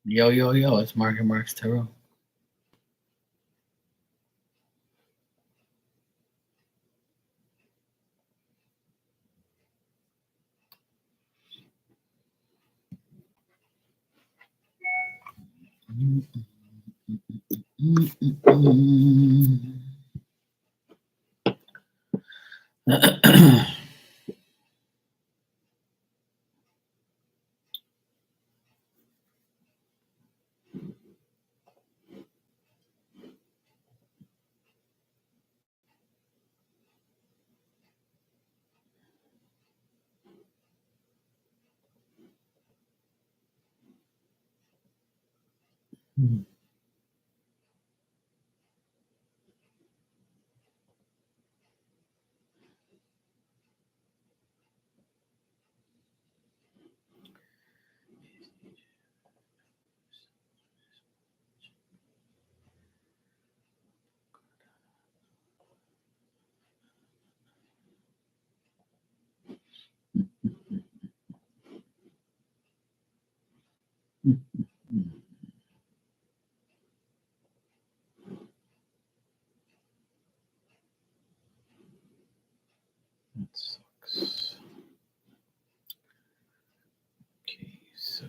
Yo, yo, yo, it's Mark and Mark's Tarot. That sucks. Okay, so.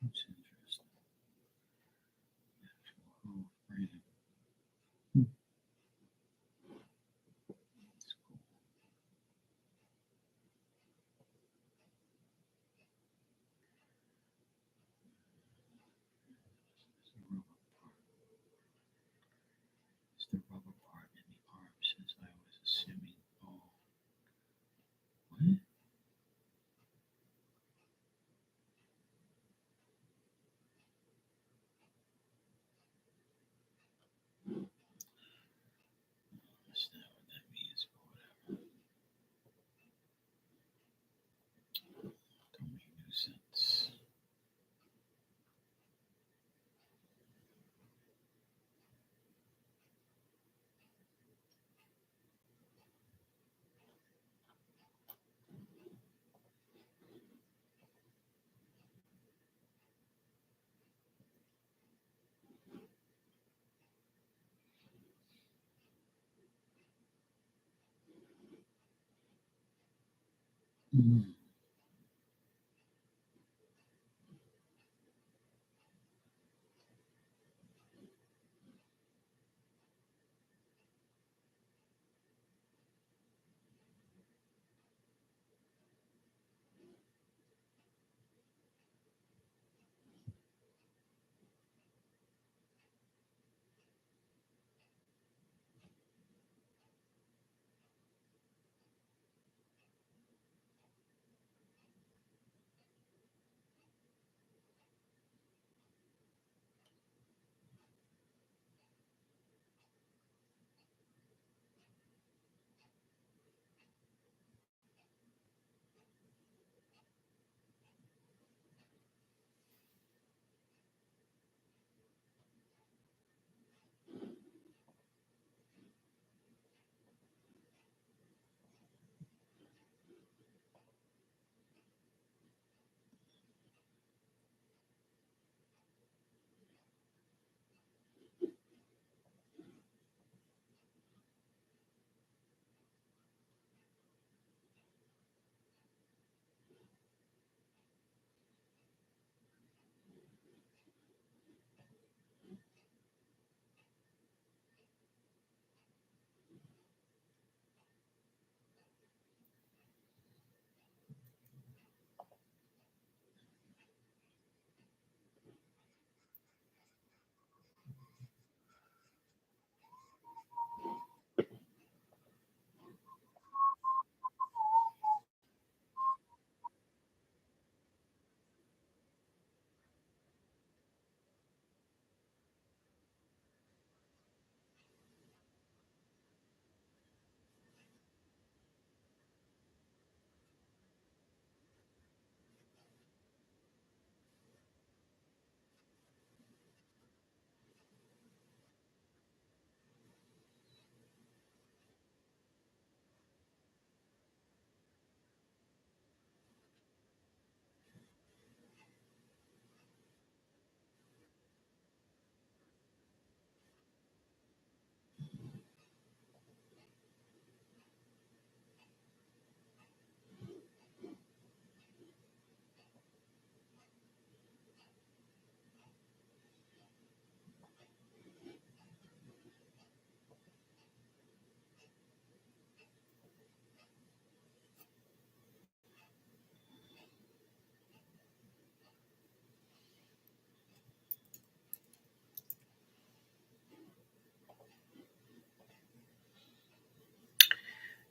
That's interesting. Oh, right. That's cool. It's the rubber part in the arm, says I was assuming. Oh, what? That's not what that means, but whatever. Don't make no sense. Mm.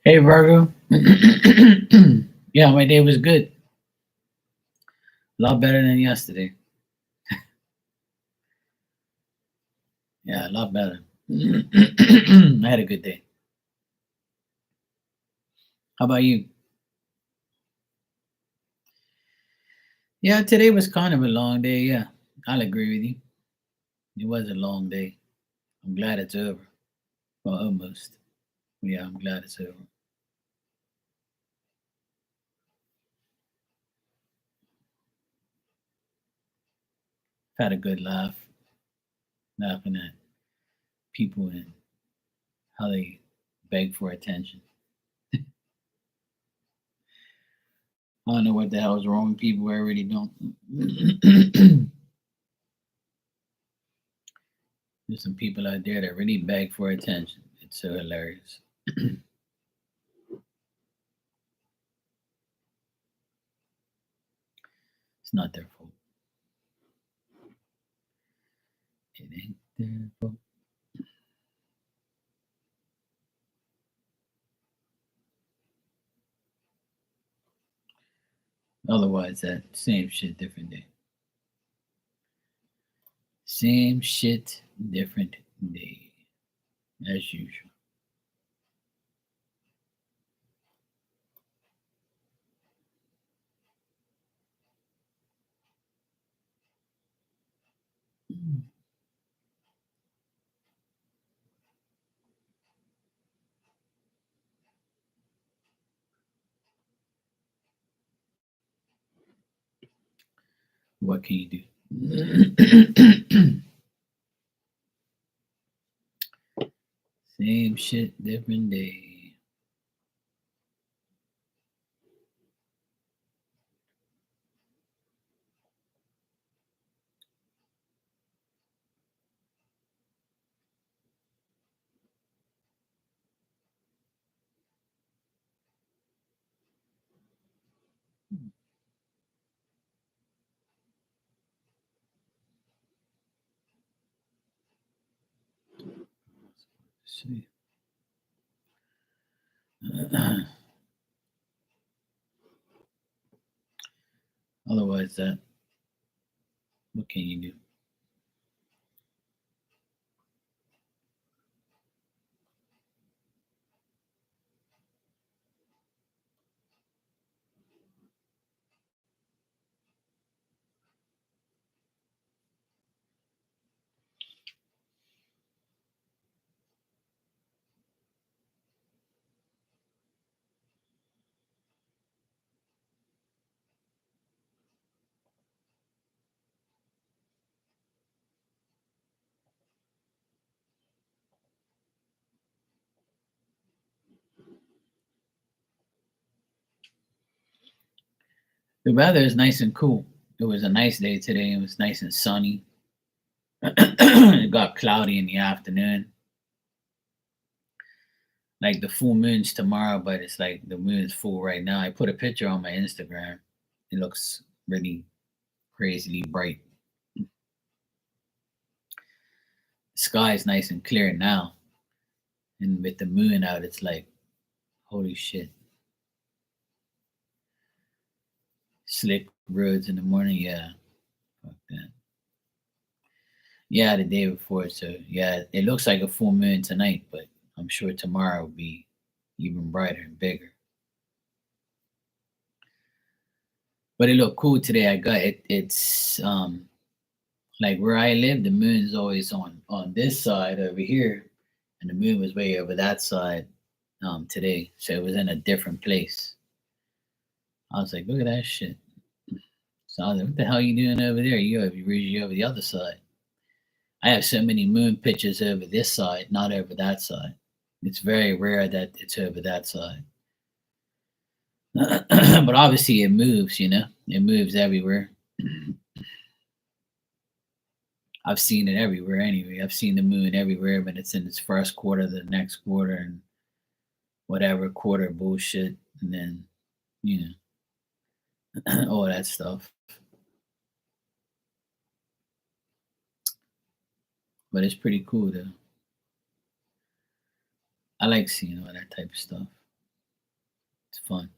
Hey Virgo. Yeah, my day was good. A lot better than yesterday. Yeah, a lot better. I had a good day. How about you? Yeah, today was kind of a long day. Yeah, I'll agree with you. It was a long day. I'm glad it's over. Well, almost. Yeah, I'm glad it's over. Had a good laugh, laughing at people and how they beg for attention. I don't know what the hell is wrong with people. I really don't. There's some people out there that really beg for attention. It's so hilarious. It's not their fault. It ain't their fault. Otherwise, that same shit, different day. Same shit, different day, as usual. What can you do? Same shit, different day. See. Otherwise, that what can you do? The weather is nice and cool. It was a nice day today. It was nice and sunny. It got cloudy in the afternoon. Like the full moon's tomorrow, but it's like the moon's full right now. I put a picture on my Instagram. It looks really crazily bright. The sky is nice and clear now, and with the moon out, it's like holy shit. Slick roads in the morning, yeah. Fuck that. Yeah, the day before. So yeah, it looks like a full moon tonight, but I'm sure tomorrow will be even brighter and bigger. But it looked cool today. I got it. It's like where I live, the moon's always on this side over here, and the moon was way over that side today. So it was in a different place. I was like, look at that shit. So I was like, what the hell you doing over there? You over the other side. I have so many moon pictures over this side, not over that side. It's very rare that it's over that side. But obviously it moves, it moves everywhere. I've seen it everywhere anyway. I've seen the moon everywhere when it's in its first quarter, the next quarter, and whatever quarter bullshit, and then, you all that stuff. But it's pretty cool though. I like seeing all that type of stuff. fun.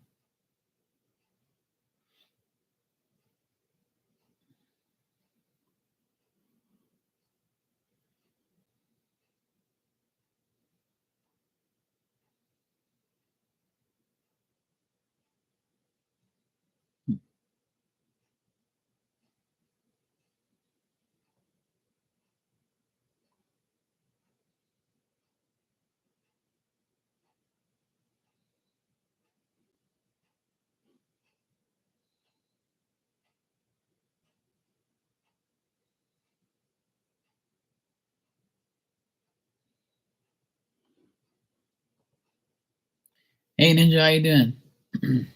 Hey Ninja, how you doing?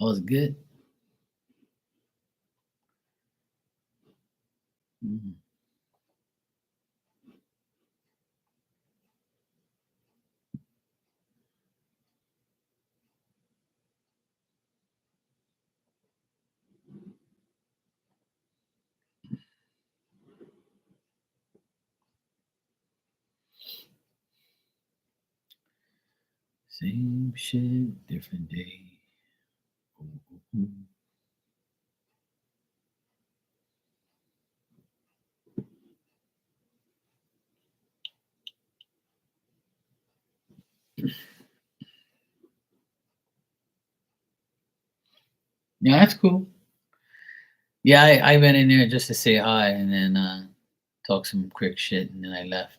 All's good. Mhm. Same shit, different day. Mhm. Yeah, that's cool. Yeah, I went in there just to say hi and then talk some quick shit and then I left.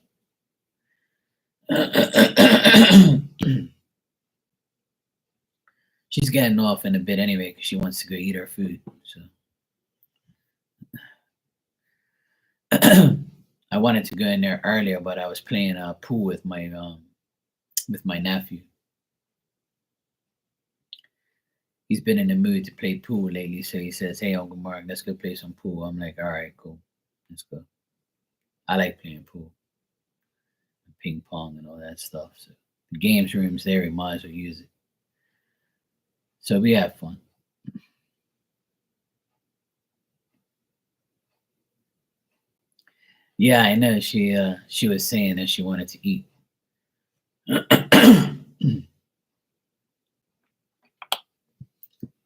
She's getting off in a bit anyway because she wants to go eat her food. So I wanted to go in there earlier, but I was playing pool with my nephew. He's been in the mood to play pool lately, so he says, "Hey, Uncle Mark, let's go play some pool." I'm like, "All right, cool, let's go." I like playing pool, and ping pong, and all that stuff. So the games room's there, we might as well use it. So we have fun. Yeah, I know. She was saying that she wanted to eat.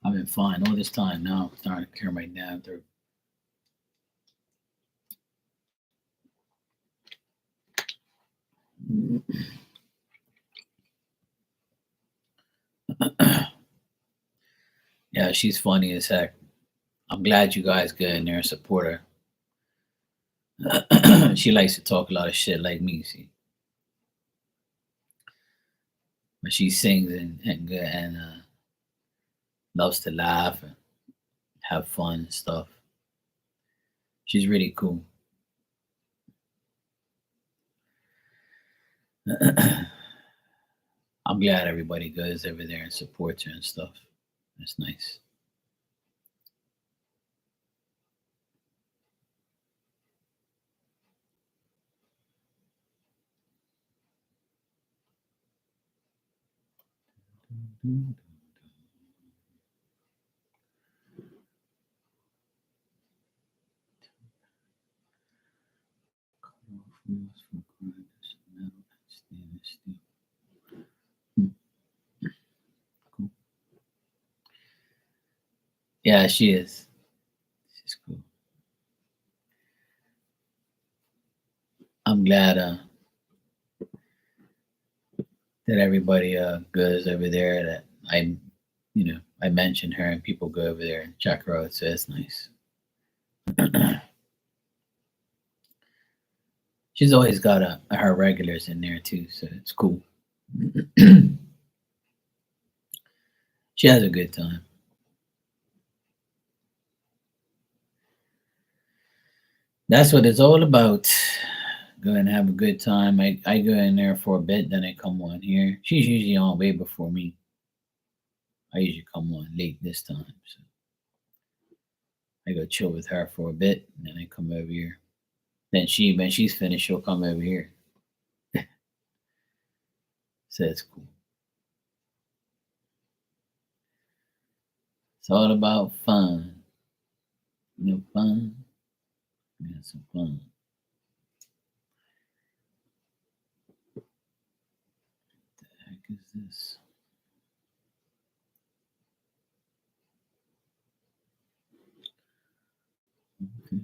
I've been fine all this time now. I'm starting to clear my damn throat. Yeah, she's funny as heck. I'm glad you guys go in there and support her. She likes to talk a lot of shit like me, see, but she sings and loves to laugh and have fun and stuff. She's really cool. I'm glad everybody goes over there and supports her and stuff. That's nice. Yeah, she is. She's cool. I'm glad that everybody goes over there. That I mentioned her and people go over there and check her out. So it's nice. She's always got her regulars in there too, so it's cool. She has a good time. That's what it's all about. Go and have a good time. I go in there for a bit, then I come on here. She's usually on way before me. I usually come on late this time. So I go chill with her for a bit, and then I come over here. Then when she's finished, she'll come over here. So it's cool. It's all about fun. Fun. We had some fun. What the heck is this? Okay.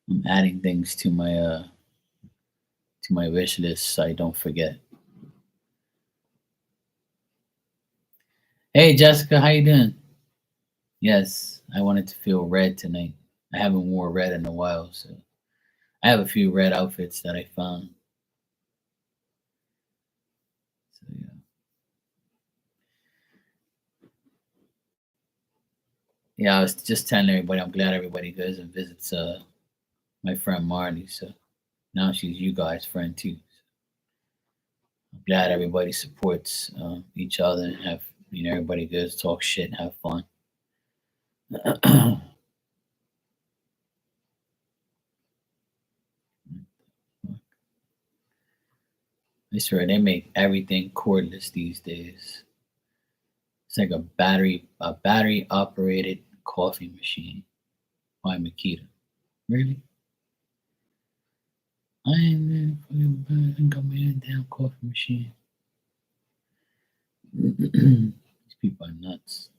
I'm adding things to my wish list so I don't forget. Hey Jessica, how you doing? Yes, I wanted to feel red tonight. I haven't worn red in a while, so I have a few red outfits that I found. So yeah. Yeah, I was just telling everybody I'm glad everybody goes and visits my friend Marty. So now she's you guys' friend too. I'm glad everybody supports each other and have everybody goes talk shit and have fun. I swear they make everything cordless these days. It's like a battery operated coffee machine by Makita. Really? I ain't fucking got my own damn coffee machine. These people are nuts.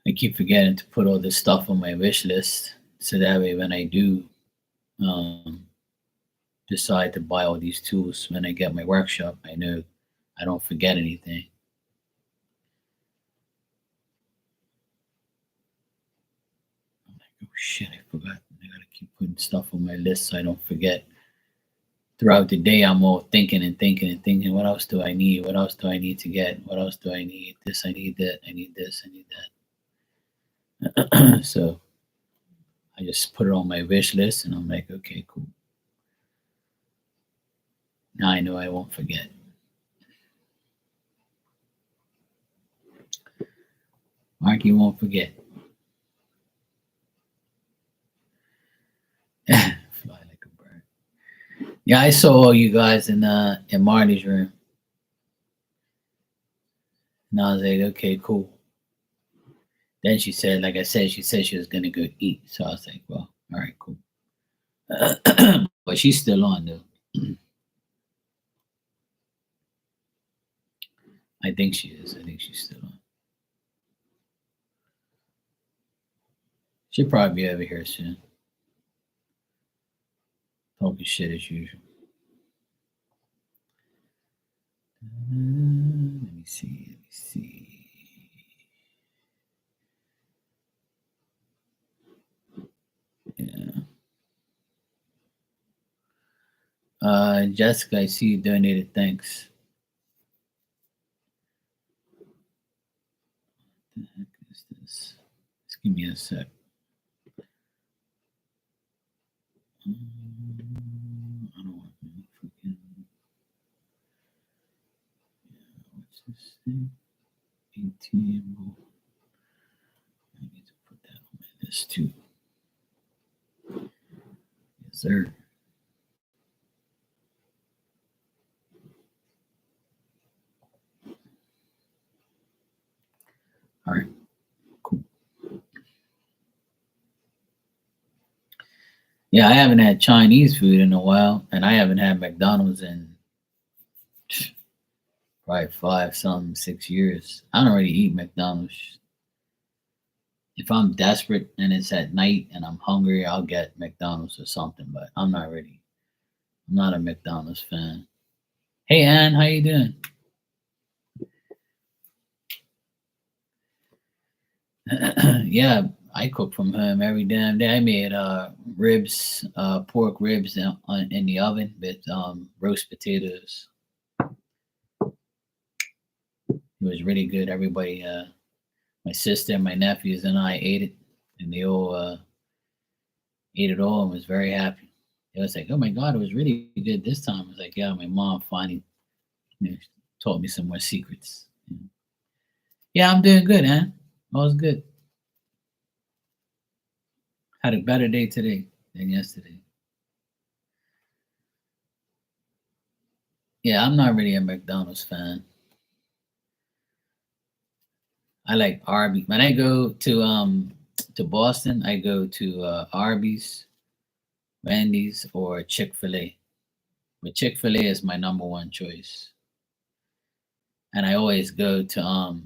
I keep forgetting to put all this stuff on my wish list so that way when I do um, decide to buy all these tools when I get my workshop, I know I don't forget anything. I'm like, oh shit, I forgot. I gotta keep putting stuff on my list so I don't forget. Throughout the day, I'm all thinking and thinking and thinking, what else do I need? What else do I need to get? What else do I need? This, I need that. I need this, I need that. So I just put it on my wish list and I'm like, okay, cool. Now I know I won't forget. Mark, you won't forget. Fly like a bird. Yeah, I saw all you guys in Marty's room. And I was like, okay, cool. Then she said, like I said, she said she was gonna go eat. So I was like, well, all right, cool. But she's still on though. I think she is. I think she's still on. She'll probably be over here soon. Talking shit as usual. Let me see. Let me see. Yeah. Jessica, I see you donated. Thanks. What the heck is this? Just give me a sec. I don't want no freaking. What's this thing? ATM. I need to put that on my list too. Yes, sir. All right. Cool. Yeah, I haven't had Chinese food in a while, and I haven't had McDonald's in probably 6 years. I don't really eat McDonald's. If I'm desperate and it's at night and I'm hungry, I'll get McDonald's or something. But I'm not really. I'm not a McDonald's fan. Hey Ann, how you doing? Yeah, I cook from home every damn day. I made ribs, pork ribs in the oven with roast potatoes. It was really good. Everybody, my sister and my nephews and I ate it, and they all ate it all and was very happy. It was like, oh my god, it was really good this time. I was like, yeah, my mom finally taught me some more secrets. Yeah, I'm doing good, man. All's good. Had a better day today than yesterday. Yeah, I'm not really a McDonald's fan. I like Arby's. When I go to Boston, I go to Arby's, Wendy's, or Chick-fil-A. But Chick-fil-A is my number one choice. And I always go to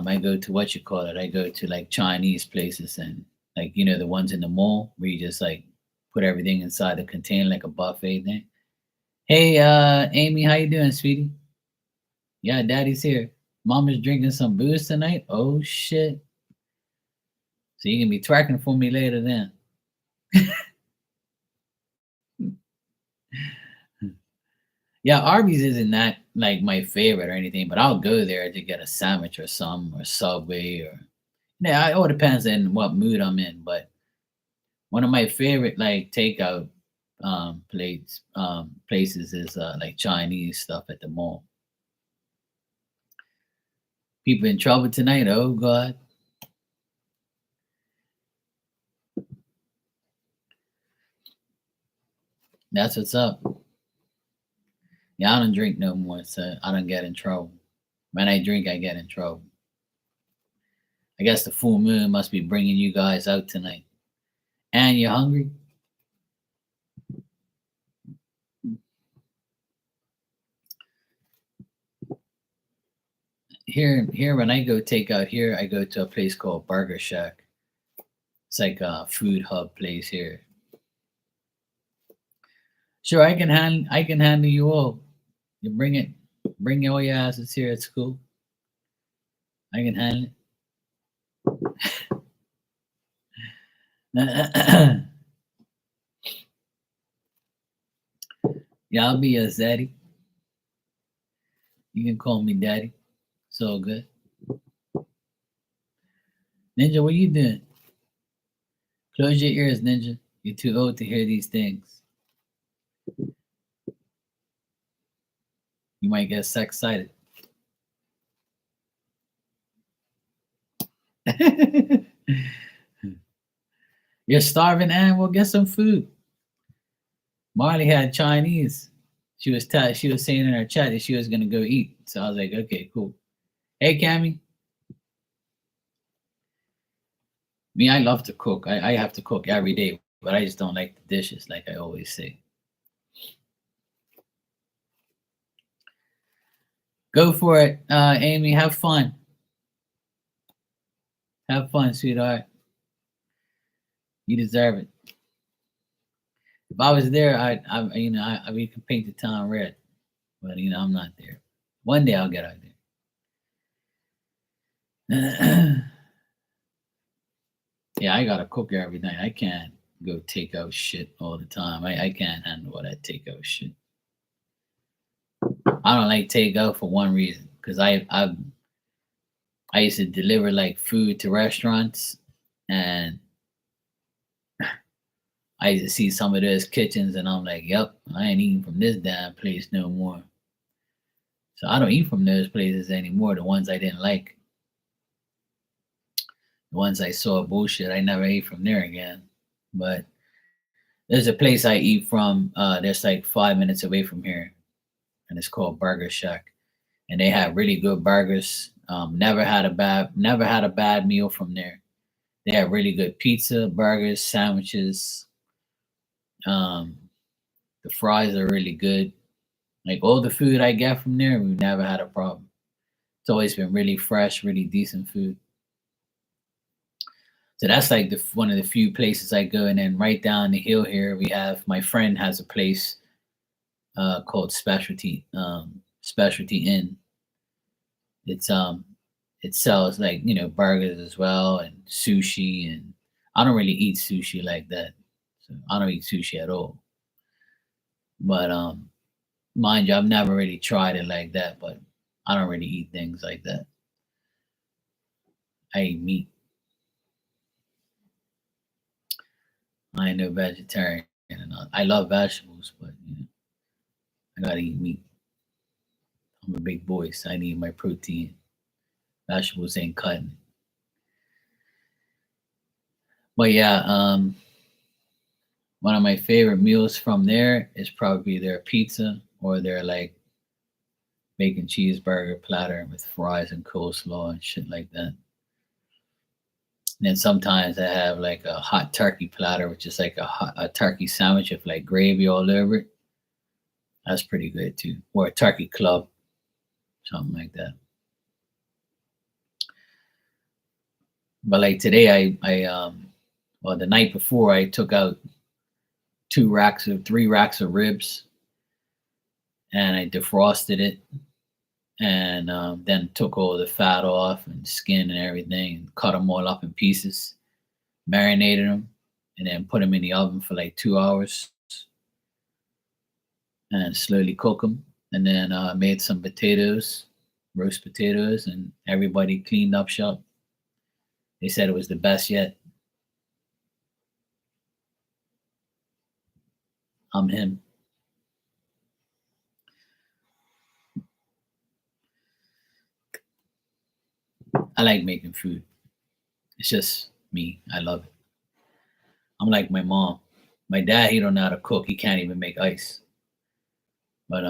I go to what you call it. I go to like Chinese places and like the ones in the mall where you just like put everything inside the container like a buffet thing. Hey, Amy, how you doing, sweetie? Yeah, daddy's here. Mom is drinking some booze tonight. Oh shit! So you can be twerking for me later then. Yeah, Arby's isn't that like my favorite or anything, but I'll go there to get a sandwich or some or Subway or yeah. It all depends on what mood I'm in. But one of my favorite like takeout places is like Chinese stuff at the mall. People in trouble tonight? Oh God, that's what's up. Yeah, I don't drink no more, so I don't get in trouble. When I drink, I get in trouble. I guess the full moon must be bringing you guys out tonight. And you're hungry? Here, when I go take out here, I go to a place called Burger Shack. It's like a food hub place here. Sure, I can handle you all. You bring all your asses here at school. I can handle it. Yeah, I'll be your daddy. You can call me daddy. It's all good. Ninja, what you doing? Close your ears, Ninja. You're too old to hear these things. You might get sex excited. You're starving, and we'll get some food. Marley had Chinese. She was saying in her chat that she was gonna go eat. So I was like, okay, cool. Hey, Cammy. Me, I love to cook. I have to cook every day, but I just don't like the dishes, like I always say. Go for it, Amy. Have fun. Have fun, sweetheart. You deserve it. If I was there, we could paint the town red, but I'm not there. One day I'll get out there. Yeah, I gotta cook every night. I can't go take out shit all the time. I can't handle all that takeout shit. I don't like takeout for one reason, because I used to deliver like food to restaurants, and I used to see some of those kitchens, and I'm like, yep, I ain't eating from this damn place no more. So I don't eat from those places anymore. The ones I didn't like, the ones I saw bullshit, I never ate from there again. But there's a place I eat from. That's like 5 minutes away from here, and it's called Burger Shack, and they have really good burgers. Never had a bad meal from there. They have really good pizza, burgers, sandwiches. Um, the fries are really good. Like all the food I get from there, we've never had a problem. It's always been really fresh, really decent food. So that's like one of the few places I go. And then right down the hill here, we have my friend has a place called Specialty Inn. It's it sells like burgers as well and sushi, and I don't really eat sushi like that. So I don't eat sushi at all. But mind you, I've never really tried it like that. But I don't really eat things like that. I eat meat. I ain't no vegetarian, and I love vegetables, but I gotta eat meat. I'm a big boy, so I need my protein. Vegetables ain't cutting. But yeah, one of my favorite meals from there is probably their pizza or their like bacon cheeseburger platter with fries and coleslaw and shit like that. And then sometimes I have like a hot turkey platter, which is like a turkey sandwich with like gravy all over it. That's pretty good too. Or a turkey club, something like that. But like today, well, the night before, I took out 3 racks of ribs and I defrosted it and then took all the fat off and skin and everything and cut them all up in pieces, marinated them, and then put them in the oven for like 2 hours and slowly cook them. And then made some potatoes, roast potatoes, and everybody cleaned up shop. They said it was the best yet. I'm him. I like making food. It's just me. I love it. I'm like my mom. My dad, he don't know how to cook. He can't even make ice. But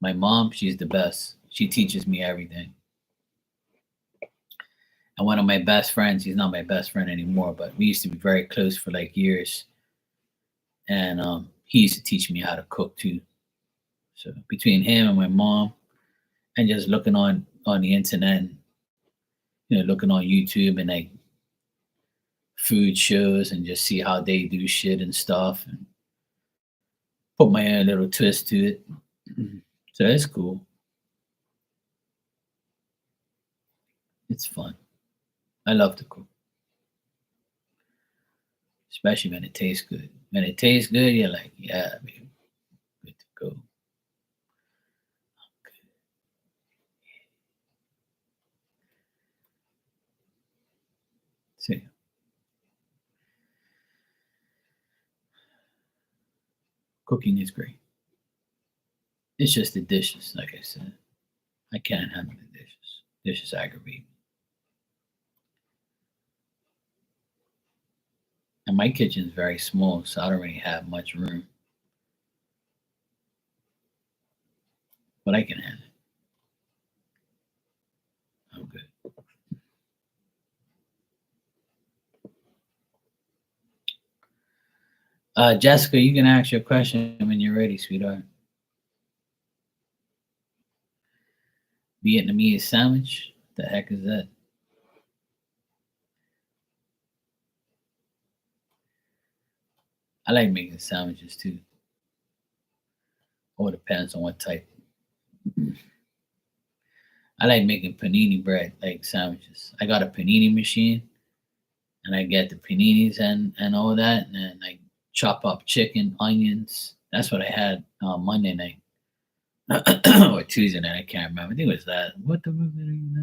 my mom, she's the best. She teaches me everything. And one of my best friends, he's not my best friend anymore, but we used to be very close for like years. And he used to teach me how to cook too. So between him and my mom, and just looking on the internet, and, looking on YouTube and like food shows, and just see how they do shit and stuff, and put my own little twist to it. So it's cool. It's fun. I love to cook, especially when it tastes good. When it tastes good, you're like, yeah, baby, good to go. So yeah, cooking is great. It's just the dishes, like I said. I can't handle the dishes. Dishes aggravate me. And my kitchen's very small, so I don't really have much room, but I can handle it. I'm good. Jessica, you can ask your question when you're ready, sweetheart. Vietnamese sandwich? The heck is that? I like making sandwiches too. All depends on what type. I like making panini bread, like sandwiches. I got a panini machine, and I get the paninis and all that, and then I chop up chicken, onions. That's what I had on Monday night or Tuesday night. I can't remember. I think it was that. What the fuck did I eat?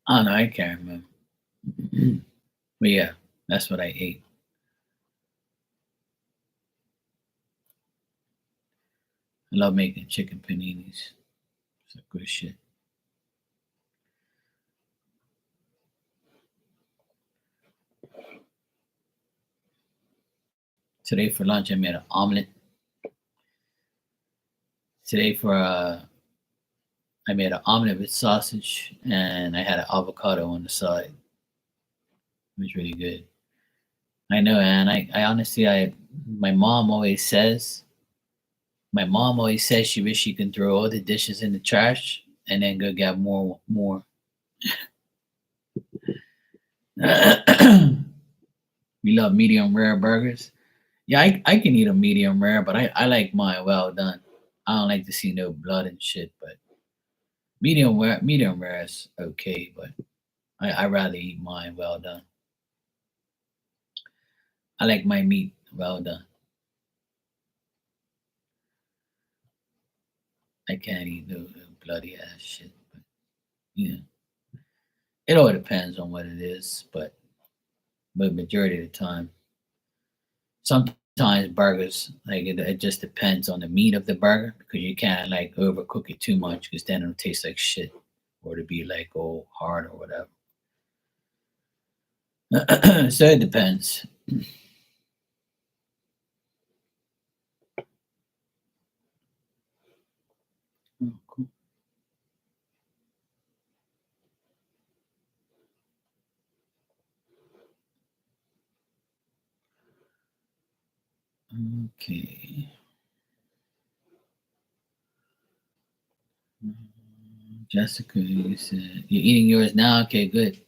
I don't know. I can't remember. But yeah, that's what I ate. I love making chicken paninis. It's a good shit. Today for lunch, I made an omelet. Today for I made an omelet with sausage, and I had an avocado on the side. It was really good. I know, and I honestly, my mom always says she wish she can throw all the dishes in the trash and then go get more. We love medium rare burgers. Yeah, I can eat a medium rare, but I like mine well done. I don't like to see no blood and shit, but medium rare is okay, but I rather eat mine well done. I like my meat well done. I can't eat no bloody ass shit, but you know, it all depends on what it is, but majority of the time, sometimes burgers like it just depends on the meat of the burger because you can't like overcook it too much because then it'll taste like shit or to be like all hard or whatever. So it depends. Oh, cool. Okay. Jessica, you said you're eating yours now. Okay, good.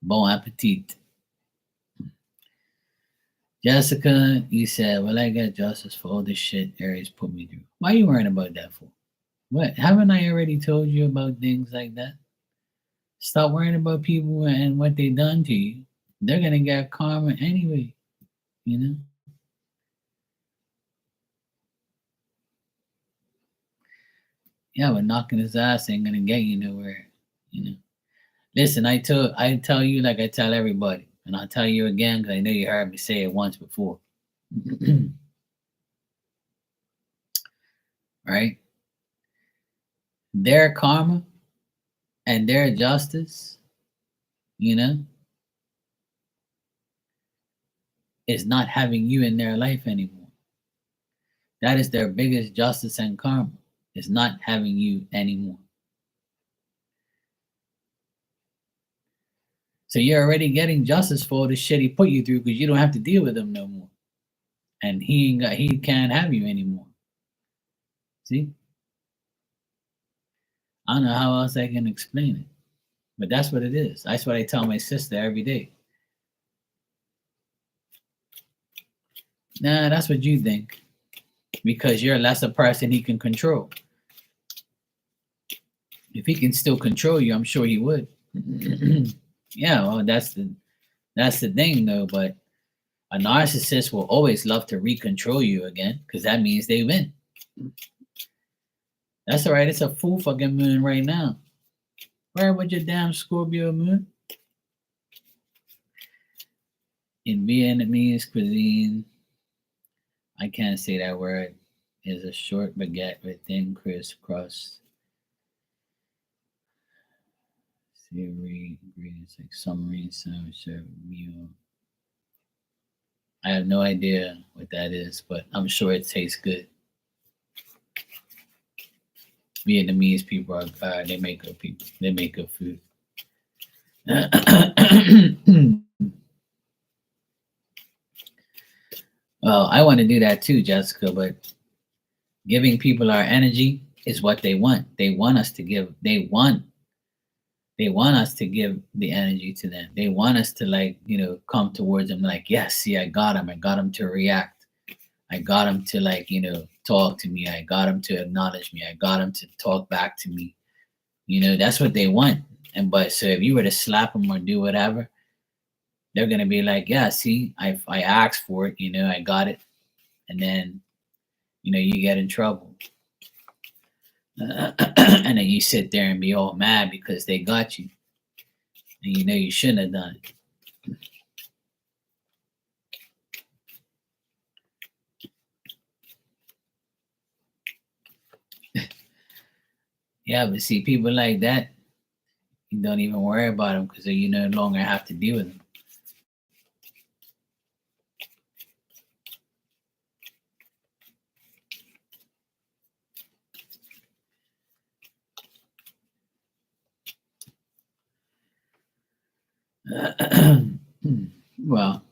Bon appetit. Jessica, you said, "Well, I get justice for all the shit Aries put me through." Why are you worrying about that for? What haven't I already told you about things like that? Stop worrying about people and what they done to you. They're gonna get karma anyway. You know. Yeah, but knocking his ass ain't gonna get you nowhere. You know. Listen, I tell you like I tell everybody, and I'll tell you again because I know you heard me say it once before. Right? Their karma and their justice, you know, is not having you in their life anymore. That is their biggest justice and karma, is not having you anymore. So you're already getting justice for the shit he put you through because you don't have to deal with him no more. And he can't have you anymore. See? I don't know how else I can explain it. But that's what it is. That's what I tell my sister every day. Nah, that's what you think. Because you're less a person he can control. If he can still control you, I'm sure he would. Yeah, well, that's the thing though. But a narcissist will always love to recontrol you again because that means they win. That's all right. It's a full fucking moon right now. Where with your damn Scorpio moon? In Vietnamese cuisine, I can't say that word. Is a short baguette with thin crisp crust, savory ingredients like submarine sandwich or meal. I have no idea what that is, but I'm sure it tastes good. Vietnamese people are they make good people. They make good food. Well, I want to do that too, Jessica, but giving people our energy is what they want. They want us to give. They want us to give the energy to them. They want us to like, come towards them like, yes, see, I got him. I got him to react. I got him to like, talk to me. I got him to acknowledge me. I got him to talk back to me. That's what they want. And but so if you were to slap them or do whatever, they're gonna be like, yeah, see, I asked for it, I got it. And then, you get in trouble. And then you sit there and be all mad because they got you. And you shouldn't have done it. Yeah, but see, people like that, you don't even worry about them because you no longer have to deal with them. Well,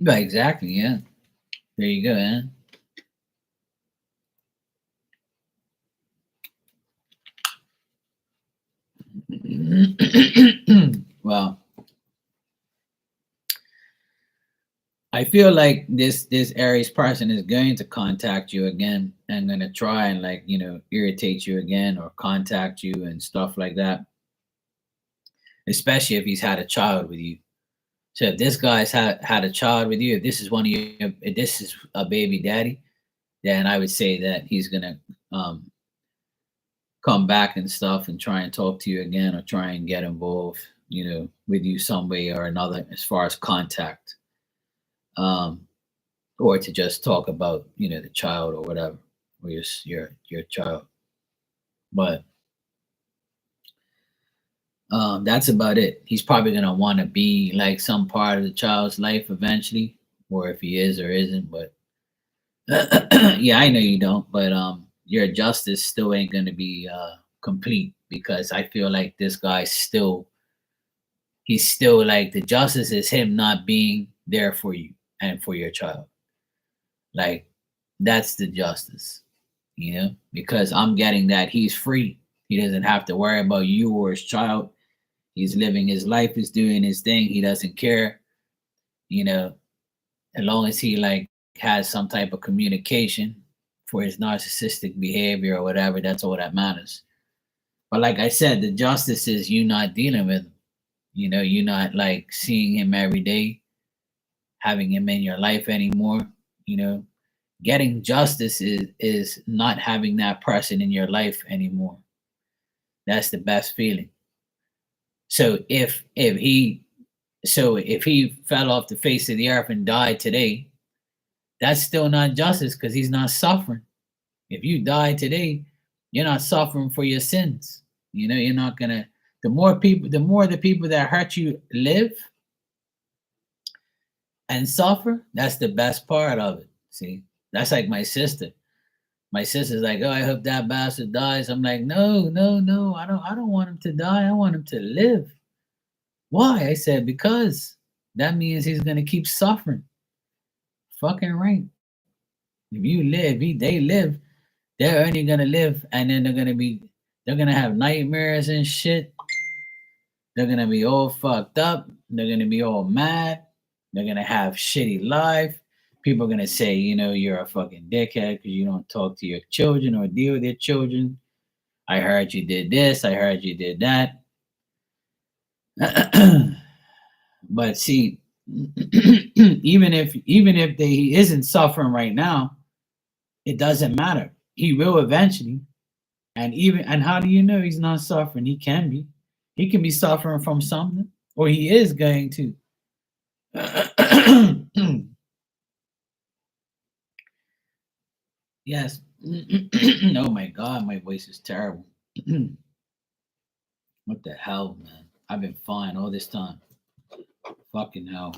right, exactly, yeah. There you go, man. Well, I feel like this Aries person is going to contact you again and gonna try and like irritate you again or contact you and stuff like that. Especially if he's had a child with you. So if this guy's had a child with you, if this is one of your, if this is a baby daddy, then I would say that he's gonna come back and stuff and try and talk to you again or try and get involved. with you some way or another as far as contact, um, or to just talk about, the child or whatever, or your child. But that's about it. He's probably gonna want to be like some part of the child's life eventually, or if he is or isn't. But yeah, I know you don't. But your justice still ain't gonna be complete because I feel like this guy still he's still like the justice is him not being there for you and for your child. Like that's the justice, because I'm getting that he's free. He doesn't have to worry about you or his child. He's living his life, he's doing his thing. He doesn't care, you know, as long as he like has some type of communication for his narcissistic behavior or whatever, that's all that matters. But like I said, the justice is you not dealing with him. You're not like seeing him every day, having him in your life anymore. You know, getting justice is not having that person in your life anymore. That's the best feeling. So if he fell off the face of the earth and died today, that's still not justice because he's not suffering. If you die today, you're not suffering for your sins. You're not gonna. The more the people that hurt you live and suffer, that's the best part of it. See, that's like my sister. My sister's like, "Oh, I hope that bastard dies." I'm like, "No, no, no. I don't want him to die. I want him to live." Why? I said, "Because that means he's gonna keep suffering." Fucking right. If you live, they live, they're only gonna live, and then they're gonna have nightmares and shit. They're gonna be all fucked up. They're gonna be all mad. They're gonna have shitty life. People are gonna say, you're a fucking dickhead because you don't talk to your children or deal with your children. I heard you did this. I heard you did that. But see, even if he isn't suffering right now, it doesn't matter. He will eventually. And how do you know he's not suffering? He can be. He can be suffering from something, or he is going to. Yes. Oh my god, my voice is terrible. What the hell, man? I've been fine all this time. Fucking hell.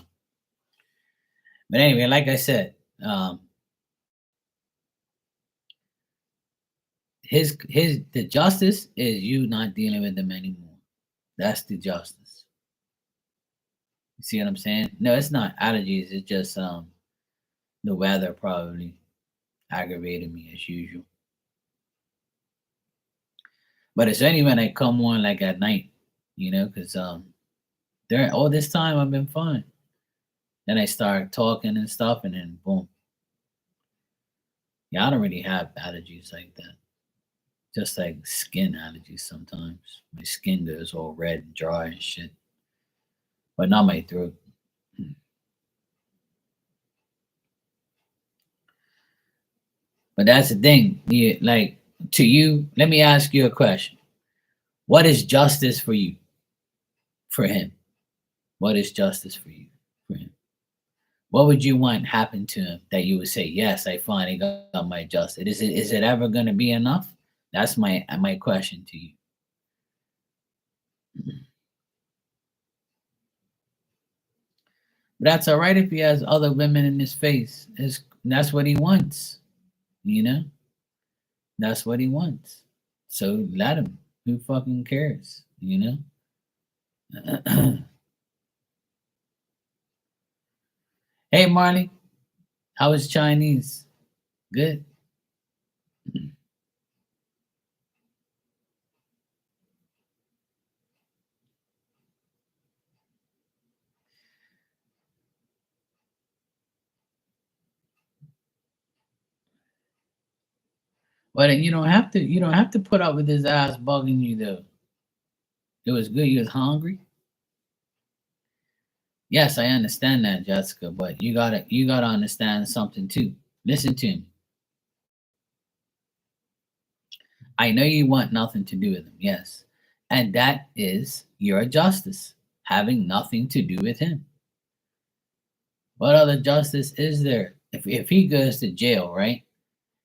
But anyway, like I said, the justice is you not dealing with them anymore. That's the justice. You see what I'm saying? No, it's not allergies. It's just the weather probably aggravated me as usual. But it's only when I come on like at night, because during all this time I've been fine. Then I start talking and stuff, and then boom. Yeah, I don't really have allergies like that. Just like skin allergies sometimes. My skin goes all red and dry and shit, but not my throat. But that's the thing. Like to you, let me ask you a question. What is justice for you? For him? What is justice for you? For him? What would you want happen to him that you would say, yes, I finally got my justice? Is it ever gonna be enough? That's my question to you. But that's all right if he has other women in his face. That's what he wants, you know? That's what he wants. So let him. Who fucking cares? Hey Marley, how is Chinese? Good. But then you don't have to put up with his ass bugging you though. It was good. You was hungry. Yes, I understand that, Jessica, but you gotta understand something too. Listen to me. I know you want nothing to do with him, yes. And that is your justice. having nothing to do with him. What other justice is there? If he goes to jail, right?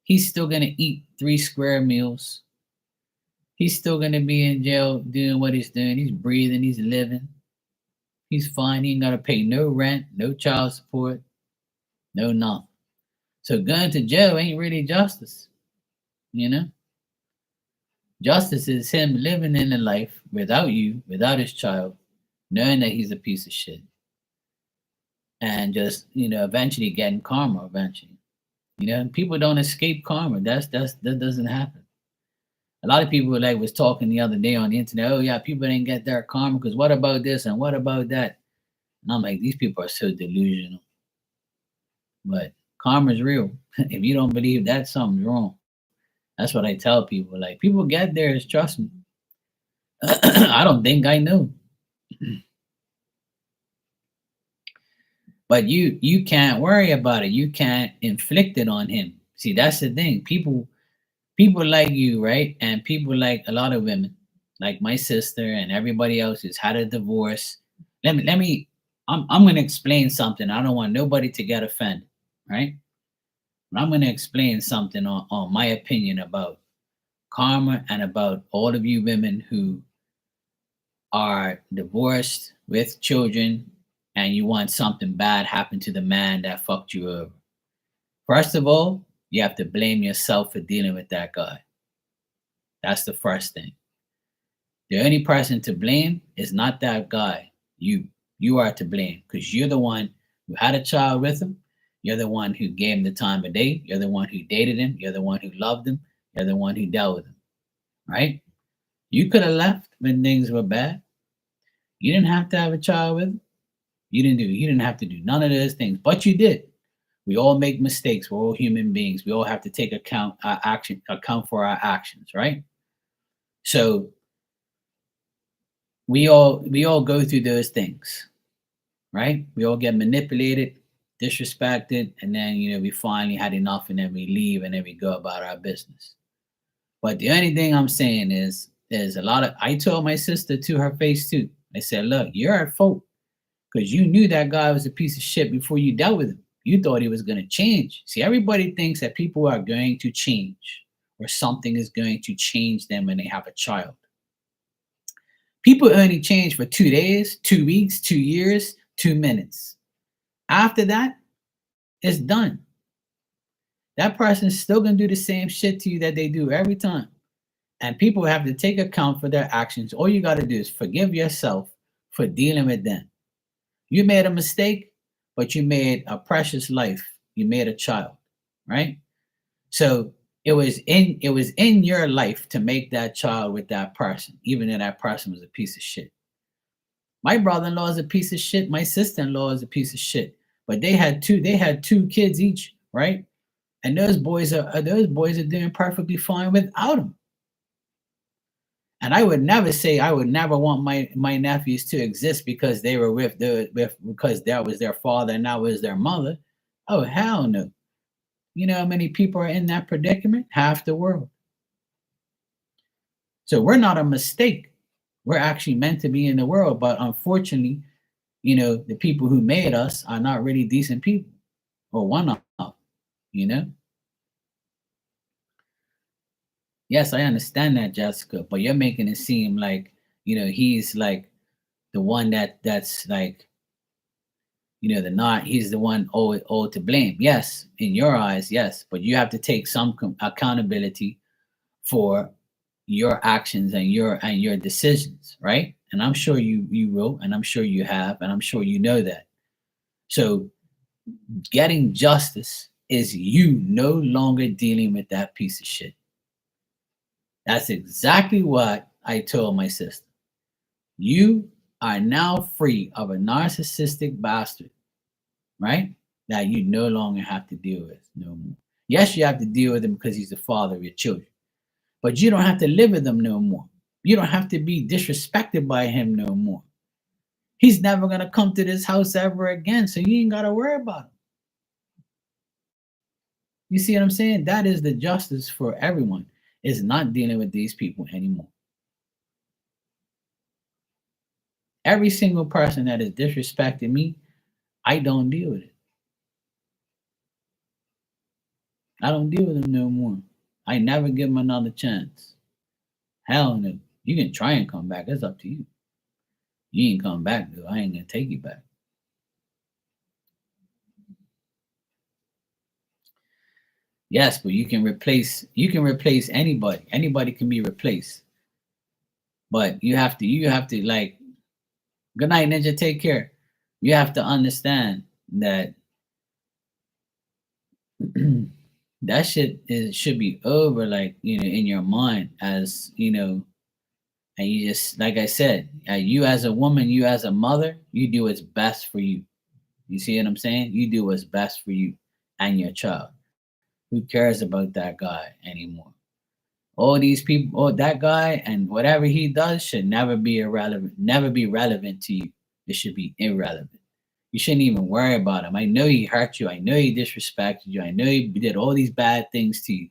He's still gonna eat 3 square meals. He's still gonna be in jail doing what he's doing. He's breathing, he's living, he's fine. He ain't gotta pay no rent, no child support, no nothing. So going to jail ain't really justice, you know? Justice is him living in a life without you, without his child, knowing that he's a piece of shit, and just, eventually getting karma eventually. People don't escape karma. That doesn't happen. A lot of people like was talking the other day on the internet. Oh yeah, people didn't get their karma because what about this and what about that? And I'm like, these people are so delusional. But karma is real. If you don't believe that, something's wrong. That's what I tell people. Like people get theirs, trust me. I don't think I know. But you can't worry about it. You can't inflict it on him. See, that's the thing. People like you, right? And people like a lot of women, like my sister and everybody else who's had a divorce. Let me I'm gonna explain something. I don't want nobody to get offended, right? But I'm gonna explain something on my opinion about karma and about all of you women who are divorced with children and you want something bad happen to the man that fucked you over. First of all, you have to blame yourself for dealing with that guy. That's the first thing. The only person to blame is not that guy. You are to blame because you're the one who had a child with him. You're the one who gave him the time of day. You're the one who dated him. You're the one who loved him. You're the one who dealt with him. Right? You could have left when things were bad. You didn't have to have a child with him. You didn't have to do none of those things, but you did. We all make mistakes. We're all human beings. We all have to take account for our actions, right? So we all go through those things, right? We all get manipulated, disrespected, and then we finally had enough, and then we leave, and then we go about our business. But the only thing I'm saying is a lot of I told my sister to her face too. I said, look, you're at fault because you knew that guy was a piece of shit before you dealt with him. You thought he was going to change. See, everybody thinks that people are going to change or something is going to change them when they have a child. People only change for 2 days, 2 weeks, 2 years, 2 minutes. After that, it's done. That person's still going to do the same shit to you that they do every time. And people have to take account for their actions. All you got to do is forgive yourself for dealing with them. You made a mistake, but you made a precious life. You made a child, right? So it was in your life to make that child with that person, even though that person was a piece of shit. My brother-in-law is a piece of shit. My sister-in-law is a piece of shit. But they had two kids each, right? And those boys are doing perfectly fine without them. And I would never want my nephews to exist because they were because that was their father and that was their mother. Oh hell no. You know how many people are in that predicament? Half the world. So we're not a mistake. We're actually meant to be in the world, but unfortunately, the people who made us are not really decent people, or one of them, you know. Yes, I understand that, Jessica, but you're making it seem like, he's like the one that's like, he's the one all to blame. Yes, in your eyes, yes, but you have to take some accountability for your actions and your decisions, right? And I'm sure you will, and I'm sure you have, and I'm sure you know that. So getting justice is you no longer dealing with that piece of shit. That's exactly what I told my sister. You are now free of a narcissistic bastard, right? That you no longer have to deal with no more. Yes, you have to deal with him because he's the father of your children, but you don't have to live with him no more. You don't have to be disrespected by him no more. He's never going to come to this house ever again, so you ain't got to worry about him. You see what I'm saying? That is the justice for everyone, is not dealing with these people anymore. Every single person that is disrespecting me, I don't deal with it. I don't deal with them no more. I never give them another chance. Hell no. You can try and come back. It's up to you. You ain't come back though. I ain't gonna take you back. Yes, but you can replace anybody. Anybody can be replaced. But you have to like good night, ninja, take care. You have to understand that that shit should be over, like, in your mind, as and you just, like I said, you as a woman, you as a mother, you do what's best for you. You see what I'm saying? You do what's best for you and your child. Who cares about that guy anymore? All these people, oh, that guy and whatever he does should never be relevant to you. It should be irrelevant. You shouldn't even worry about him. I know he hurt you. I know he disrespected you. I know he did all these bad things to you.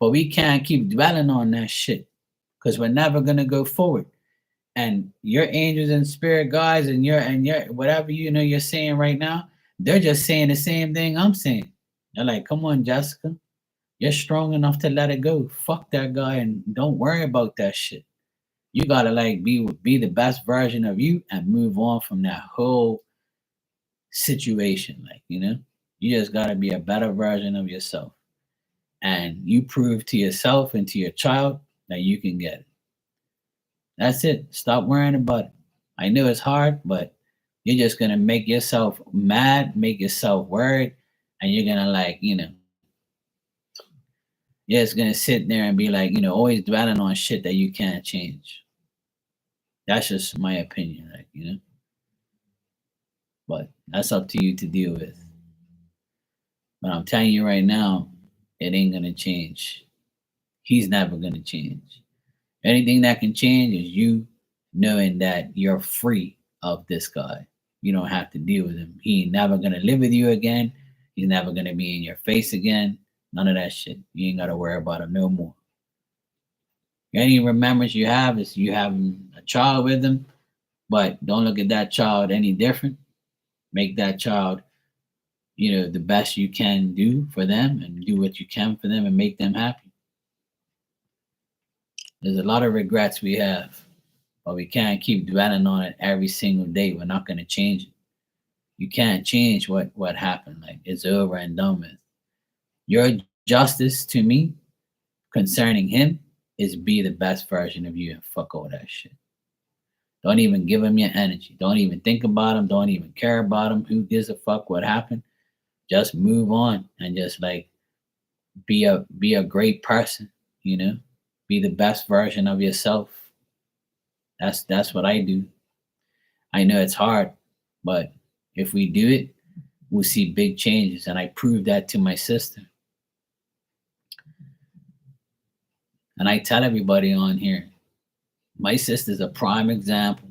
But we can't keep dwelling on that shit because we're never gonna go forward. And your angels and spirit guides and your whatever you're saying right now, they're just saying the same thing I'm saying. They're like, come on, Jessica, you're strong enough to let it go. Fuck that guy and don't worry about that shit. You gotta like be the best version of you and move on from that whole situation. Like, you just gotta be a better version of yourself. And you prove to yourself and to your child that you can get it. That's it. Stop worrying about it. I know it's hard, but you're just gonna make yourself mad, make yourself worried, and you're gonna like, you're just gonna sit there and be like, always dwelling on shit that you can't change. That's just my opinion, like. But that's up to you to deal with. But I'm telling you right now, it ain't gonna change. He's never gonna change. Anything that can change is you knowing that you're free of this guy. You don't have to deal with him. He ain't never gonna live with you again. He's never gonna be in your face again. None of that shit. You ain't gotta worry about him no more. Any remembrance you have is you having a child with him, but don't look at that child any different. Make that child, the best you can do for them and do what you can for them and make them happy. There's a lot of regrets we have, but we can't keep dwelling on it every single day. We're not going to change it. You can't change what happened. Like, it's over and done with. Your justice to me concerning him is be the best version of you and fuck all that shit. Don't even give him your energy. Don't even think about him. Don't even care about him. Who gives a fuck what happened? Just move on and just like be a great person, you know? Be the best version of yourself. That's what I do. I know it's hard, but if we do it, we'll see big changes. And I proved that to my sister. And I tell everybody on here, my sister's a prime example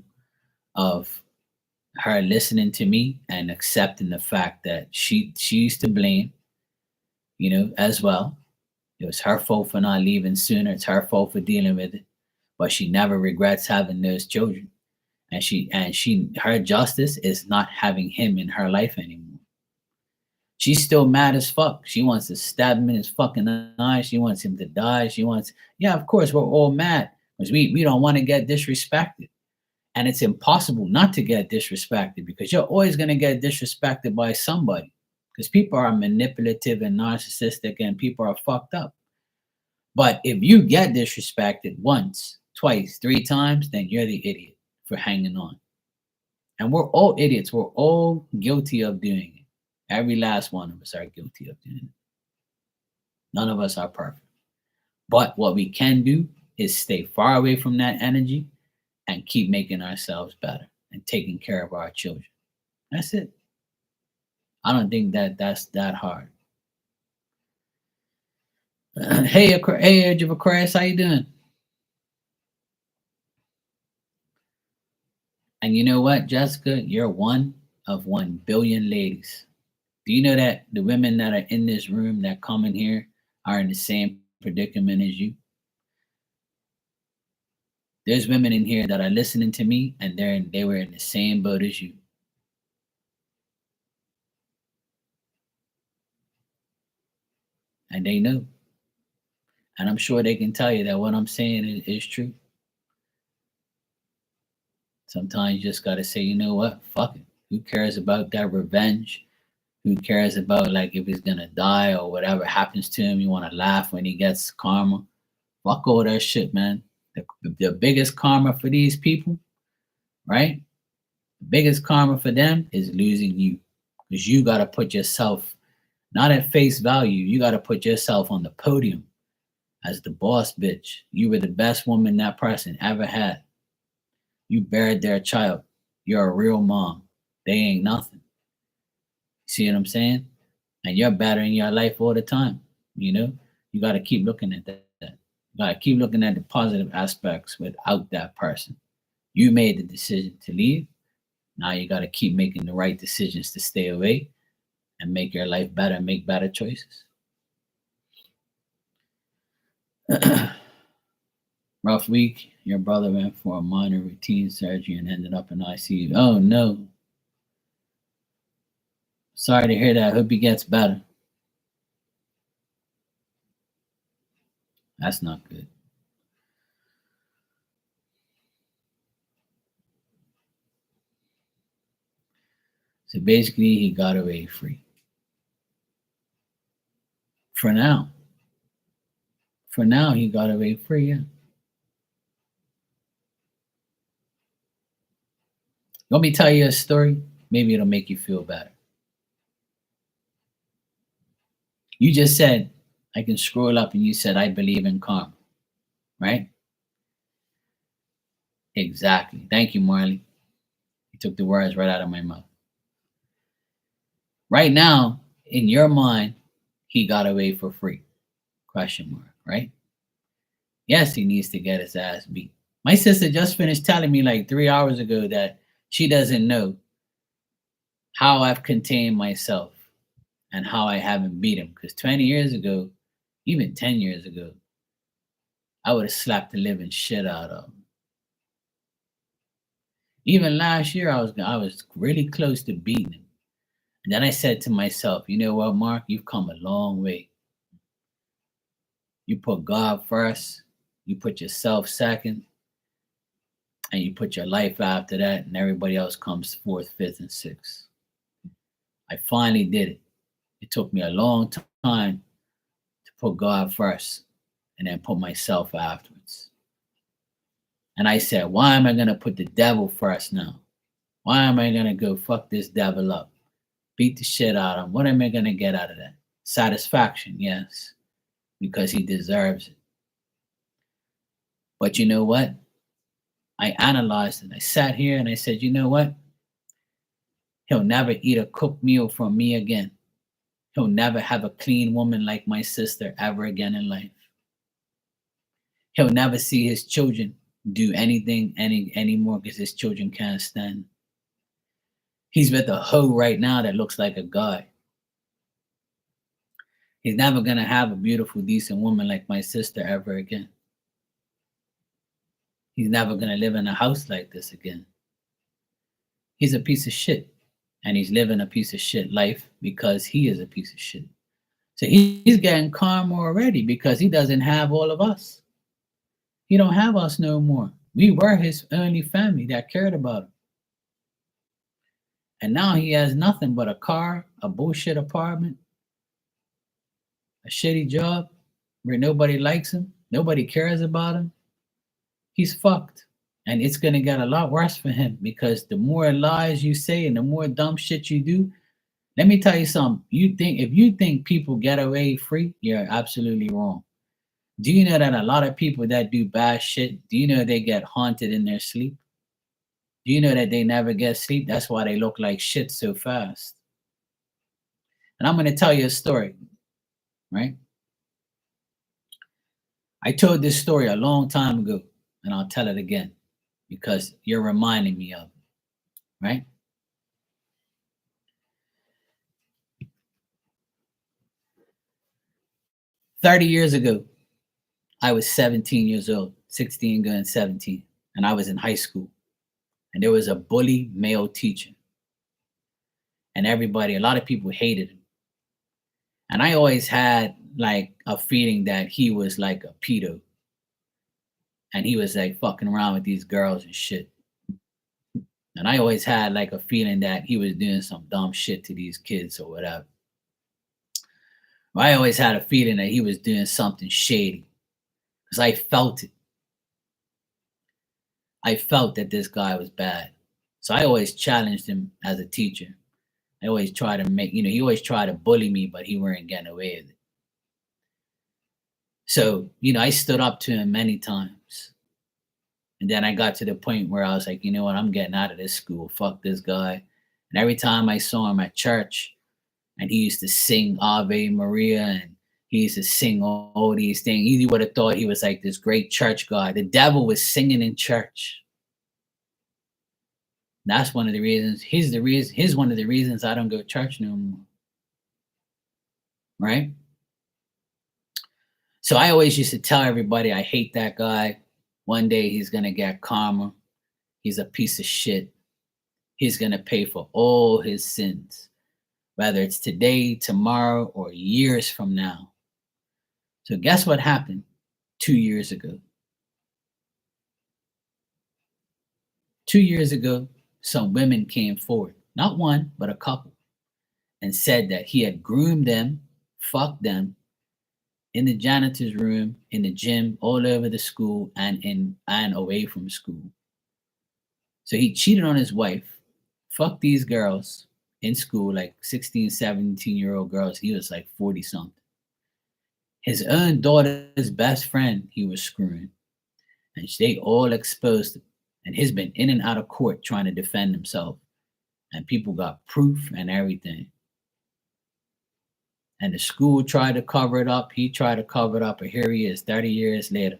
of her listening to me and accepting the fact that she's to blame, as well. It was her fault for not leaving sooner. It's her fault for dealing with it. But she never regrets having those children. And her justice is not having him in her life anymore. She's still mad as fuck. She wants to stab him in his fucking eye. She wants him to die. Yeah, of course, we're all mad because we don't want to get disrespected. And it's impossible not to get disrespected because you're always going to get disrespected by somebody because people are manipulative and narcissistic and people are fucked up. But if you get disrespected once, twice, three times, then you're the idiot for hanging on. And we're all idiots. We're all guilty of doing it. Every last one of us are guilty of doing it. None of us are perfect. But what we can do is stay far away from that energy and keep making ourselves better and taking care of our children. That's it. I don't think that's that hard. Hey, Edge of Aquarius, how you doing? And you know what, Jessica? You're one of 1 billion ladies. Do you know that the women that are in this room that come in here are in the same predicament as you? There's women in here that are listening to me, and they were in the same boat as you, and they know. And I'm sure they can tell you that what I'm saying is true. Sometimes you just gotta say, you know what? Fuck it. Who cares about that revenge? Who cares about like if he's gonna die or whatever happens to him? You want to laugh when he gets karma. Fuck all that shit, man. The biggest karma for these people, right? The biggest karma for them is losing you, because you gotta put yourself not at face value. You gotta put yourself on the podium as the boss bitch. You were the best woman that person ever had. You buried their child. You're a real mom. They ain't nothing. See what I'm saying? And you're bettering your life all the time. You know, you got to keep looking at that. You got to keep looking at the positive aspects without that person. You made the decision to leave. Now you got to keep making the right decisions to stay away and make your life better, make better choices. Rough week. Your brother went for a minor routine surgery and ended up in ICU. Oh no. Sorry to hear that. Hope he gets better. That's not good. So basically, he got away free. For now. For now, he got away free. Yeah. Let me tell you a story. Maybe it'll make you feel better. You just said, I can scroll up, and you said, I believe in karma, right? Exactly. Thank you, Marley. You took the words right out of my mouth. Right now, in your mind, he got away for free. Question mark, right? Yes, he needs to get his ass beat. My sister just finished telling me like 3 hours ago that she doesn't know how I've contained myself and how I haven't beat him. Because 20 years ago, even 10 years ago, I would have slapped the living shit out of him. Even last year, I was really close to beating him. And then I said to myself, you know what, Mark, you've come a long way. You put God first, you put yourself second, and you put your life after that, and everybody else comes fourth, fifth, and sixth. I finally did it. It took me a long time to put God first and then put myself afterwards. And I said, why am I going to put the devil first now? Why am I going to go fuck this devil up? Beat the shit out of him. What am I going to get out of that? Satisfaction, yes, because he deserves it. But you know what? I analyzed it. I sat here and I said, you know what? He'll never eat a cooked meal from me again. He'll never have a clean woman like my sister ever again in life. He'll never see his children do anything anymore because his children can't stand. He's with a hoe right now that looks like a guy. He's never gonna have a beautiful, decent woman like my sister ever again. He's never gonna live in a house like this again. He's a piece of shit. And he's living a piece of shit life because he is a piece of shit. So he's getting karma already because he doesn't have all of us. He don't have us no more. We were his only family that cared about him. And now he has nothing but a car, a bullshit apartment, a shitty job where nobody likes him, nobody cares about him. He's fucked. And it's going to get a lot worse for him because the more lies you say and the more dumb shit you do, let me tell you something. If you think people get away free, you're absolutely wrong. Do you know that a lot of people that do bad shit, do you know they get haunted in their sleep? Do you know that they never get sleep? That's why they look like shit so fast. And I'm going to tell you a story, right? I told this story a long time ago, and I'll tell it again because you're reminding me of it, right? 30 years ago, I was 17 years old, 16 going 17. and I was in high school, and there was a bully male teacher, and a lot of people hated him. And I always had like a feeling that he was like a pedo, and he was like fucking around with these girls and shit. And I always had like a feeling that he was doing some dumb shit to these kids or whatever. I always had a feeling that he was doing something shady because I felt it. I felt that this guy was bad. So I always challenged him as a teacher. I always try to make, he always tried to bully me, but he weren't getting away with it. So, I stood up to him many times. And then I got to the point where I was like, you know what, I'm getting out of this school. Fuck this guy. And every time I saw him at church and he used to sing Ave Maria and he used to sing all these things, you would have thought he was like this great church guy. The devil was singing in church. That's one of the reasons. He's one of the reasons I don't go to church no more. Right? So I always used to tell everybody I hate that guy. One day he's gonna get karma. He's a piece of shit. He's gonna pay for all his sins, whether it's today, tomorrow, or years from now. So guess what happened 2 years ago? 2 years ago, some women came forward, not one, but a couple, and said that he had groomed them, fucked them in the janitor's room, in the gym, all over the school, and away from school. So he cheated on his wife, fucked these girls in school, like 16, 17-year-old girls. He was like 40 something. His own daughter's best friend, he was screwing. And they all exposed him. And he's been in and out of court trying to defend himself. And people got proof and everything. And the school tried to cover it up. He tried to cover it up. And here he is, 30 years later.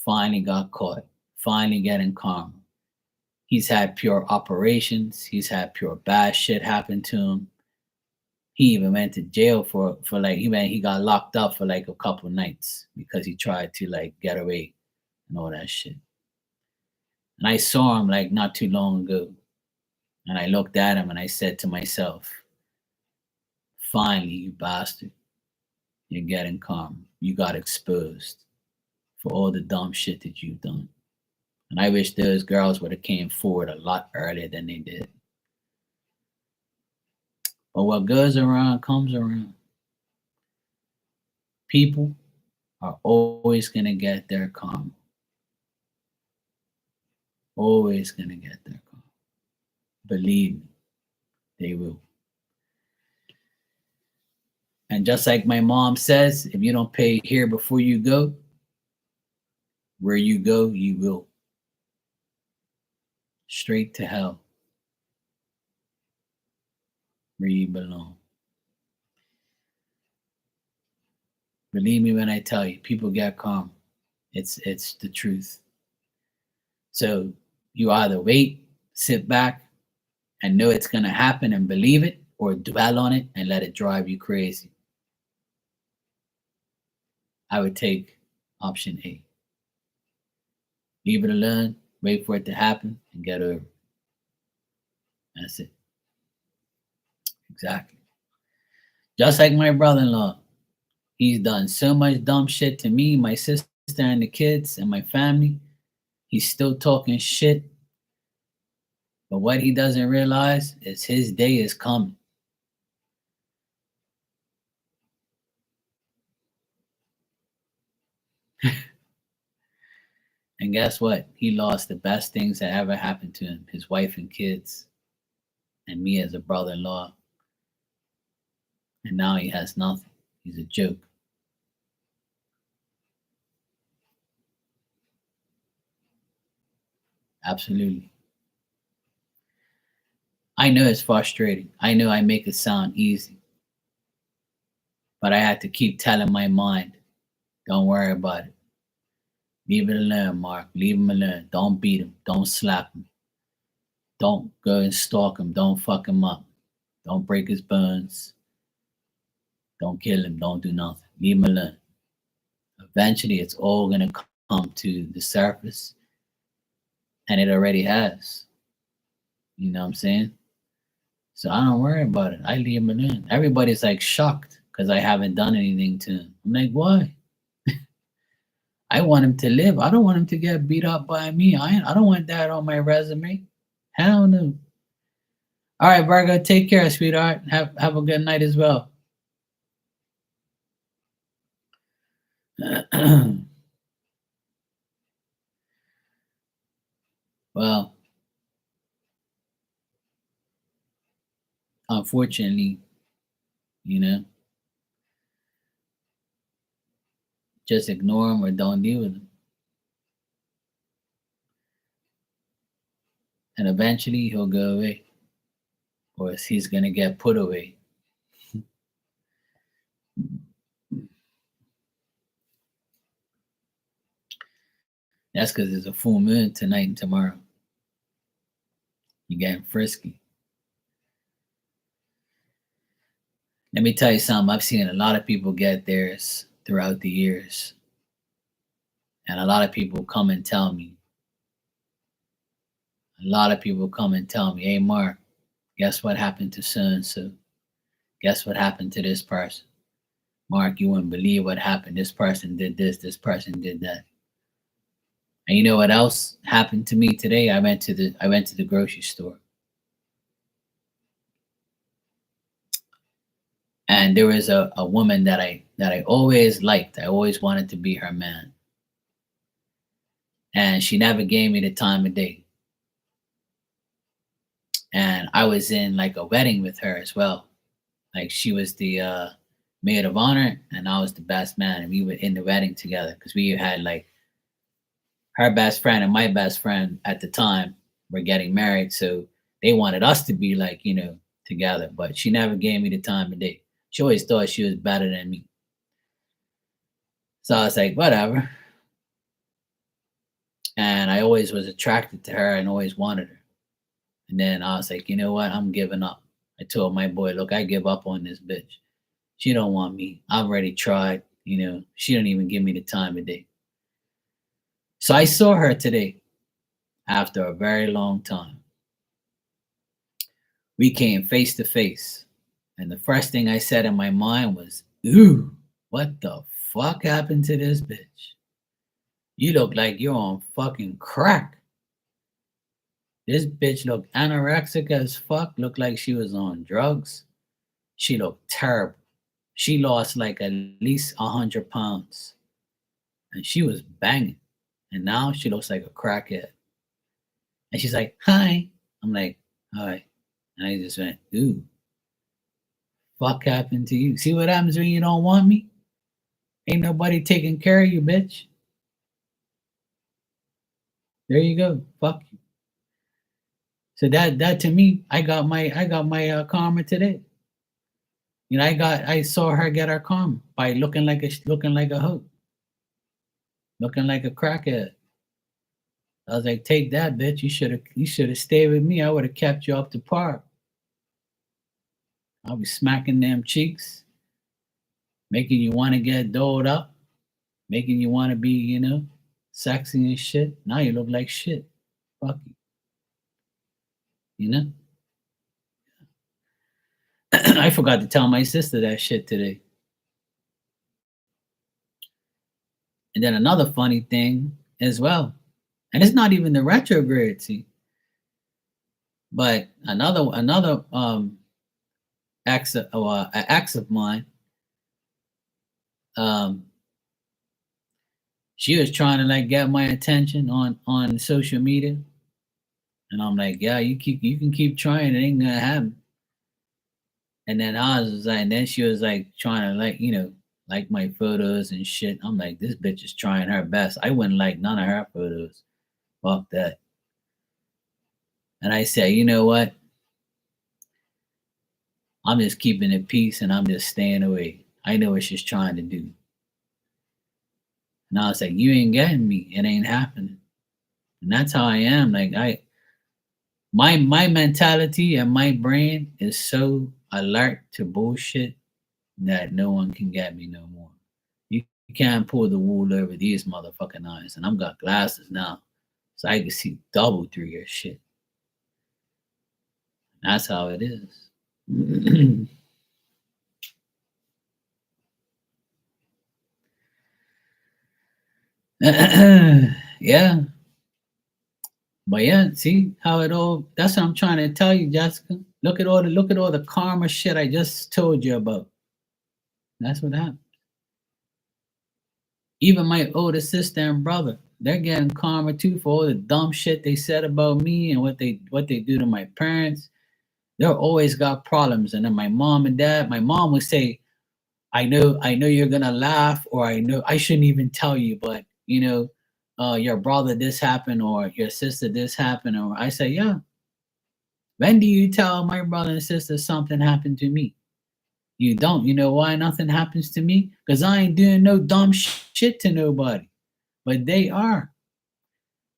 Finally got caught. Finally getting karma. He's had pure operations. He's had pure bad shit happen to him. He even went to jail for like, he got locked up for like a couple nights because he tried to like get away and all that shit. And I saw him like not too long ago. And I looked at him and I said to myself, finally, you bastard, you're getting karma. You got exposed for all the dumb shit that you've done. And I wish those girls would have came forward a lot earlier than they did. But what goes around comes around. People are always going to get their karma. Always going to get their karma. Believe me, they will. And just like my mom says, if you don't pay here before you go, where you go, you will. Straight to hell. Where you belong. Believe me when I tell you, people get karma. It's the truth. So you either wait, sit back, and know it's going to happen and believe it, or dwell on it and let it drive you crazy. I would take option A. Leave it alone, wait for it to happen, and get over it. That's it. Exactly. Just like my brother-in-law. He's done so much dumb shit to me, my sister, and the kids, and my family. He's still talking shit. But what he doesn't realize is his day is coming. And guess what? He lost the best things that ever happened to him, his wife and kids, and me as a brother-in-law. And now he has nothing. He's a joke. Absolutely. I know it's frustrating. I know I make it sound easy. But I had to keep telling my mind, don't worry about it. Leave it alone, Mark. Leave him alone. Don't beat him. Don't slap him. Don't go and stalk him. Don't fuck him up. Don't break his bones. Don't kill him. Don't do nothing. Leave him alone. Eventually, it's all going to come to the surface and it already has. You know what I'm saying? So I don't worry about it. I leave him alone. Everybody's like shocked because I haven't done anything to him. I'm like, why? I want him to live. I don't want him to get beat up by me. I don't want that on my resume. Hell no. All right, Virgo, take care, sweetheart. Have a good night as well. Well, unfortunately, you know, just ignore him or don't deal with him. And eventually he'll go away. Or he's gonna get put away. That's because there's a full moon tonight and tomorrow. You're getting frisky. Let me tell you something. I've seen a lot of people get theirs throughout the years. And a lot of people come and tell me. A lot of people come and tell me, hey, Mark, guess what happened to so and so? Guess what happened to this person? Mark, you wouldn't believe what happened. This person did this person did that. And you know what else happened to me today? I went to the grocery store. And there was a woman that I always liked. I always wanted to be her man. And she never gave me the time of day. And I was in like a wedding with her as well. Like she was the maid of honor and I was the best man, and we were in the wedding together because we had like her best friend and my best friend at the time were getting married, so they wanted us to be like, you know, together, but she never gave me the time of day. She always thought she was better than me. So I was like, whatever. And I always was attracted to her and always wanted her. And then I was like, you know what? I'm giving up. I told my boy, look, I give up on this bitch. She don't want me. I've already tried. You know, she don't even give me the time of day. So I saw her today after a very long time. We came face to face. And the first thing I said in my mind was, ooh, what the fuck happened to this bitch? You look like you're on fucking crack. This bitch looked anorexic as fuck, looked like she was on drugs. She looked terrible. She lost like at least 100 pounds. And she was banging. And now she looks like a crackhead. And she's like, hi. I'm like, hi. And I just went, ooh, fuck happened to you? See what happens when you don't want me? Ain't nobody taking care of you, bitch. There you go. Fuck you. So that to me, I got my karma today. You know, I saw her get her karma by looking like a hoe, looking like a crackhead. I was like, take that, bitch. You should have stayed with me. I would have kept you up to par. I'll be smacking them cheeks, making you want to get doled up, making you want to be, you know, sexy and shit. Now you look like shit. Fuck you. You know? I forgot to tell my sister that shit today. And then another funny thing as well, and it's not even the retrograde, see, but another ex of mine, um, she was trying to like get my attention on social media, and I'm like, yeah, you can keep trying, it ain't gonna happen. And then I was like, and then she was like trying to like, you know, like my photos and shit. I'm like, this bitch is trying her best. I wouldn't like none of her photos. Fuck that. And I said, you know what? I'm just keeping it peace and I'm just staying away. I know what she's trying to do. And I was like, you ain't getting me. It ain't happening. And that's how I am. Like my mentality and my brain is so alert to bullshit that no one can get me no more. You can't pull the wool over these motherfucking eyes. And I've got glasses now. So I can see double through your shit. That's how it is. Yeah. But yeah, see how it all that's what I'm trying to tell you, Jessica. Look at all the karma shit I just told you about. That's what happened. Even my older sister and brother, they're getting karma too for all the dumb shit they said about me and what they do to my parents. They're always got problems. And then my mom and dad, my mom would say, I know you're gonna laugh, or I know I shouldn't even tell you, but your brother this happened or your sister this happened, or I say, yeah. When do you tell my brother and sister something happened to me? You don't. You know why nothing happens to me? Because I ain't doing no dumb shit to nobody. But they are.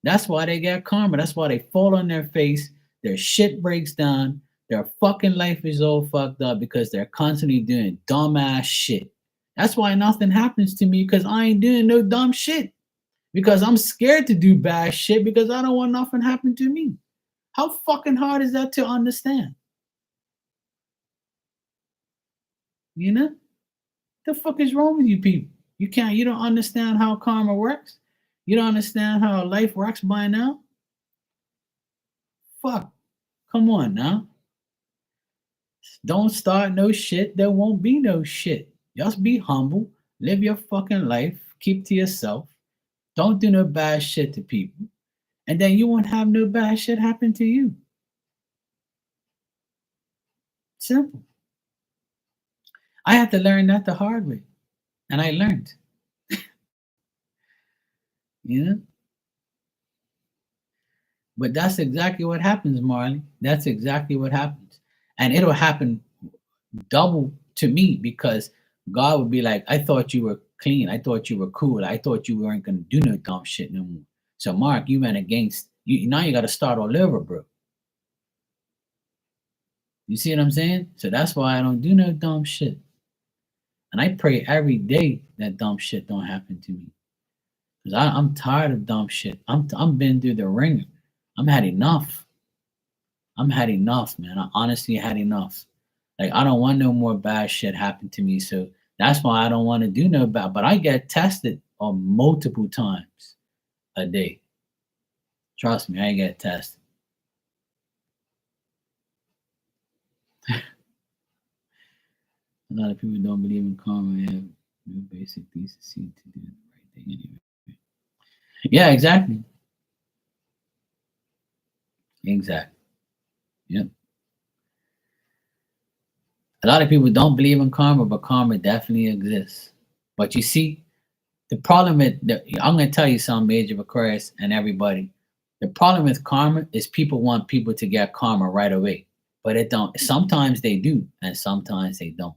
That's why they get karma. That's why they fall on their face. Their shit breaks down. Their fucking life is all fucked up because they're constantly doing dumbass shit. That's why nothing happens to me, because I ain't doing no dumb shit. Because I'm scared to do bad shit because I don't want nothing happen to me. How fucking hard is that to understand? You know? The fuck is wrong with you people? You don't understand how karma works? You don't understand how life works by now? Fuck. Come on now. Don't start no shit. There won't be no shit. Just be humble. Live your fucking life. Keep to yourself. Don't do no bad shit to people. And then you won't have no bad shit happen to you. Simple. I had to learn that the hard way. And I learned. You know? But that's exactly what happens, Marley. That's exactly what happens. And it'll happen double to me, because God would be like, I thought you were clean. I thought you were cool. I thought you weren't going to do no dumb shit no more. So, Mark, you went against you. Now you got to start all over, bro. You see what I'm saying? So that's why I don't do no dumb shit. And I pray every day that dumb shit don't happen to me. Because I'm tired of dumb shit. I'm been through the ringer. I'm had enough. I'm had enough, man. I honestly had enough. Like, I don't want no more bad shit happen to me. So that's why I don't want to do no bad. But I get tested on multiple times a day. Trust me, I get tested. A lot of people don't believe in karma. They have no basic decency to do the right thing anyway. Yeah, exactly. Exactly. Yep. A lot of people don't believe in karma, but karma definitely exists. But you see, the problem with I'm going to tell you something, Major Aquarius and everybody. The problem with karma is people want people to get karma right away, but it don't. Sometimes they do, and sometimes they don't.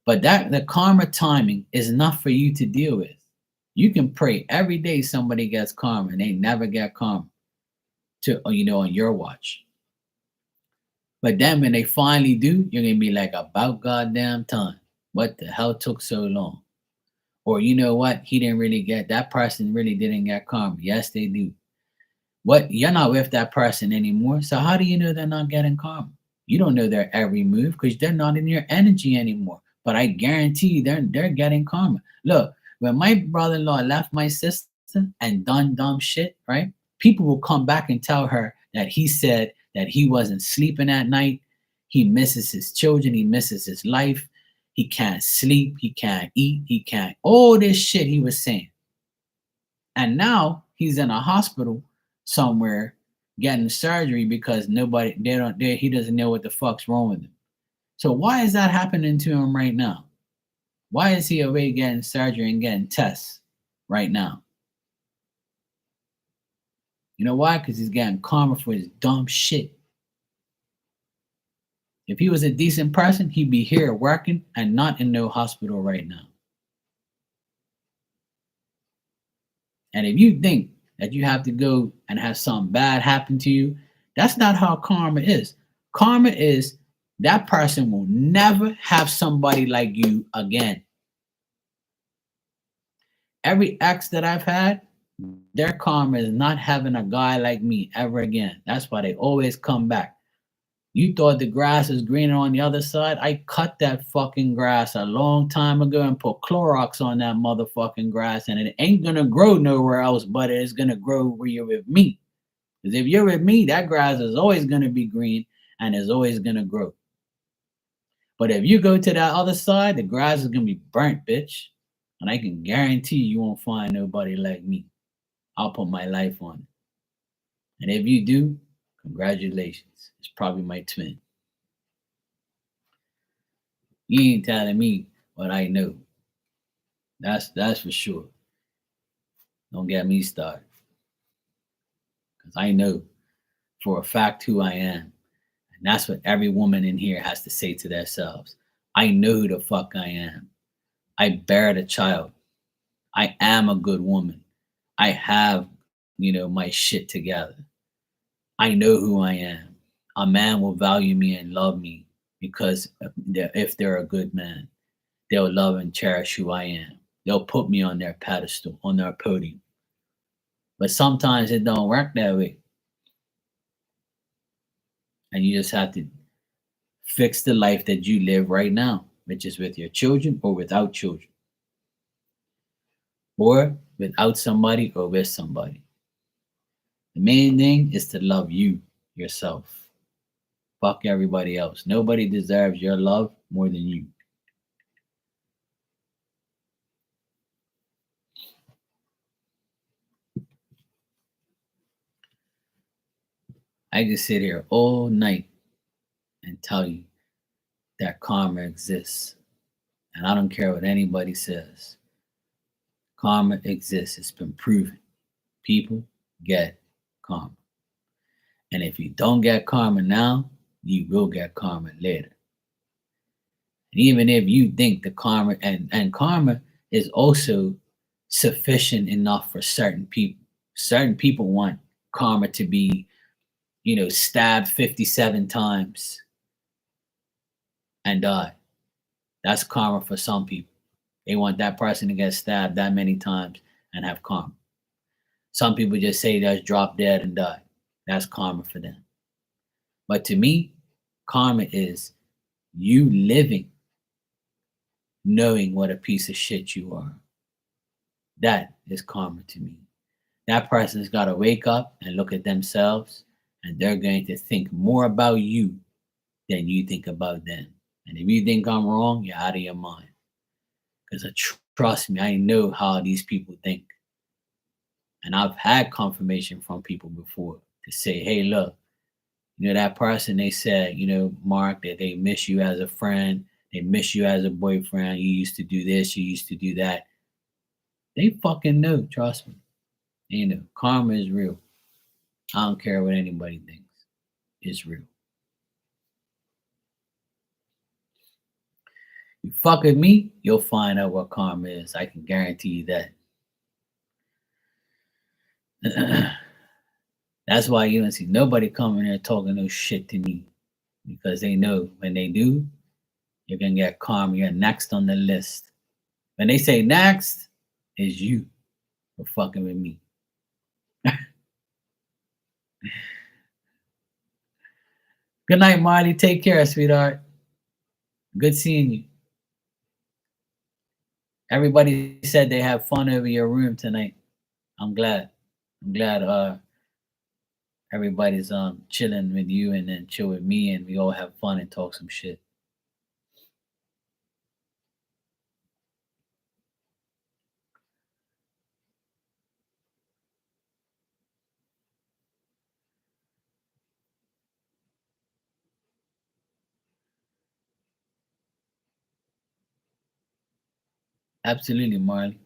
But that the karma timing is enough for you to deal with. You can pray every day somebody gets karma, and they never get karma on your watch. But then when they finally do, you're gonna be like, about goddamn time. What the hell took so long? Or you know what? He didn't really get that person really didn't get karma. Yes, they do. What, you're not with that person anymore. So how do you know they're not getting karma? You don't know their every move because they're not in your energy anymore. But I guarantee you they're getting karma. Look, when my brother-in-law left my sister and done dumb shit, right? People will come back and tell her that he said that he wasn't sleeping at night. He misses his children, he misses his life, he can't sleep, he can't eat, he can't all this shit he was saying. And now he's in a hospital somewhere getting surgery because he doesn't know what the fuck's wrong with him. So why is that happening to him right now? Why is he away getting surgery and getting tests right now? You know why? Because he's getting karma for his dumb shit. If he was a decent person, he'd be here working and not in no hospital right now. And if you think that you have to go and have something bad happen to you, that's not how karma is. Karma is that person will never have somebody like you again. Every ex that I've had, Their karma is not having a guy like me ever again. That's why they always come back. You thought the grass is greener on the other side? I cut that fucking grass a long time ago and put Clorox on that motherfucking grass, and it ain't gonna grow nowhere else, but it's gonna grow where you're with me. Because if you're with me, that grass is always gonna be green and is always gonna grow. But if you go to that other side, the grass is gonna be burnt, bitch. And I can guarantee you won't find nobody like me. I'll put my life on it. And if you do, congratulations. It's probably my twin. You ain't telling me what I know. That's for sure. Don't get me started. Because I know for a fact who I am. And that's what every woman in here has to say to themselves. I know who the fuck I am. I bear the child. I am a good woman. I have, my shit together. I know who I am. A man will value me and love me because if they're a good man, they'll love and cherish who I am. They'll put me on their pedestal, on their podium. But sometimes it don't work that way. And you just have to fix the life that you live right now, which is with your children or without children, or without somebody or with somebody. The main thing is to love you, yourself. Fuck everybody else. Nobody deserves your love more than you. I can sit here all night and tell you that karma exists. And I don't care what anybody says. Karma exists. It's been proven. People get karma. And if you don't get karma now, you will get karma later. And even if you think the karma and karma is also sufficient enough for certain people. Certain people want karma to be, stabbed 57 times and die. That's karma for some people. They want that person to get stabbed that many times and have karma. Some people just say just drop dead and die. That's karma for them. But to me, karma is you living knowing what a piece of shit you are. That is karma to me. That person's got to wake up and look at themselves, and they're going to think more about you than you think about them. And if you think I'm wrong, you're out of your mind. Because trust me, I know how these people think. And I've had confirmation from people before to say, hey, look, that person they said, Mark, that they miss you as a friend, they miss you as a boyfriend, you used to do this, you used to do that. They fucking know, trust me. Karma is real. I don't care what anybody thinks. It's real. You fuck with me, you'll find out what karma is. I can guarantee you that. That's why you don't see nobody coming here talking no shit to me. Because they know when they do, you're gonna get karma. You're next on the list. When they say next, is you for fucking with me. Good night, Marley. Take care, sweetheart. Good seeing you. Everybody said they have fun over your room tonight. I'm glad. I'm glad everybody's chilling with you and then chill with me and we all have fun and talk some shit. Absolutely, Marley.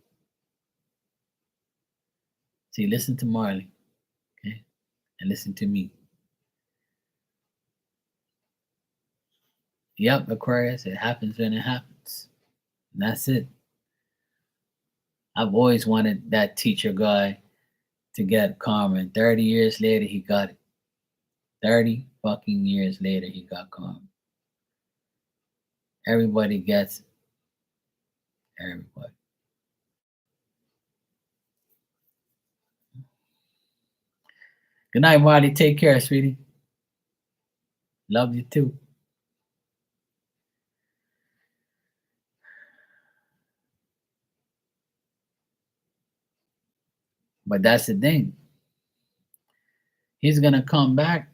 See, listen to Marley, okay? And listen to me. Yep, Aquarius, it happens when it happens. And that's it. I've always wanted that teacher guy to get karma. And 30 years later, he got it. 30 fucking years later, he got karma. Everybody gets it. Everybody. Good night, Marty. Take care, sweetie. Love you too. But that's the thing. He's gonna come back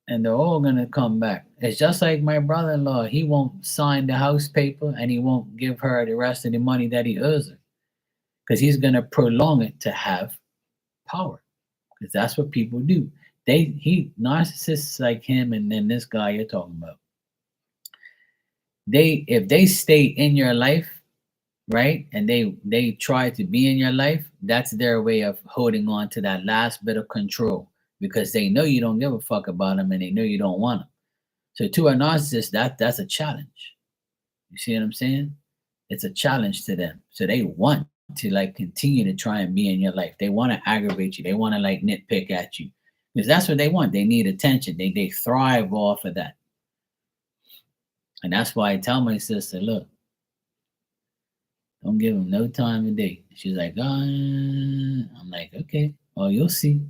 and they're all gonna come back. It's just like my brother-in-law. He won't sign the house paper and he won't give her the rest of the money that he owes her because he's gonna prolong it to have power. Because that's what people do. He narcissists like him and then this guy you're talking about. If they stay in your life, right, and they try to be in your life, that's their way of holding on to that last bit of control because they know you don't give a fuck about them and they know you don't want them. So to a narcissist, that's a challenge. You see what I'm saying? It's a challenge to them. So they want to like continue to try and be in your life. They want to aggravate you. They want to like nitpick at you because that's what they want. They need attention. They thrive off of that. And that's why I tell my sister, look, don't give him no time of day. She's like, I'm like, okay, well, you'll see.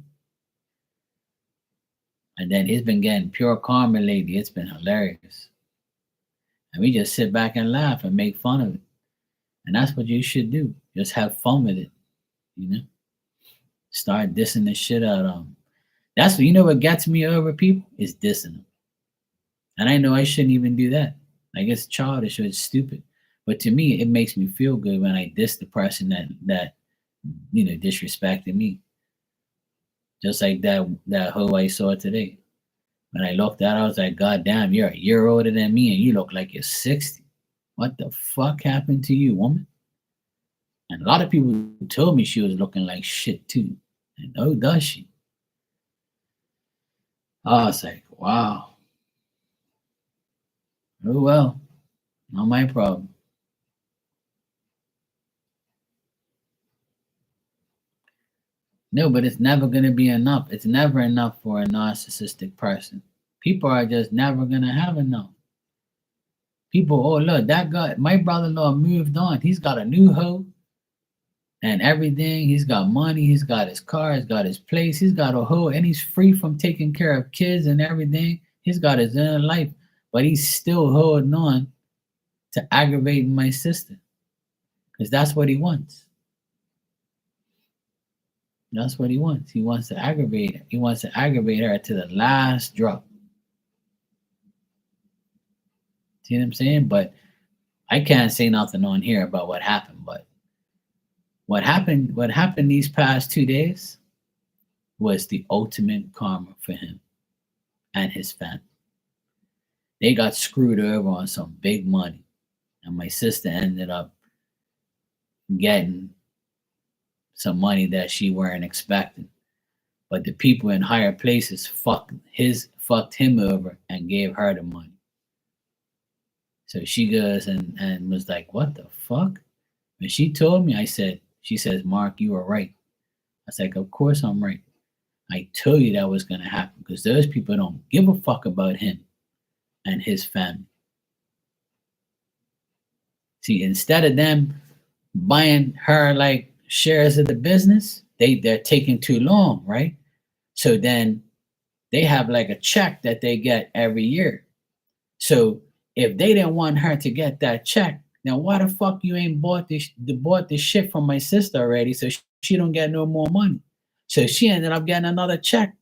And then he's been getting pure karma lately. It's been hilarious. And we just sit back and laugh and make fun of it. And that's what you should do. Just have fun with it. You know? Start dissing the shit out of them. That's what, you know what gets me over people? Is dissing them. And I know I shouldn't even do that. Like it's childish or it's stupid. But to me, it makes me feel good when I diss the person that disrespected me. Just like that hoe I saw today. When I looked at her, I was like, God damn, you're a year older than me and you look like you're 60. What the fuck happened to you, woman? And a lot of people told me she was looking like shit too. And oh, does she? I was like, wow. Oh well, not my problem. No, but it's never going to be enough. It's never enough for a narcissistic person. People are just never going to have enough. People, oh, look, that guy, my brother in law moved on. He's got a new hoe and everything. He's got money. He's got his car. He's got his place. He's got a hoe and he's free from taking care of kids and everything. He's got his own life, but he's still holding on to aggravating my sister because that's what he wants. That's what he wants. He wants to aggravate her. He wants to aggravate her to the last drop. See what I'm saying? But I can't say nothing on here about what happened. But what happened these past 2 days was the ultimate karma for him and his family. They got screwed over on some big money. And my sister ended up getting some money that she weren't expecting. But the people in higher places fucked him over and gave her the money. So she goes and was like, what the fuck? When she told me, she says, Mark, you were right. I was like, of course I'm right. I told you that was going to happen because those people don't give a fuck about him and his family. See, instead of them buying her like shares of the business, they're taking too long, right? So then they have like a check that they get every year. So if they didn't want her to get that check, now why the fuck you ain't bought this shit from my sister already so she don't get no more money? So she ended up getting another check.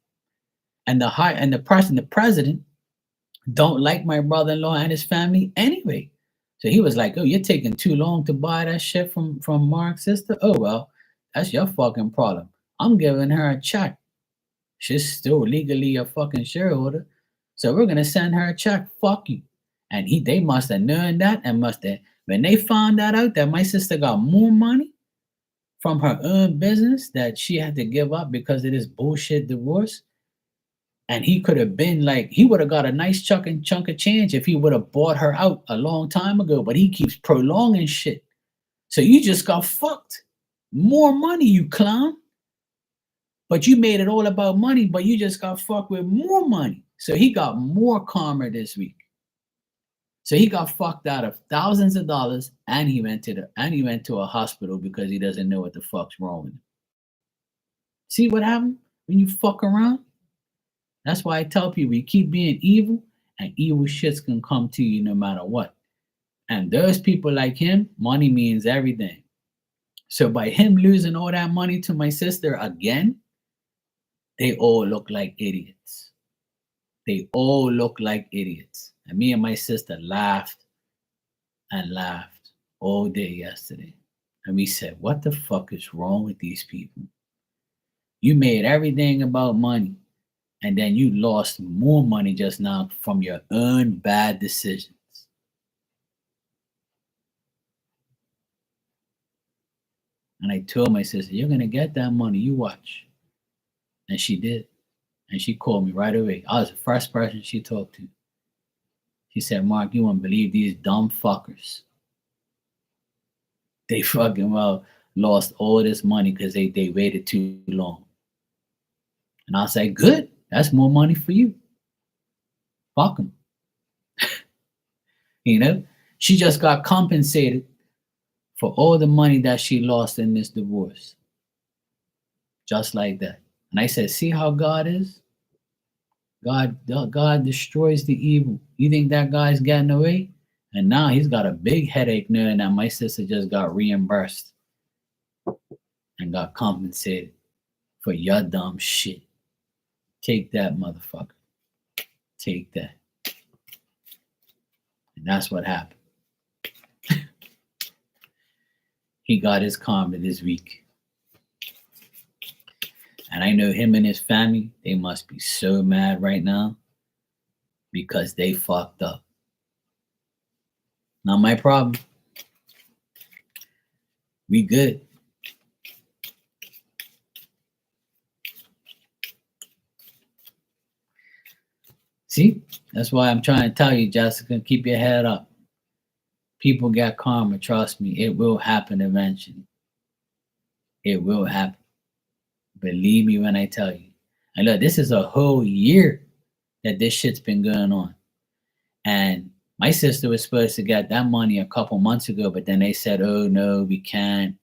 And the president don't like my brother-in-law and his family anyway. So he was like, oh, you're taking too long to buy that shit from Mark's sister? Oh, well, that's your fucking problem. I'm giving her a check. She's still legally a fucking shareholder. So we're going to send her a check. Fuck you. And they must have known that and when they found that out that my sister got more money from her own business that she had to give up because of this bullshit divorce, and he could have been like, he would have got a nice chunk of change if he would have bought her out a long time ago, but he keeps prolonging shit. So you just got fucked. More money, you clown. But you made it all about money, but you just got fucked with more money. So he got more karma this week. So he got fucked out of thousands of dollars and he went to a hospital because he doesn't know what the fuck's wrong with him. See what happened? when you fuck around. That's why I tell people you keep being evil, and evil shits can come to you no matter what. And those people like him, money means everything. So by him losing all that money to my sister again, they all look like idiots. They all look like idiots. And me and my sister laughed and laughed all day yesterday. And we said, what the fuck is wrong with these people? You made everything about money, and then you lost more money just now from your own bad decisions. And I told my sister, you're going to get that money. You watch. And she did. And she called me right away. I was the first person she talked to. She said, Mark, you won't believe these dumb fuckers. They fucking well lost all this money because they waited too long. And I said, good. That's more money for you. Fuck them. You know, she just got compensated for all the money that she lost in this divorce. Just like that. And I said, see how God is? God destroys the evil. You think that guy's getting away? And now he's got a big headache knowing that my sister just got reimbursed and got compensated for your dumb shit. Take that, motherfucker. Take that. And that's what happened. He got his karma this week. And I know him and his family, they must be so mad right now because they fucked up. Not my problem. We good. See? That's why I'm trying to tell you, Jessica, keep your head up. People get karma, trust me. It will happen eventually. It will happen. Believe me when I tell you. And look, this is a whole year that this shit's been going on. And my sister was supposed to get that money a couple months ago, but then they said, oh no, we can't.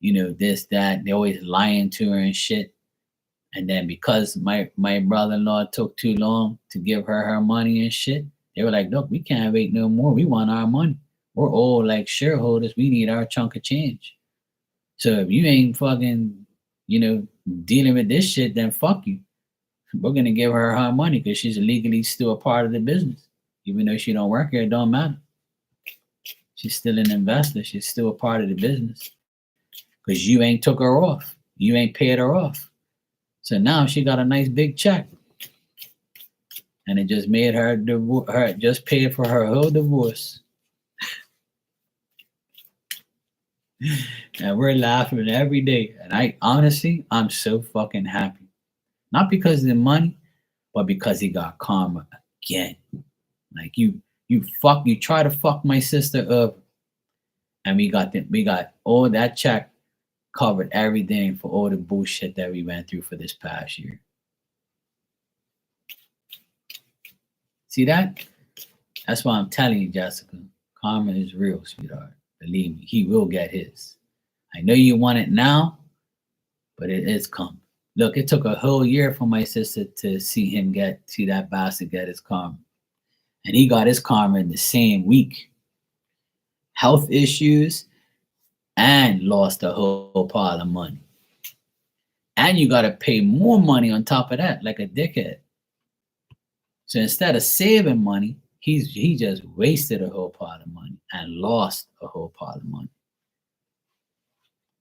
You know, this, that. They always lying to her and shit. And then because my brother-in-law took too long to give her money and shit, they were like, look, we can't wait no more. We want our money. We're all like shareholders. We need our chunk of change. So if you ain't fucking, you know, dealing with this shit, then fuck you. We're going to give her money because she's legally still a part of the business. Even though she don't work here, it don't matter. She's still an investor. She's still a part of the business because you ain't took her off. You ain't paid her off. So now she got a nice big check. And it just made her just paid for her whole divorce. And we're laughing every day. And I honestly, I'm so fucking happy. Not because of the money, but because he got karma again. Like you try to fuck my sister up. And we got all that check covered everything for all the bullshit that we went through for this past year. See that? That's why I'm telling you, Jessica, karma is real, sweetheart. Believe me, he will get his. I know you want it now, but it is coming. Look, it took a whole year for my sister to see that bastard get his karma. And he got his karma in the same week. Health issues and lost a whole pile of money. And you got to pay more money on top of that, like a dickhead. So instead of saving money, he just wasted a whole pile of money and lost a whole pile of money.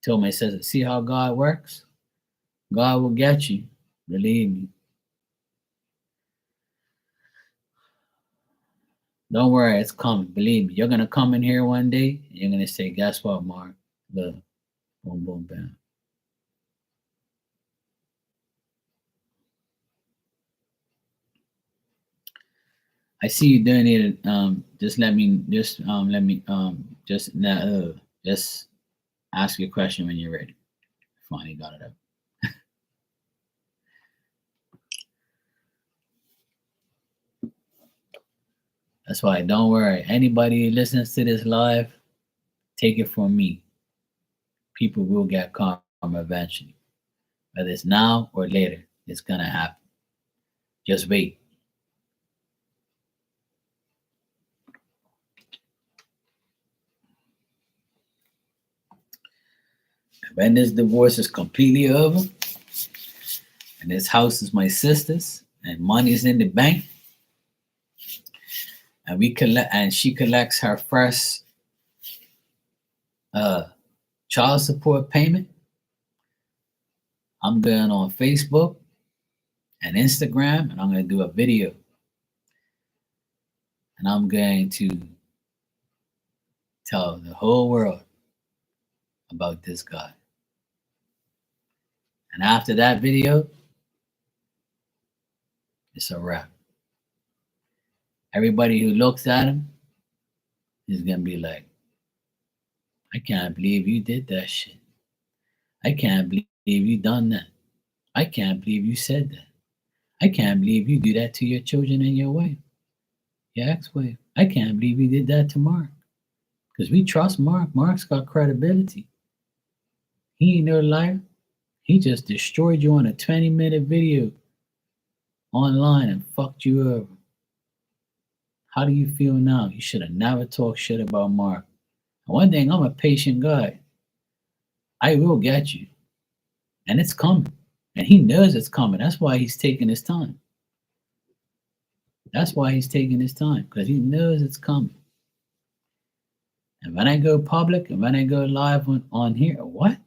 Told my sister, see how God works? God will get you. Believe me. Don't worry, it's coming. Believe me. You're going to come in here one day and you're going to say, guess what, Mark? Look, boom, boom, bam. I see you donated. Just ask your question when you're ready. Finally got it up. That's why, don't worry. Anybody who listens to this live, take it from me. People will get karma eventually, whether it's now or later. It's gonna happen. Just wait. When this divorce is completely over, and this house is my sister's, and money's in the bank, and she collects her first uh, child support payment, I'm going on Facebook and Instagram, and I'm going to do a video, and I'm going to tell the whole world about this guy. And after that video, it's a wrap. Everybody who looks at him is going to be like, I can't believe you did that shit. I can't believe you done that. I can't believe you said that. I can't believe you do that to your children and your wife, your ex-wife. I can't believe you did that to Mark. Because we trust Mark. Mark's got credibility. He ain't no liar. He just destroyed you on a 20-minute video online and fucked you over. How do you feel now? You should have never talked shit about Mark. One thing, I'm a patient guy. I will get you. And it's coming. And he knows it's coming. That's why he's taking his time. That's why he's taking his time. Because he knows it's coming. And when I go public and when I go live on here, what?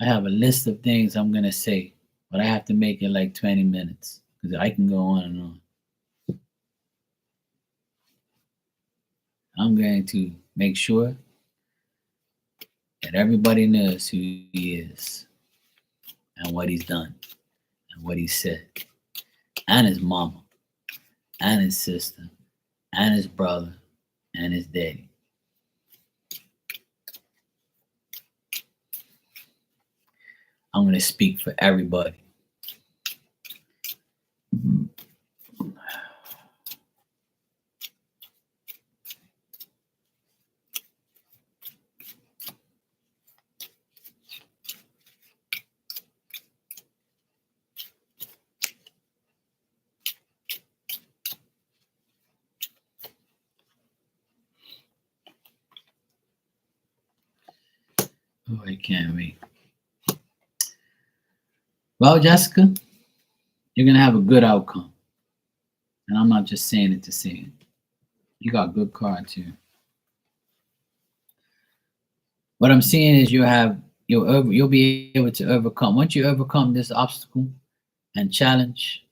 I have a list of things I'm going to say. But I have to make it like 20 minutes. Because I can go on and on. I'm going to make sure that everybody knows who he is and what he's done and what he said, and his mama and his sister and his brother and his daddy. I'm going to speak for everybody. Oh, I can't wait. Well, Jessica, you're going to have a good outcome. And I'm not just saying it to say it. You got good cards here. What I'm seeing is you'll be able to overcome. Once you overcome this obstacle and challenge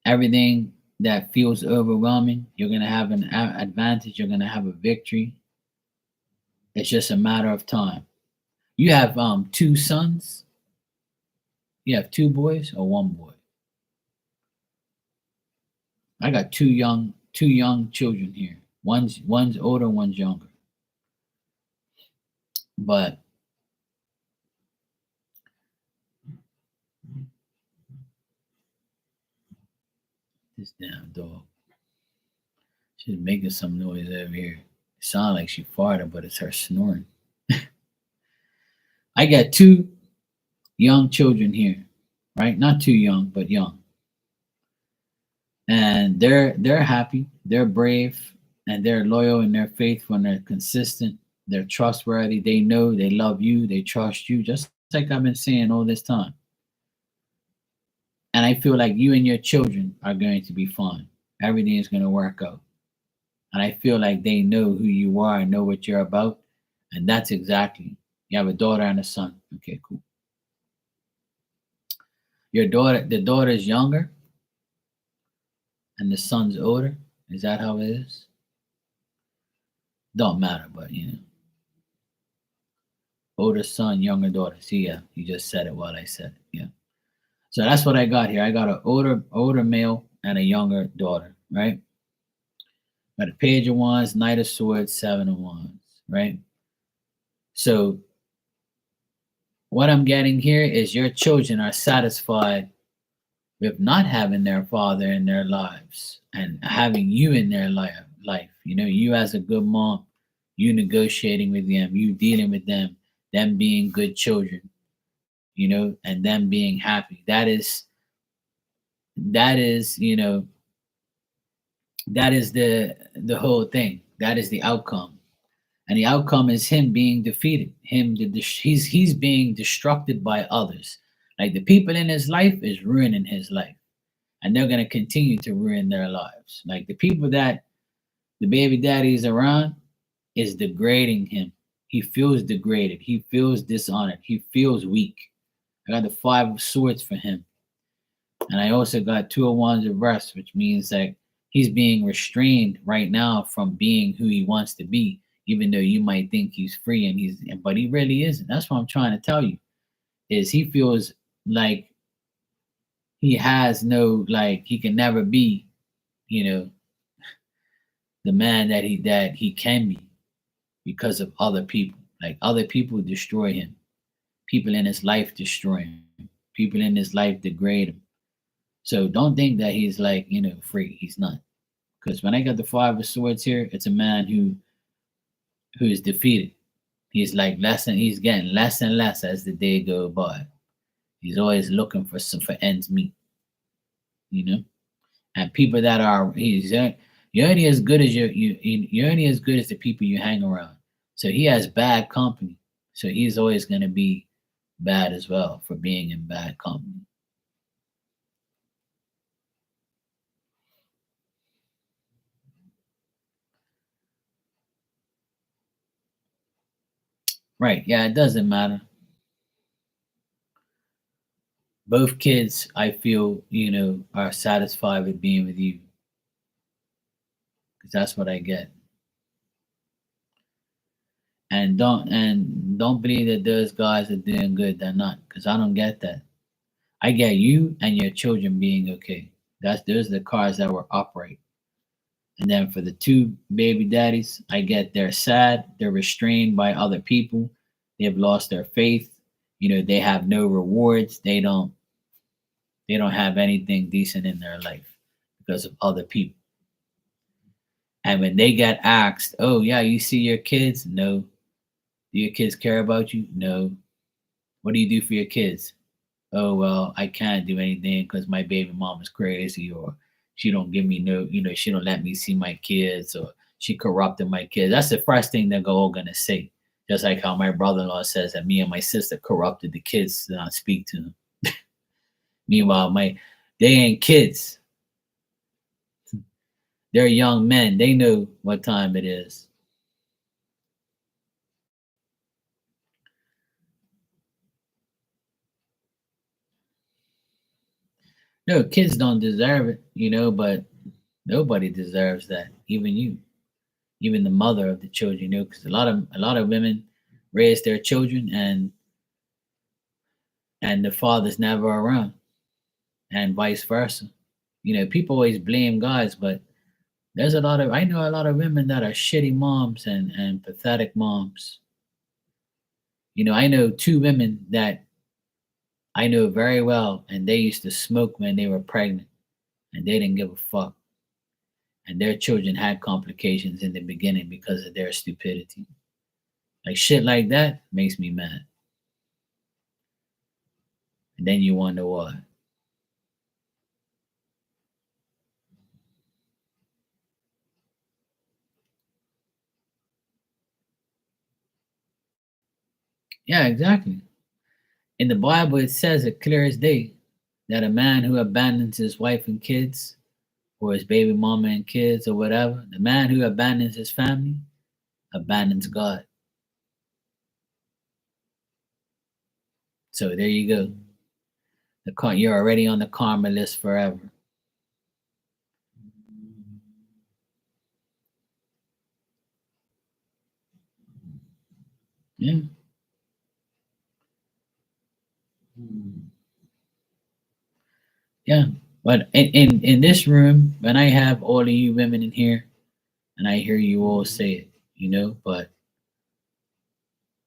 everything that feels overwhelming, you're going to have an advantage. You're going to have a victory. It's just a matter of time. You have 2 sons. You have 2 boys or 1 boy. I got 2 young children here. One's older, one's younger. But this damn dog, she's making some noise over here. It sounds like she farted, but it's her snoring. I got 2 young children here, right? Not too young, but young. And they're happy, they're brave, and they're loyal and they're faithful and they're consistent. They're trustworthy. They know they love you. They trust you, just like I've been saying all this time. And I feel like you and your children are going to be fine. Everything is going to work out. And I feel like they know who you are and know what you're about. And that's exactly. You have a daughter and a son. Okay, cool. The daughter is younger and the son's older. Is that how it is? Don't matter, but older son, younger daughter. See, yeah, you just said it while I said it. Yeah. So that's what I got here. I got an older male and a younger daughter, right? Got a Page of Wands, Knight of Swords, 7 of Wands, right? So what I'm getting here is your children are satisfied with not having their father in their lives and having you in their life. You as a good mom, you negotiating with them, you dealing with them being good children. and them being happy. That is, that is the whole thing. That is the outcome. And the outcome is him being defeated. He's being destructed by others. Like the people in his life is ruining his life, and they're gonna continue to ruin their lives. Like the people that the baby daddy is around is degrading him. He feels degraded. He feels dishonored. He feels weak. I got the 5 of Swords for him, and I also got 2 of Wands reversed, which means that he's being restrained right now from being who he wants to be, even though you might think he's free but he really isn't. That's what I'm trying to tell you. Is he feels like he has no, like he can never be, you know, the man that he can be because of other people. Like other people destroy him. People in his life destroy him. People in his life degrade him. So don't think that he's like, free. He's not. Because when I got the 5 of Swords here, it's a man who is defeated. He's getting less and less as the day go by. He's always looking for ends meet, you know. And people that are you're only as good as you're only as good as the people you hang around. So he has bad company. So he's always gonna be bad as well for being in bad company. Right. Yeah, it doesn't matter. Both kids, I feel, are satisfied with being with you because that's what I get. And don't believe that those guys are doing good. They're not, because I don't get that. I get you and your children being okay. That's Those are the cars that were upright. And then for the 2 baby daddies, I get they're sad, they're restrained by other people, they've lost their faith. They have no rewards. They don't have anything decent in their life because of other people. And when they get asked, "Oh yeah, you see your kids?" No. Do your kids care about you? No. What do you do for your kids? Oh well, I can't do anything because my baby mom is crazy, or she don't give me no, she don't let me see my kids, or she corrupted my kids. That's the first thing they're all gonna say. Just like how my brother-in-law says that me and my sister corrupted the kids to not speak to them. Meanwhile, they ain't kids. They're young men. They know what time it is. No, kids don't deserve it, but nobody deserves that. Even you, even the mother of the children, because a lot of women raise their children and the father's never around, and vice versa. People always blame guys, but I know a lot of women that are shitty moms and pathetic moms. I know 2 women that I know very well, and they used to smoke when they were pregnant, and they didn't give a fuck. And their children had complications in the beginning because of their stupidity. Like shit like that makes me mad. And then you wonder why. Yeah, exactly. In the Bible, it says it clear as day that a man who abandons his wife and kids, or his baby mama and kids, or whatever, the man who abandons his family abandons God. So there you go. You're already on the karma list forever. Yeah. Yeah. But in this room, when I have all of you women in here, and I hear you all say it, but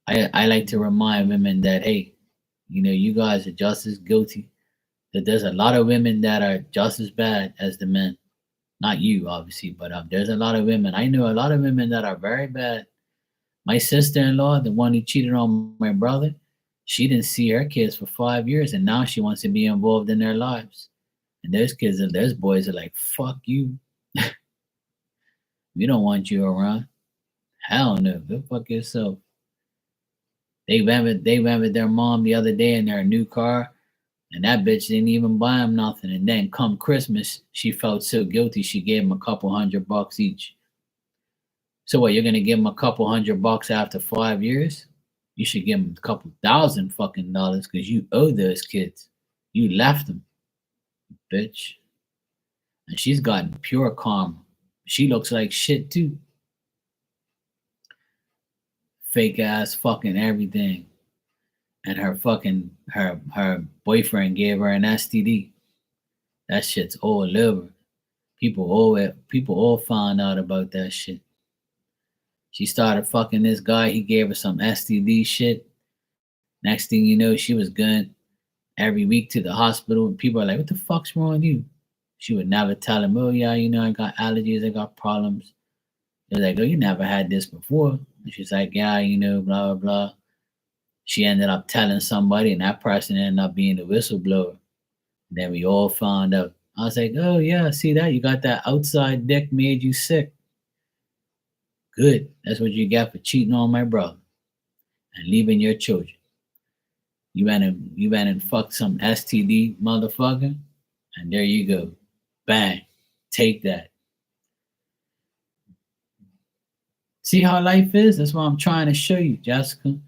I like to remind women that, hey, you guys are just as guilty. That there's a lot of women that are just as bad as the men. Not you, obviously, but there's a lot of women. I know a lot of women that are very bad. My sister-in-law, the one who cheated on my brother, She didn't see her kids for 5 years, and now she wants to be involved in their lives. And those boys are like, fuck you. We don't want you around. Hell no. Go fuck yourself. They went with their mom the other day in their new car, and that bitch didn't even buy them nothing. And then come Christmas, she felt so guilty she gave them a couple $100 each. So what, you're gonna give them a couple $100 after 5 years? You should give them a couple thousand fucking dollars because you owe those kids. You left them, bitch. And she's gotten pure karma. She looks like shit too. Fake ass fucking everything. And her boyfriend gave her an STD. That shit's all over. People all found out about that shit. She started fucking this guy. He gave her some STD shit. Next thing you know, she was going every week to the hospital. And people are like, what the fuck's wrong with you? She would never tell him, oh, yeah, I got allergies. I got problems. They're like, oh, you never had this before. And she's like, yeah, blah, blah, blah. She ended up telling somebody, and that person ended up being the whistleblower. And then we all found out. I was like, oh, yeah, see that? You got that outside dick made you sick. Good. That's what you got for cheating on my brother and leaving your children. You went and fucked some STD motherfucker, and there you go. Bang. Take that. See how life is? That's what I'm trying to show you, Jessica.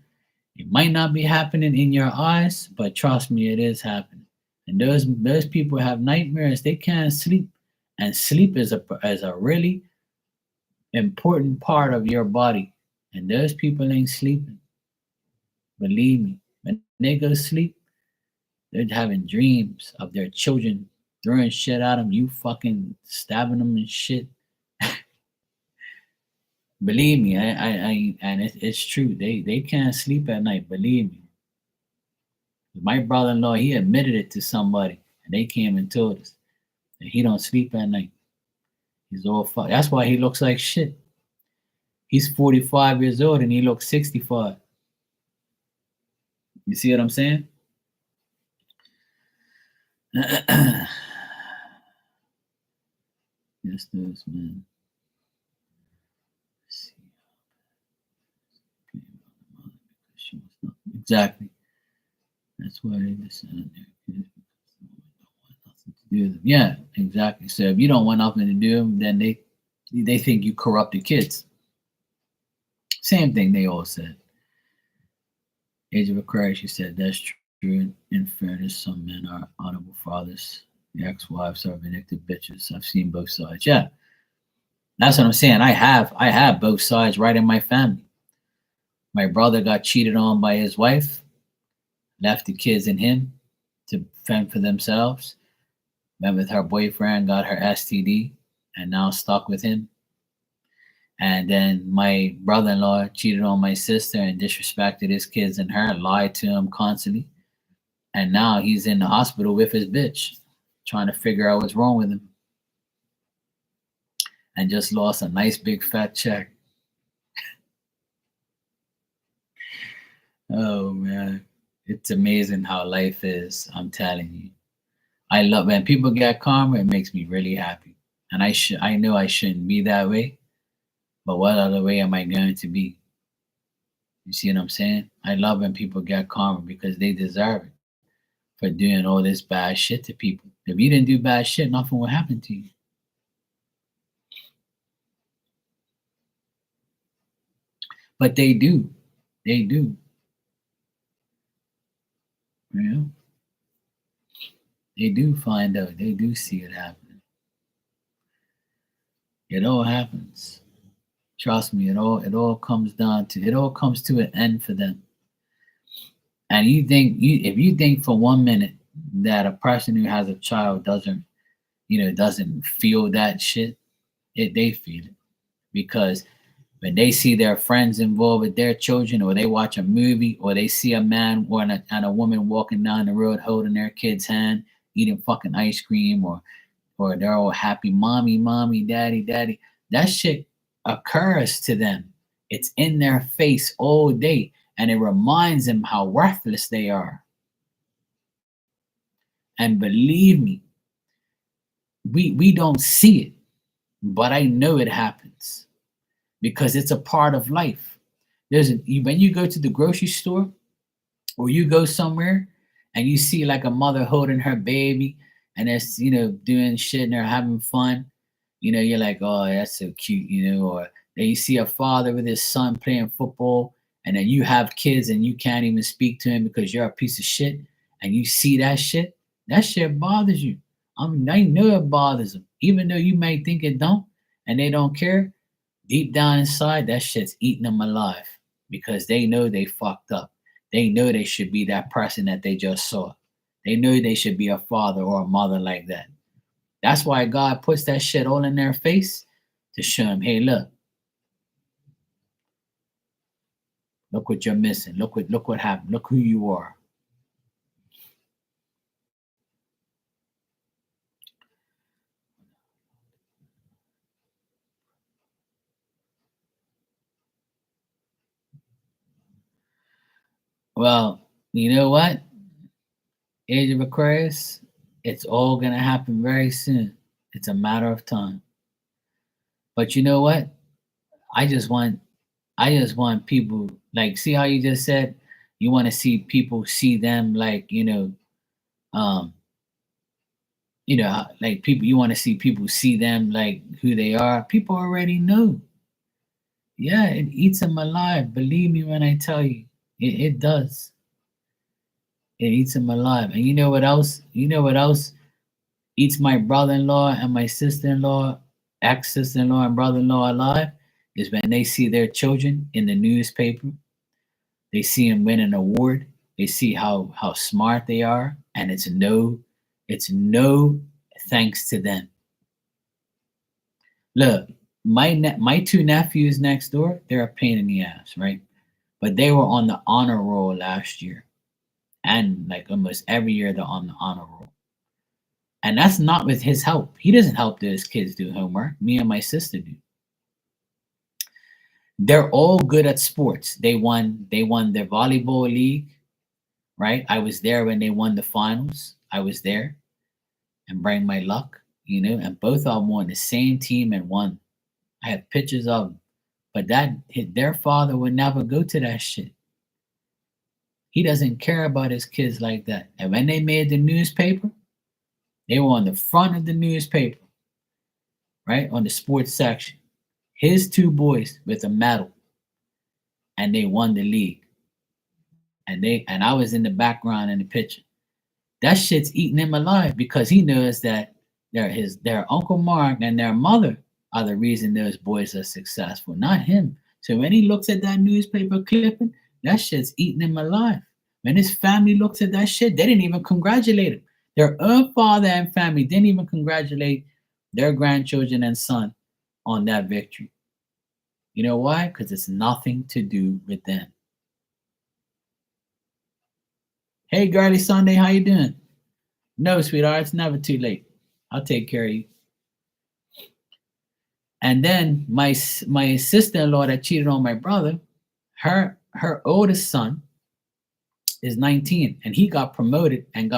It might not be happening in your eyes, but trust me, it is happening. And those people have nightmares. They can't sleep. And sleep is a really important part of your body. And those people ain't sleeping. Believe me. When they go to sleep, they're having dreams of their children throwing shit at them, you fucking stabbing them and shit. Believe me, it's true. They can't sleep at night. Believe me. My brother-in-law, he admitted it to somebody, and they came and told us that he don't sleep at night. He's all fucked. That's why he looks like shit. He's 45 years old and he looks 65. You see what I'm saying? Yes, this man. Exactly. That's why they listen. Yeah, exactly. So if you don't want nothing to do, then they think you corrupt the kids. Same thing they all said. Age of Aquarius, she said that's true. In fairness, some men are honorable fathers. The ex-wives are vindictive bitches. I've seen both sides. Yeah, that's what I'm saying. I have both sides right in my family. My brother got cheated on by his wife, left the kids and him to fend for themselves. Went with her boyfriend, got her STD, and now stuck with him. And then my brother-in-law cheated on my sister and disrespected his kids and her, lied to him constantly. And now he's in the hospital with his bitch, trying to figure out what's wrong with him. And just lost a nice big fat check. Oh man, it's amazing how life is. I'm telling you. I love when people get karma, it makes me really happy. And I know I shouldn't be that way. But what other way am I going to be? You see what I'm saying? I love when people get karma because they deserve it for doing all this bad shit to people. If you didn't do bad shit, nothing will happen to you. But they do. They do. You know? They do find out. They do see it happening. It all happens. Trust me, it all comes to an end for them. And if you think for 1 minute that a person who has a child doesn't feel that shit, they feel it. Because when they see their friends involved with their children, or they watch a movie, or they see a man and a woman walking down the road holding their kid's hand, eating fucking ice cream, or they're all happy, mommy, daddy, that shit occurs to them. It's in their face all day. and it reminds them how worthless they are. And believe me, we don't see it, but I know it happens because it's a part of life. When you go to the grocery store or you go somewhere and you see like a mother holding her baby and they're doing shit and they're having fun, you're like, oh, that's so cute, or then you see a father with his son playing football, and then you have kids and you can't even speak to him because you're a piece of shit, and you see that shit bothers you. I mean, I know it bothers them, even though you might think it don't, and they don't care. Deep down inside, that shit's eating them alive because they know they fucked up. They know they should be that person that they just saw. They know they should be a father or a mother like that. That's why God puts that shit all in their face to show them, hey, look what you're missing. Look what happened. Look who you are. Well, you know what? Age of Aquarius, it's all gonna happen very soon. It's a matter of time. But you know what? I just want people, like, see how you just said you want to see people see them like, um, like people, you want to see people see them like who they are. People already know. Yeah, it eats them alive. Believe me when I tell you, it does. It eats them alive. And you know what else? You know what else eats my brother-in-law and my sister-in-law, ex-sister-in-law and brother-in-law alive? Is when they see their children in the newspaper. They see them win an award. They see how smart they are, and it's no thanks to them. Look, my two nephews next door, they're a pain in the ass, right? But they were on the honor roll last year, and like almost every year they're on the honor roll. And that's not with his help. He doesn't help those kids do homework. Me and my sister do. They're all good at sports. They won their volleyball league, right? I was there when they won the finals. I was there and bring my luck, and both of them were on the same team and won. I have pictures of them. But their father would never go to that shit. He doesn't care about his kids like that. And when they made the newspaper, they were on the front of the newspaper, right? On the sports section. His two boys with a medal. And they won the league. And I was in the background in the picture. That shit's eating him alive because he knows that their Uncle Mark and their mother are the reason those boys are successful, not him. So when he looks at that newspaper clipping, that shit's eating him alive. When his family looks at that shit, they didn't even congratulate him. Their own father and family didn't even congratulate their grandchildren and son on that victory. You know why? Because it's nothing to do with them. Hey, girly Sunday, how you doing? No, sweetheart, it's never too late. I'll take care of you. And then my sister-in-law that cheated on my brother, her oldest son is 19, and he got promoted and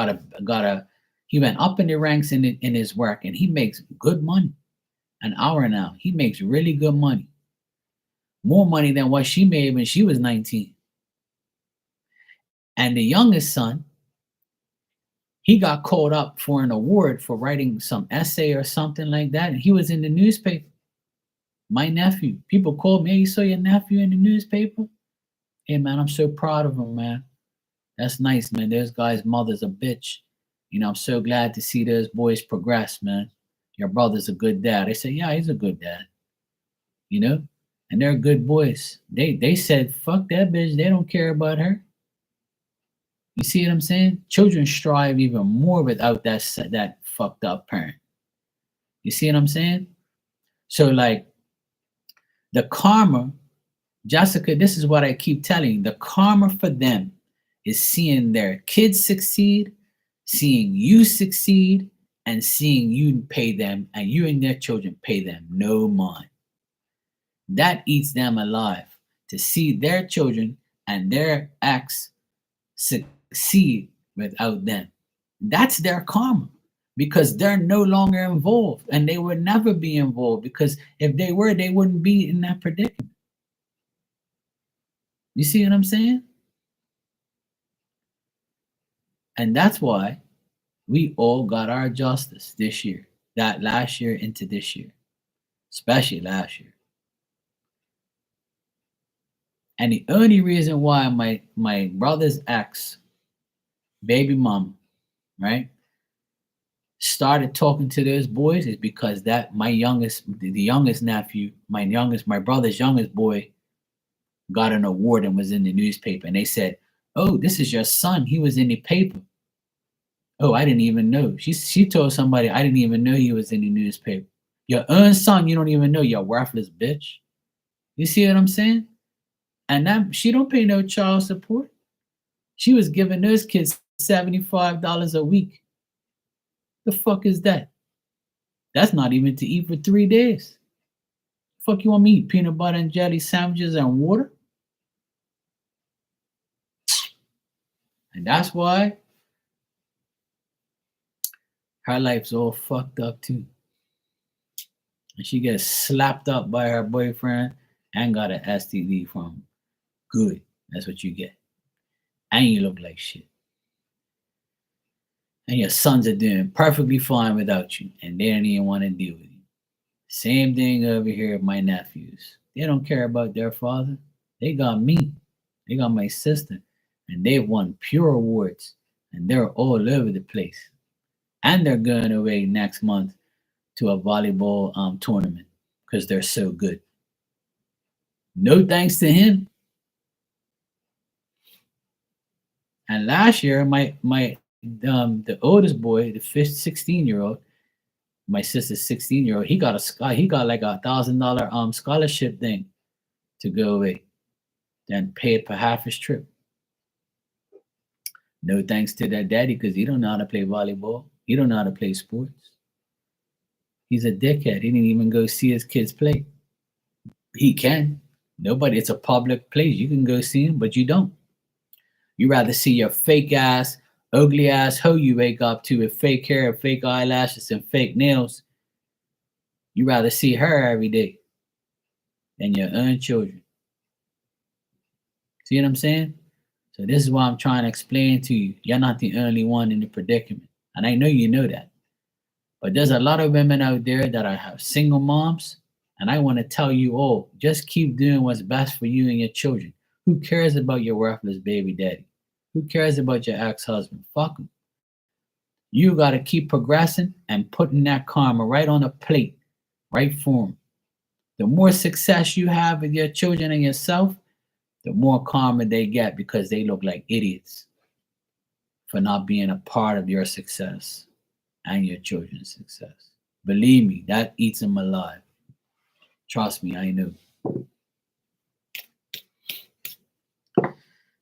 he went up in the ranks in his work, and he makes good money an hour now. He makes really good money, more money than what she made when she was 19. And the youngest son, he got called up for an award for writing some essay or something like that, and he was in the newspaper. My nephew, people called me, hey, you saw your nephew in the newspaper? Hey, man, I'm so proud of him, man. That's nice, man. Those guys' mother's a bitch. I'm so glad to see those boys progress, man. Your brother's a good dad. I said, yeah, he's a good dad. And they're good boys. They said, fuck that bitch. They don't care about her. You see what I'm saying? Children strive even more without that fucked up parent. You see what I'm saying? So like the karma, Jessica, this is what I keep telling you. The karma for them is seeing their kids succeed, seeing you succeed, and seeing you pay them, and you and their children pay them no mind. That eats them alive to see their children and their ex succeed without them. That's their karma because they're no longer involved and they would never be involved because if they were, they wouldn't be in that predicament. You see what I'm saying? And that's why we all got our justice this year, that last year into this year, especially last year. And the only reason why my brother's ex, baby mom, right, started talking to those boys is because that my youngest, the youngest nephew, my brother's youngest boy, got an award and was in the newspaper. And they said, "Oh, this is your son. He was in the paper." Oh, I didn't even know. She told somebody I didn't even know he was in the newspaper. Your own son, you don't even know. You're worthless bitch. You see what I'm saying? And that she don't pay no child support. She was giving those kids $75 a week. The fuck is that? That's not even to eat for 3 days. Fuck you want me eat peanut butter and jelly sandwiches and water? And that's why her life's all fucked up too. And she gets slapped up by her boyfriend and got an STD from him. Good. That's what you get. And you look like shit. And your sons are doing perfectly fine without you. And they don't even want to deal with you. Same thing over here with my nephews. They don't care about their father. They got me. They got my sister. And they've won pure awards. And they're all over the place. And they're going away next month to a volleyball tournament because they're so good. No thanks to him. And last year, the oldest boy, the 16-year-old, my sister's 16-year-old, he got like $1,000 scholarship thing to go away, then paid for half his trip. No thanks to that daddy because he don't know how to play volleyball. He don't know how to play sports. He's a dickhead. He didn't even go see his kids play. He can. Nobody. It's a public place. You can go see him, but you don't. You rather see your fake ass, ugly ass hoe you wake up to with fake hair, fake eyelashes, and fake nails. You rather see her every day than your own children. See what I'm saying? So this is why I'm trying to explain to you. You're not the only one in the predicament. And I know you know that. But there's a lot of women out there that have single moms. And I want to tell you all, just keep doing what's best for you and your children. Who cares about your worthless baby daddy? Who cares about your ex-husband? Fuck him. You got to keep progressing and putting that karma right on a plate, right for him. The more success you have with your children and yourself, the more karma they get because they look like idiots for not being a part of your success and your children's success. Believe me, that eats them alive. Trust me, I know.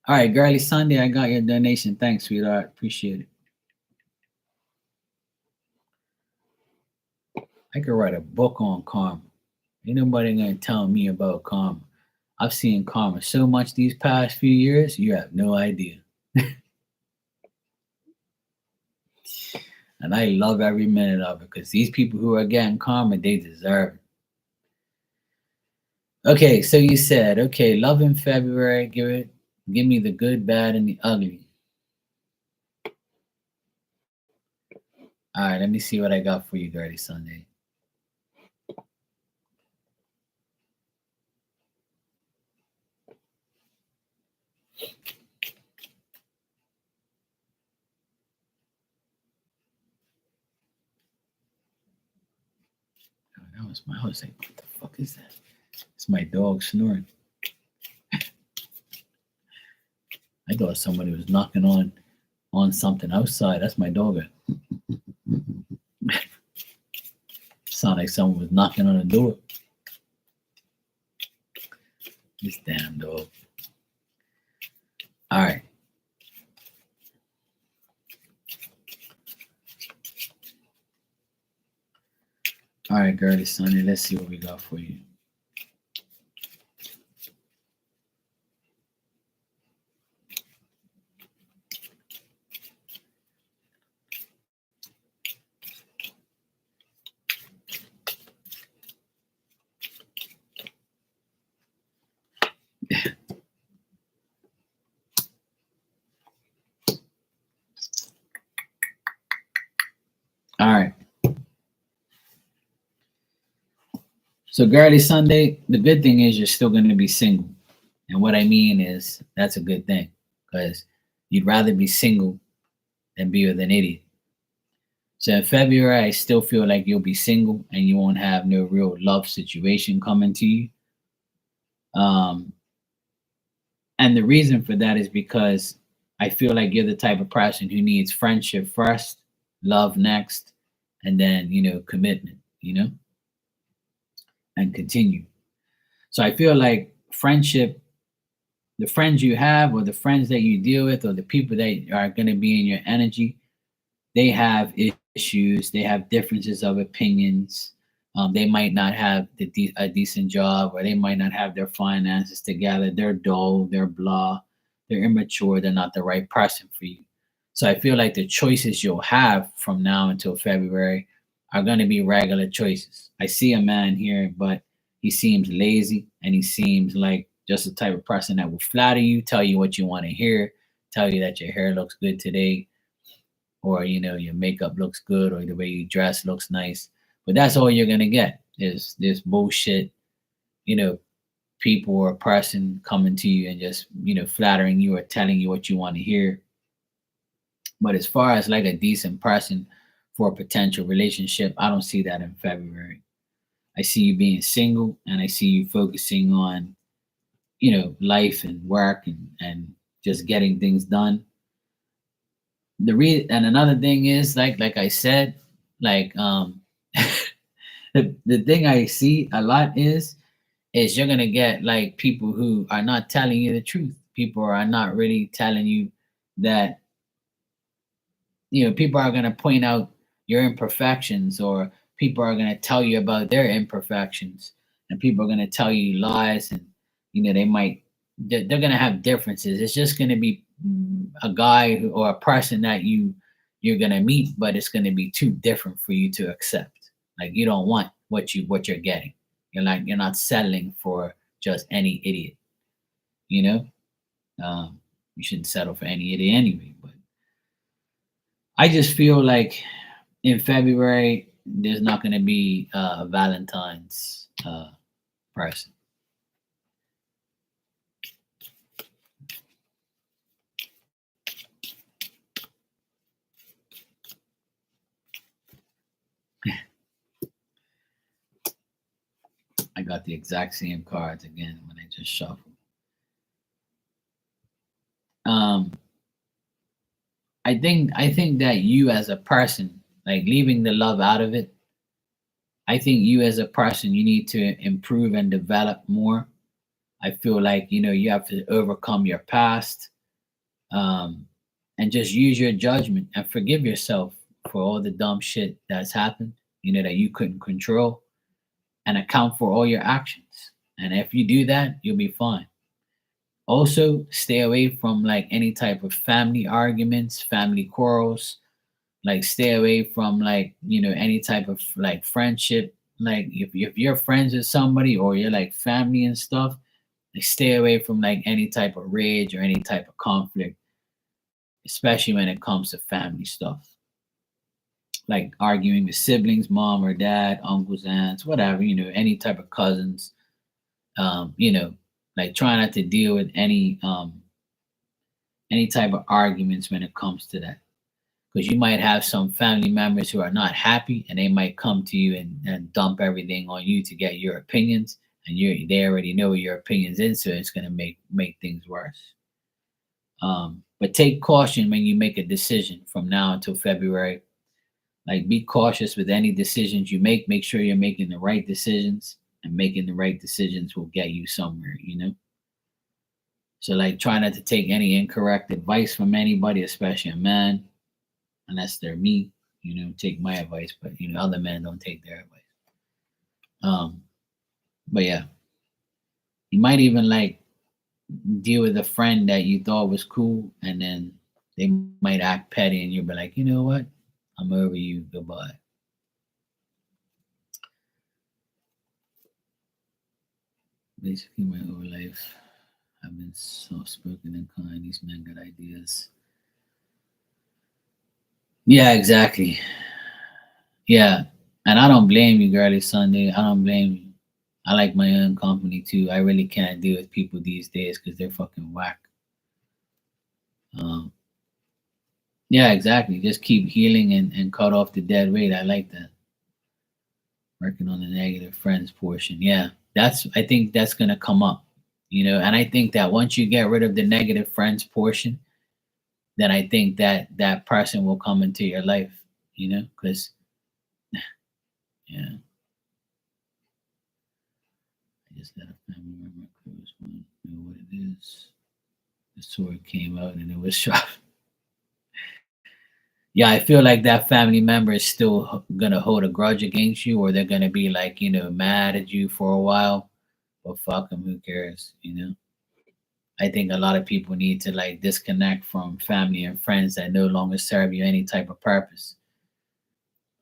All right, Girly Sunday, I got your donation. Thanks, sweetheart. Appreciate it. I could write a book on karma. Ain't nobody gonna tell me about karma. I've seen karma so much these past few years, you have no idea. And I love every minute of it because these people who are getting karma, they deserve it. Okay, so you said, okay, love in February, give me the good, bad, and the ugly. All right, let me see what I got for you, Girly Sunday. That was I was like, what the fuck is that? It's my dog snoring. I thought somebody was knocking on something outside. That's my dog. Sound like someone was knocking on the door. This damn dog. All right. All right, Girly Sunday, let's see what we got for you. All right. So, Girly Sunday, the good thing is you're still going to be single. And what I mean is that's a good thing because you'd rather be single than be with an idiot. So in February, I still feel like you'll be single and you won't have no real love situation coming to you. Um, and the reason for that is because I feel like you're the type of person who needs friendship first, love next, and then, commitment, and continue. So I feel like friendship, the friends you have or the friends that you deal with or the people that are going to be in your energy, they have issues, they have differences of opinions. They might not have a decent job, or they might not have their finances together. They're dull, they're blah, they're immature, they're not the right person for you. So I feel like the choices you'll have from now until February are going to be regular choices. I see a man here, but he seems lazy and he seems like just the type of person that will flatter you, tell you what you want to hear, tell you that your hair looks good today, or your makeup looks good, or the way you dress looks nice. But that's all you're gonna get is this bullshit, you know people or person coming to you and just flattering you or telling you what you want to hear. But as far as like a decent person for a potential relationship, I don't see that in February. I see you being single, and I see you focusing on life and work, and just getting things done. And another thing is, like I said, like the thing I see a lot is you're gonna get like people who are not telling you the truth. People are not really telling you that, people are gonna point out your imperfections, or people are gonna tell you about their imperfections, and people are gonna tell you lies, and they might, they're gonna have differences. It's just gonna be a guy or a person that you're gonna meet, but it's gonna be too different for you to accept. Like you don't want what you're getting. You're not settling for just any idiot. You know, you shouldn't settle for any idiot anyway. But I just feel like in February there's not gonna be a Valentine's person. I got the exact same cards again when I just shuffled. Um, I think that you as a person, like leaving the love out of it, I think you as a person, you need to improve and develop more. I feel like you have to overcome your past, um, and just use your judgment and forgive yourself for all the dumb shit that's happened. That you couldn't control, and account for all your actions. And if you do that, you'll be fine. Also, stay away from like any type of family arguments, family quarrels. Like stay away from like any type of like friendship. Like if you're friends with somebody or you're like family and stuff, like stay away from like any type of rage or any type of conflict, especially when it comes to family stuff. Like arguing with siblings, mom or dad, uncles, aunts, whatever, any type of cousins. Like try not to deal with any type of arguments when it comes to that, because you might have some family members who are not happy, and they might come to you and dump everything on you to get your opinions, and they already know your opinions in, so it's going to make things worse. But take caution when you make a decision from now until February. Like be cautious with any decisions you make sure you're making the right decisions, and making the right decisions will get you somewhere. So like try not to take any incorrect advice from anybody, especially a man, unless they're me. Take my advice, but other men don't take their advice. Um, but yeah, you might even like deal with a friend that you thought was cool, and then they might act petty, and you'll be like, you know what? I'm over you. Goodbye. Basically, my whole life, I've been soft spoken and kind. These men got ideas. Yeah, exactly. Yeah. And I don't blame you, girly Sunday. I don't blame you. I like my own company too. I really can't deal with people these days because they're fucking whack. Um, yeah, exactly. Just keep healing and cut off the dead weight. I like that. Working on the negative friends portion. Yeah, I think that's gonna come up. And I think that once you get rid of the negative friends portion, then I think that that person will come into your life. Because yeah, I just let a family member close one know what it is. The sword came out and it was sharp. Yeah, I feel like that family member is still gonna hold a grudge against you, or they're gonna be like, mad at you for a while. But fuck them, who cares? I think a lot of people need to like disconnect from family and friends that no longer serve you any type of purpose.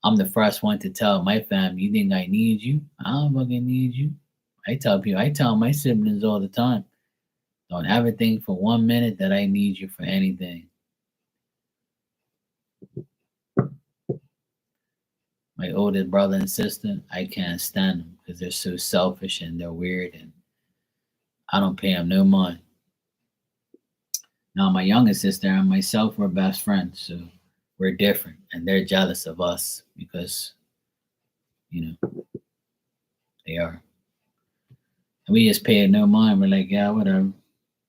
I'm the first one to tell my family, you think I need you? I don't fucking need you. I tell my siblings all the time, don't ever think for 1 minute that I need you for anything. My oldest brother and sister, I can't stand them because they're so selfish and they're weird, and I don't pay them no mind. Now my youngest sister and myself were best friends, so we're different, and they're jealous of us because you know they are. And we just pay it no mind. We're like, yeah, whatever.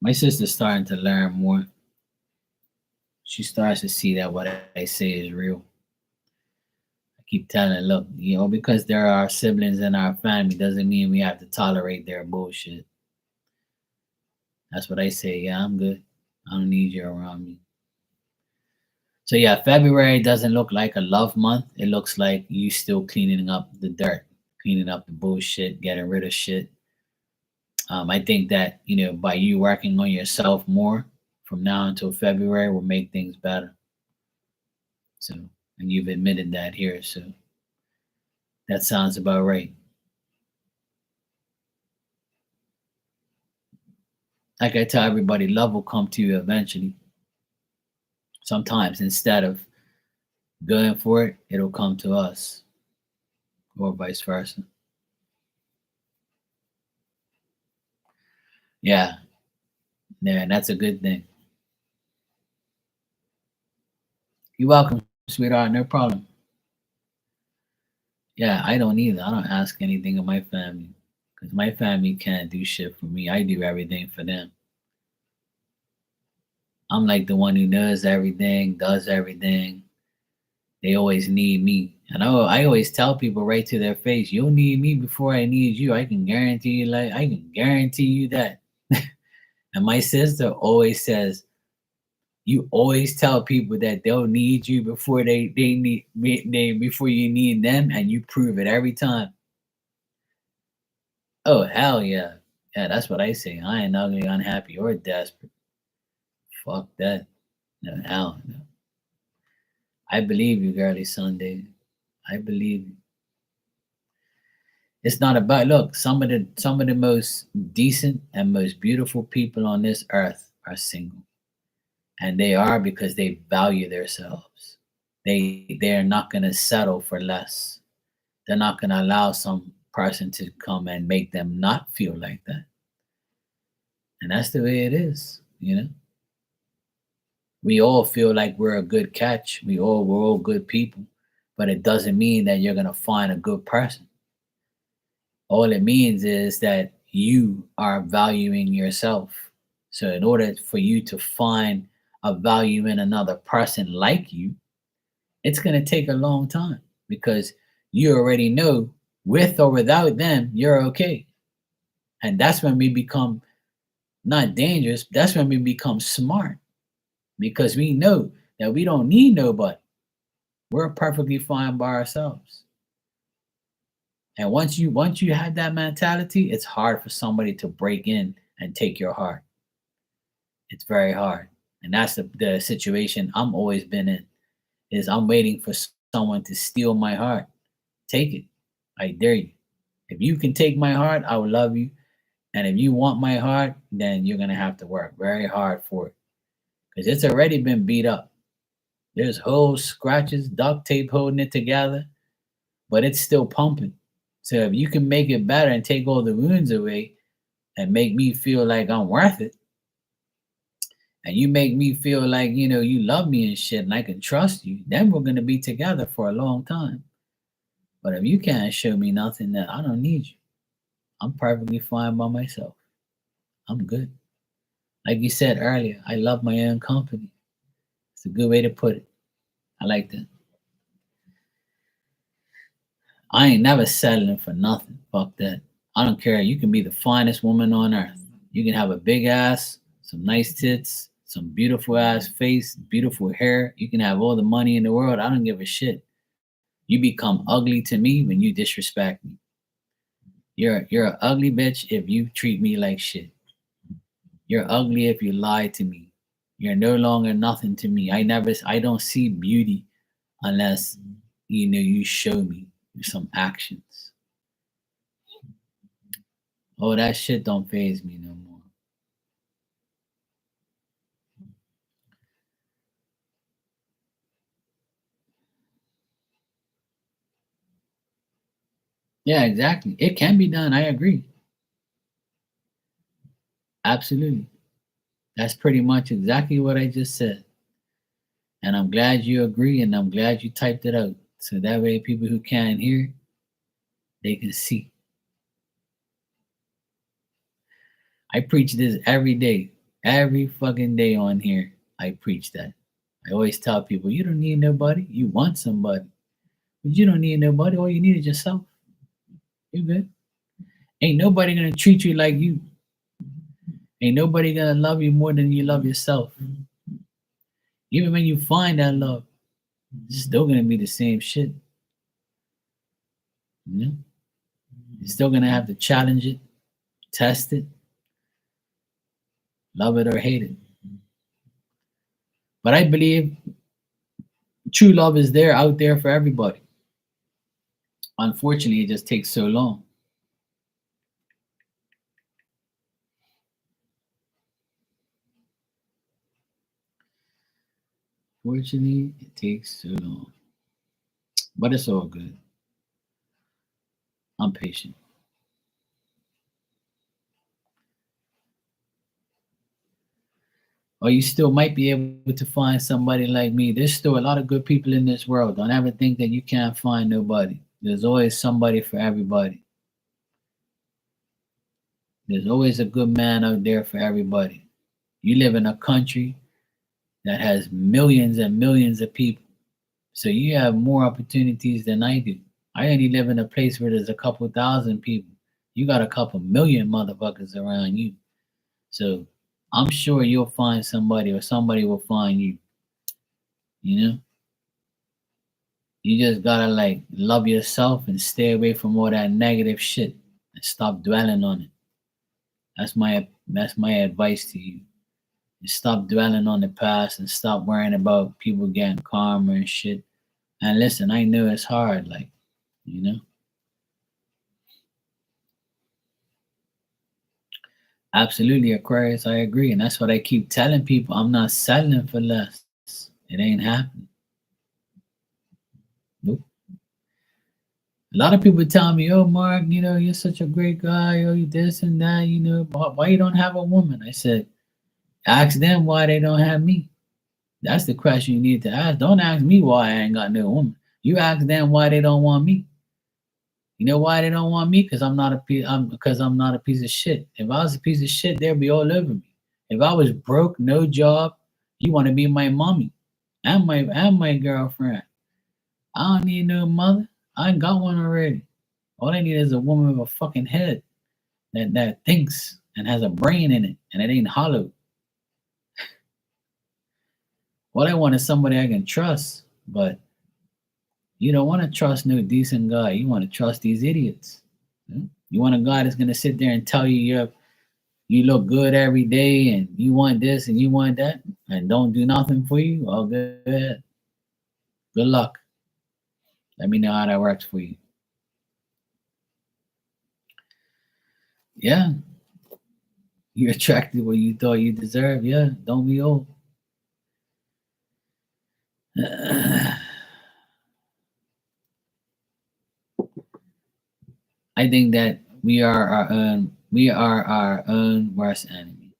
My sister's starting to learn more. She starts to see that what I say is real. I keep telling her, look, because there are siblings in our family doesn't mean we have to tolerate their bullshit. That's what I say. Yeah, I'm good. I don't need you around me. So yeah, February doesn't look like a love month. It looks like you still cleaning up the dirt, cleaning up the bullshit, getting rid of shit. I think that by you working on yourself more from now until February will make things better. So, and you've admitted that here, so that sounds about right. Like I tell everybody, love will come to you eventually. Sometimes instead of going for it, it'll come to us, or vice versa. Yeah, yeah, and that's a good thing. You're welcome, sweetheart. No problem. Yeah, I don't either. I don't ask anything of my family because my family can't do shit for me. I do everything for them. I'm like the one who knows everything, does everything. They always need me. And I always tell people right to their face, you'll need me before I need you. I can guarantee you that. And my sister always says, you always tell people that they'll need you before they need they before you need them, and you prove it every time. Oh hell yeah. Yeah, that's what I say. I ain't ugly, unhappy, or desperate. Fuck that. No, hell no. I believe you, girly Sunday. I believe you. It's not about look, some of the most decent and most beautiful people on this earth are single. And they are because they value themselves. They're not gonna settle for less. They're not gonna allow some person to come and make them not feel like that. And that's the way it is. We all feel like we're a good catch. We're all good people, but it doesn't mean that you're gonna find a good person. All it means is that you are valuing yourself. So in order for you to find a value in another person like you, it's gonna take a long time because you already know with or without them, you're okay. And that's when we become not dangerous, that's when we become smart because we know that we don't need nobody. We're perfectly fine by ourselves. And once you have that mentality, it's hard for somebody to break in and take your heart. It's very hard. And that's the situation I'm always been in is I'm waiting for someone to steal my heart. Take it. I dare you. If you can take my heart, I will love you. And if you want my heart, then you're gonna have to work very hard for it. Because it's already been beat up. There's holes, scratches, duct tape holding it together. but it's still pumping. So if you can make it better and take all the wounds away and make me feel like I'm worth it, and you make me feel like, you love me and shit and I can trust you, then we're gonna be together for a long time. But if you can't show me nothing, then I don't need you. I'm perfectly fine by myself. I'm good. Like you said earlier, I love my own company. It's a good way to put it. I like that. I ain't never settling for nothing. Fuck that. I don't care. You can be the finest woman on earth. You can have a big ass, some nice tits, some beautiful ass face, beautiful hair. You can have all the money in the world. I don't give a shit. You become ugly to me when you disrespect me. You're an ugly bitch if you treat me like shit. You're ugly if you lie to me. You're no longer nothing to me. I don't see beauty unless you show me some actions. Oh, that shit don't phase me no more. Yeah, exactly. It can be done. I agree. Absolutely. That's pretty much exactly what I just said. And I'm glad you agree and I'm glad you typed it out. So that way people who can't hear, they can see. I preach this every day. Every fucking day on here. I preach that. I always tell people, you don't need nobody. You want somebody. But you don't need nobody. All you need is yourself. You good. Ain't nobody gonna treat you like you. Ain't nobody gonna love you more than you love yourself. Even when you find that love, it's still gonna be the same shit. You know? You're still gonna have to challenge it, test it, love it or hate it. But I believe true love is there out there for everybody. Unfortunately, it just takes so long. Fortunately, it takes so long. But it's all good. I'm patient. Or you still might be able to find somebody like me. There's still a lot of good people in this world. Don't ever think that you can't find nobody. There's always somebody for everybody. There's always a good man out there for everybody. You live in a country that has millions and millions of people. So you have more opportunities than I do. I only live in a place where there's a couple thousand people. You got a couple million motherfuckers around you. So I'm sure you'll find somebody or somebody will find you. You know? You just gotta like love yourself and stay away from all that negative shit and stop dwelling on it. That's my advice to you. And stop dwelling on the past and stop worrying about people getting karma and shit. And listen, I know it's hard, like, you know. Absolutely, Aquarius, I agree. And that's what I keep telling people. I'm not settling for less. It ain't happening. Nope. A lot of people tell me, oh, Mark, you're such a great guy. Oh, you this and that, why you don't have a woman? I said, ask them why they don't have me. That's the question you need to ask. Don't ask me why I ain't got no woman. You ask them why they don't want me. You know why they don't want me? Because I'm not a piece of shit. If I was a piece of shit, they'd be all over me. If I was broke, no job, you want to be my mommy and my girlfriend. I don't need no mother. I got one already. All I need is a woman with a fucking head that thinks and has a brain in it and it ain't hollow. What I want is somebody I can trust, but you don't want to trust no decent guy. You want to trust these idiots. You want a guy that's gonna sit there and tell you you look good every day and you want this and you want that and don't do nothing for you. Well, good luck. Let me know how that works for you. Yeah, you attracted what you thought you deserved. Yeah, don't be old. I think that we are our own worst enemy.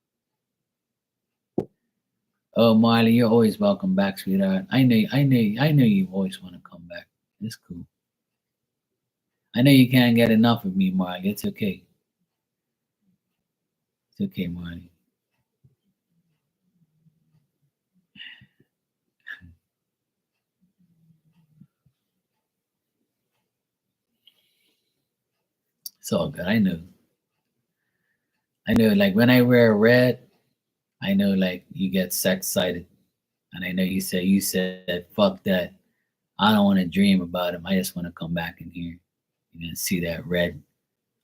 Oh, Marley, you're always welcome back, sweetheart. I know you always want to come back. It's cool. I know you can't get enough of me, Marley. It's okay. It's okay, Marley. It's all good. I know. I know. Like when I wear red, I know like you get sex excited, and I know you said fuck that. I don't want to dream about him. I just want to come back in here, and see that red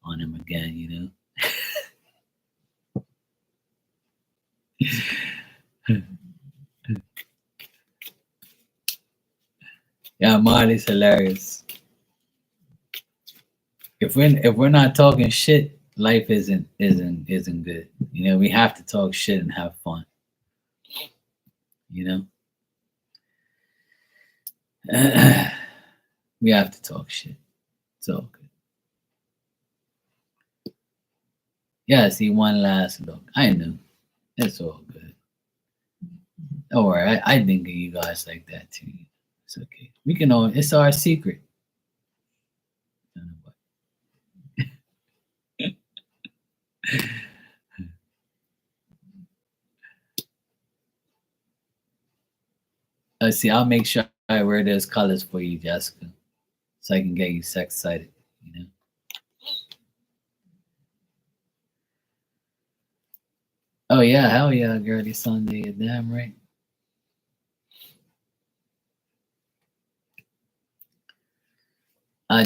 on him again. Yeah, Marley's hilarious. If we're not talking shit, life isn't good. We have to talk shit and have fun. You know, we have to talk shit. It's all good. Yeah, see one last look. I knew. It's all good. Don't worry. I think of you guys like that too. It's okay. We can all. It's our secret. See, I'll make sure I wear those colors for you, Jessica, so I can get you sex excited. You know. Oh yeah, hell yeah, girly Sunday. You're damn right.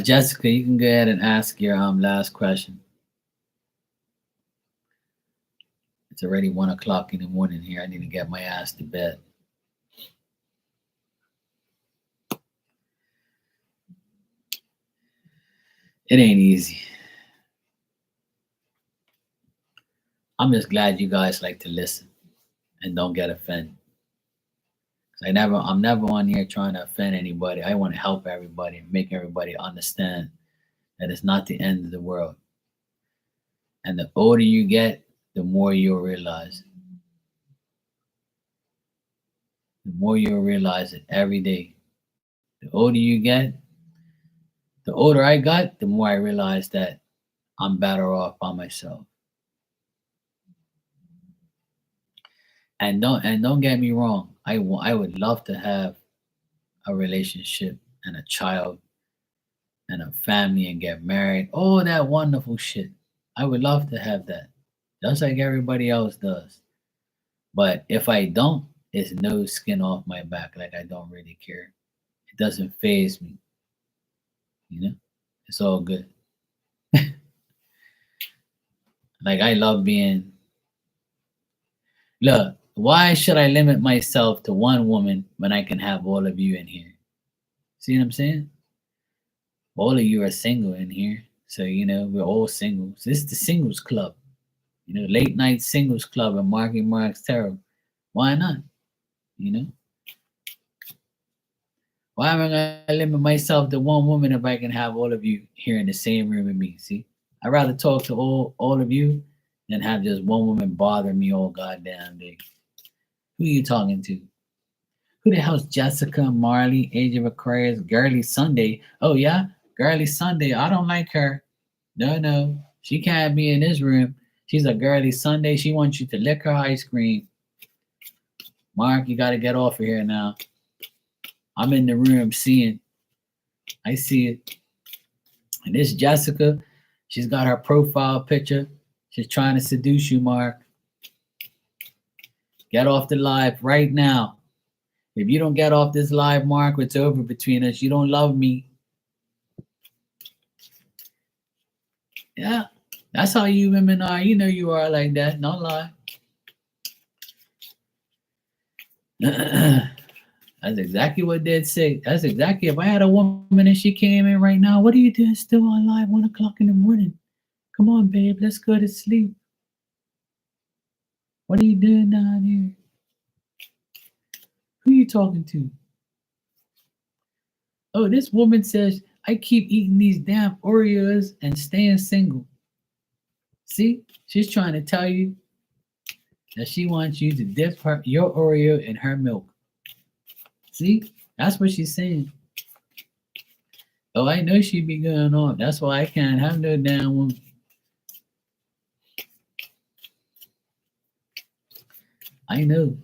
Jessica, you can go ahead and ask your last question. It's already 1 o'clock in the morning here. I need to get my ass to bed. It ain't easy. I'm just glad you guys like to listen and don't get offended. 'Cause I'm never on here trying to offend anybody. I want to help everybody and make everybody understand that it's not the end of the world. And the older you get, the more you'll realize. The more you'll realize it every day. The older you get, the older I got, the more I realized that I'm better off by myself. And don't get me wrong. I would love to have a relationship and a child and a family and get married. All that wonderful shit. I would love to have that, just like everybody else does. But if I don't, it's no skin off my back. Like I don't really care. It doesn't phase me. You know, it's all good. Like I love being. Look, why should I limit myself to one woman when I can have all of you in here? See what I'm saying? All of you are single in here. So, we're all singles. This is the singles club. Late night singles club and Marky Mark's Tarot. Why not? You know? Why am I going to limit myself to one woman if I can have all of you here in the same room with me? See? I'd rather talk to all of you than have just one woman bother me all goddamn day. Who you talking to? Who the hell's Jessica, Marley, Age of Aquarius, Girly Sunday? Oh, yeah? Girly Sunday. I don't like her. No, no. She can't be in this room. She's a girly Sunday. She wants you to lick her ice cream. Mark, you got to get off of here now. I'm in the room seeing. I see it. And this Jessica, she's got her profile picture. She's trying to seduce you, Mark. Get off the live right now. If you don't get off this live, Mark, it's over between us. You don't love me. Yeah, that's how you women are. You know you are like that. Don't lie. That's exactly what they'd say. That's exactly if I had a woman and she came in right now. What are you doing still on live 1 o'clock in the morning? Come on, babe. Let's go to sleep. What are you doing down here? Who are you talking to? Oh, this woman says, I keep eating these damn Oreos and staying single. See, she's trying to tell you that she wants you to dip your Oreo in her milk. See, that's what she's saying. Oh, I know she be going on. That's why I can't have no damn woman. I know.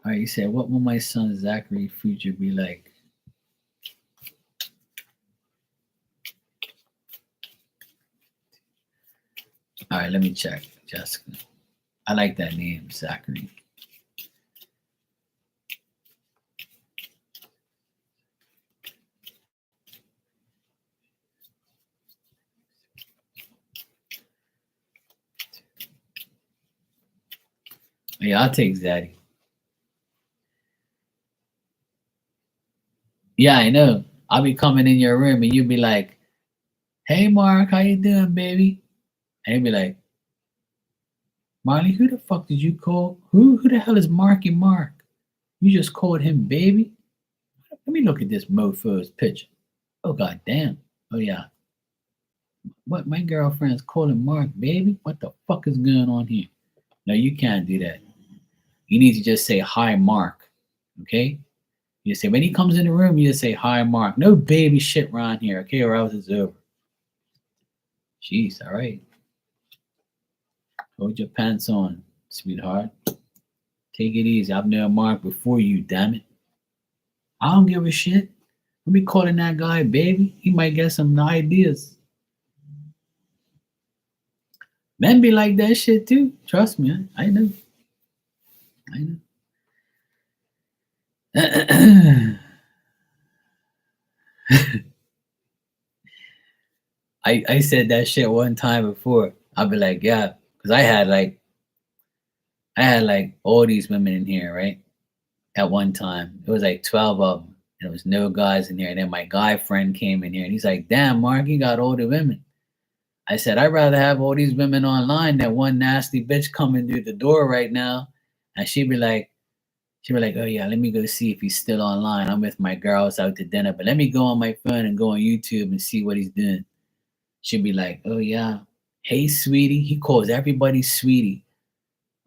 All right, you said, what will my son Zachary future be like? All right, let me check, Jessica. I like that name, Zachary. Yeah, I'll take Zaddy. Yeah, I know. I'll be coming in your room and you'll be like, "Hey, Mark, how you doing, baby?" And he'll be like, "Marley, who the fuck did you call? Who the hell is Marky Mark? You just called him baby? Let me look at this mofo's picture. Oh, god damn. Oh, yeah. What, my girlfriend's calling Mark baby? What the fuck is going on here?" No, you can't do that. You need to just say, "Hi, Mark." Okay? You say, when he comes in the room, you just say, "Hi, Mark." No baby shit around here, okay? Or else it's over. Jeez, all right. Hold your pants on, sweetheart. Take it easy. I've known Mark before you, damn it. I don't give a shit. Don't be calling that guy baby. He might get some ideas. Men be like that shit too. Trust me, I know. I know. I said that shit one time before. I'll be like, yeah, because I had like all these women in here, right? At one time. It was like 12 of them. And there was no guys in here. And then my guy friend came in here and he's like, "Damn, Mark, you got all the women." I said, "I'd rather have all these women online than one nasty bitch coming through the door right now." And she'd be like, "Oh yeah, let me go see if he's still online. I'm with my girls out to dinner, but let me go on my phone and go on YouTube and see what he's doing." She'd be like, "Oh yeah, hey sweetie." He calls everybody sweetie.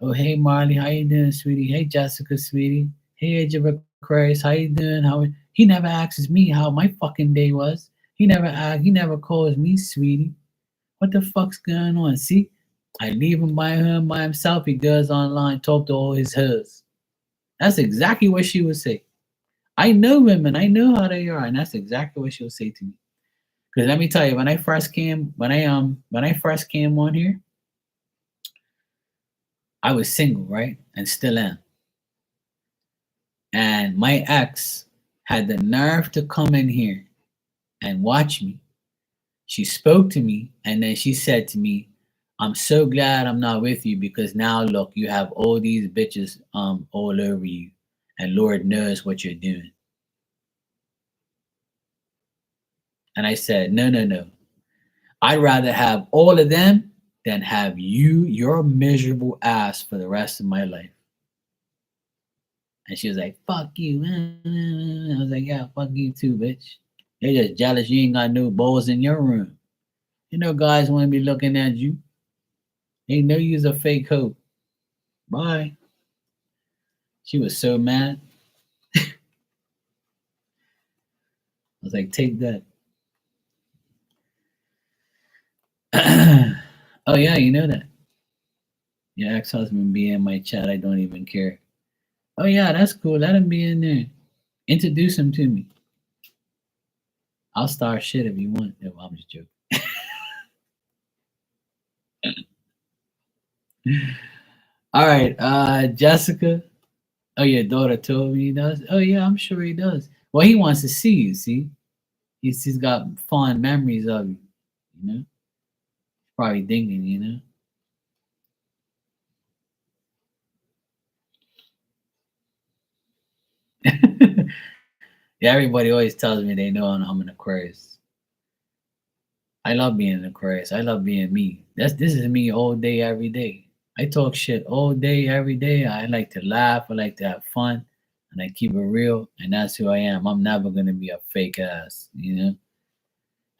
"Oh hey Marley, how you doing, sweetie? Hey Jessica, sweetie. Hey Age of Aquarius, how you doing? How he never asks me how my fucking day was. He never calls me sweetie. What the fuck's going on? See, I leave him by him by himself. He goes online, talk to all his hoes." That's exactly what she would say. I know women. I know how they are, and that's exactly what she'll say to me. Because let me tell you, when I first came on here, I was single, right, and still am. And my ex had the nerve to come in here and watch me. She spoke to me, and then she said to me, "I'm so glad I'm not with you because now look, you have all these bitches all over you, and Lord knows what you're doing." And I said, "No, no, no. I'd rather have all of them than have you, your miserable ass, for the rest of my life." And she was like, "Fuck you." I was like, "Yeah, fuck you too, bitch. They're just jealous you ain't got no balls in your room. You know, guys want to be looking at you. They know you's a fake hoe. Bye." She was so mad. I was like, "Take that." Oh, yeah, you know that. Your ex husband be in my chat. I don't even care. Oh, yeah, that's cool. Let him be in there. Introduce him to me. I'll start shit if you want. No, I'm just joking. All right, Jessica. Oh, your daughter told me he does. Oh, yeah, I'm sure he does. Well, he wants to see you. See, he's got fond memories of you. You know, probably thinking. Yeah, everybody always tells me they know I'm an Aquarius. I love being an Aquarius. I love being me. This is me all day, every day. I talk shit all day, every day. I like to laugh. I like to have fun. and I keep it real, and that's who I am. I'm never gonna be a fake ass, you know.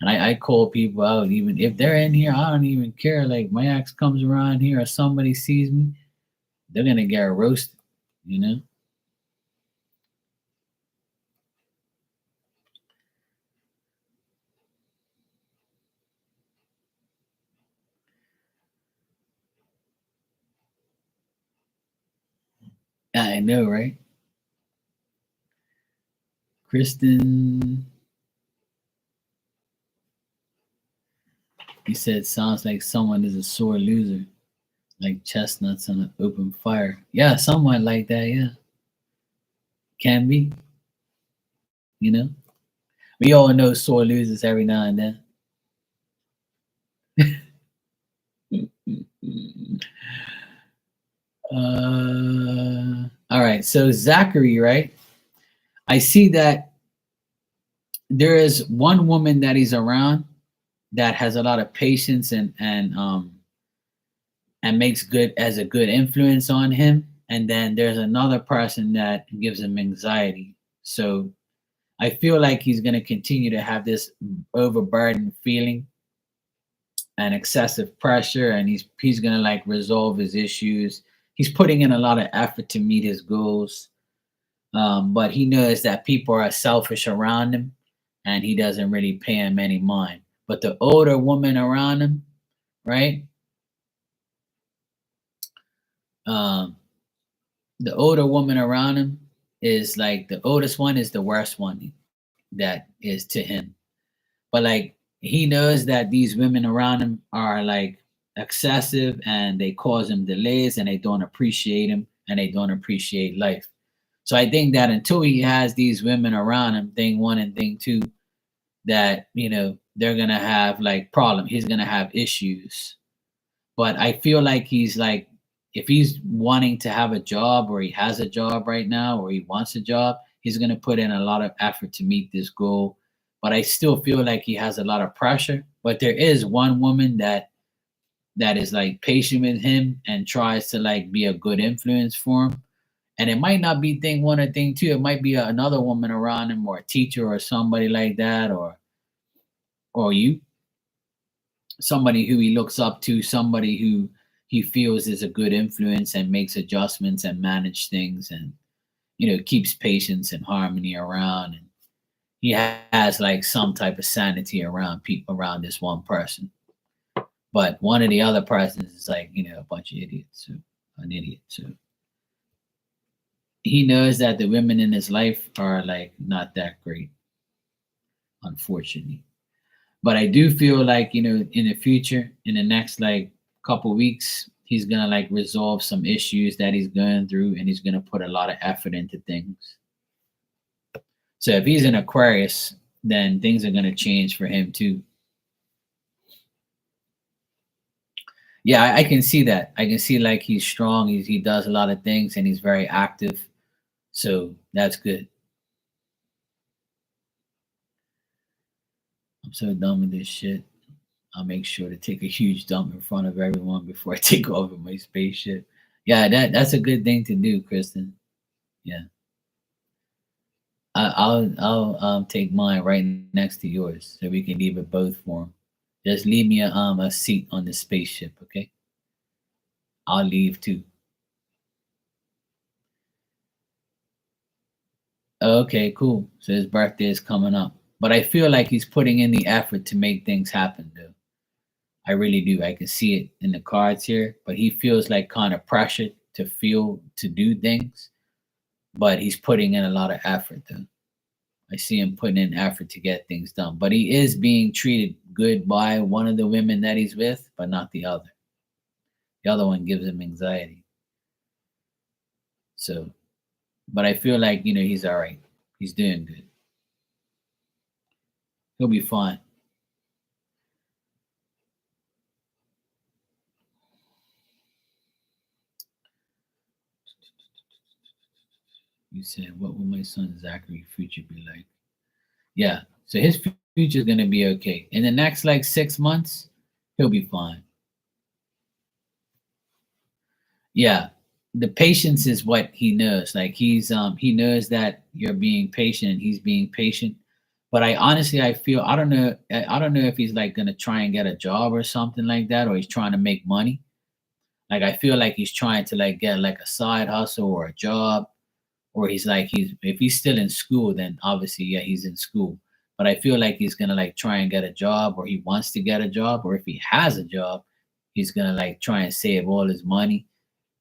And I call people out, even if they're in here. I don't even care. Like my ex comes around here, or somebody sees me, they're gonna get roasted, you know. I know, right? Kristen, he said, sounds like someone is a sore loser, like chestnuts on an open fire. Yeah, someone like that. Yeah, can be. You know, we all know sore losers every now and then. All right. So Zachary, right? I see that there is one woman that he's around that has a lot of patience and makes good as a good influence on him. And then there's another person that gives him anxiety. So I feel like he's going to continue to have this overburdened feeling and excessive pressure, and he's going to like resolve his issues. He's putting in a lot of effort to meet his goals, but he knows that people are selfish around him, and he doesn't really pay him any mind. But the older woman around him, right? Um, the older woman around him is like the oldest one is the worst one that is to him. But like he knows that these women around him are like excessive and they cause him delays and they don't appreciate him and they don't appreciate life. So I think that until he has these women around him, thing one and thing two, that they're gonna have like problem. He's gonna have issues. But I feel like he's like, if he's wanting to have a job or he has a job right now or he wants a job, he's going to put in a lot of effort to meet this goal. But I still feel like he has a lot of pressure. But there is one woman that is like patient with him and tries to like be a good influence for him. And it might not be thing one or thing two. It might be another woman around him or a teacher or somebody like that, or you, somebody who he looks up to, somebody who he feels is a good influence and makes adjustments and manage things, and keeps patience and harmony around, and he has like some type of sanity around people, around this one person. But one of the other persons is like a bunch of idiots, so an idiot. So he knows that the women in his life are like not that great, unfortunately. But I do feel like, in the future, in the next like couple weeks, he's gonna like resolve some issues that he's going through, and he's gonna put a lot of effort into things. So if he's an Aquarius, then things are gonna change for him too. Yeah, I can see that. I can see like he's strong. He does a lot of things, and he's very active. So that's good. I'm so done with this shit. I'll make sure to take a huge dump in front of everyone before I take off in my spaceship. Yeah, that's a good thing to do, Kristen. Yeah, I'll take mine right next to yours, so we can leave it both for 'em. Just leave me a seat on the spaceship, okay? I'll leave too. Okay, cool. So his birthday is coming up, but I feel like he's putting in the effort to make things happen, though. I really do. I can see it in the cards here, but he feels like kind of pressured to do things, but he's putting in a lot of effort, though. I see him putting in effort to get things done, but he is being treated good by one of the women that he's with, but not the other. The other one gives him anxiety. So, but I feel like, he's all right. He's doing good. He'll be fine. You said, what will my son Zachary future be like? Yeah. So his future is going to be okay. In the next like 6 months, he'll be fine. Yeah. the patience is what he knows. Like he knows that you're being patient, he's being patient. But I honestly I feel I don't know if he's like gonna try and get a job or something like that, or he's trying to make money. Like I feel like he's trying to like get like a side hustle or a job, or he's like he's if he's still in school, then obviously yeah, he's in school. But I feel like he's gonna like try and get a job, or he wants to get a job, or if he has a job, he's gonna like try and save all his money,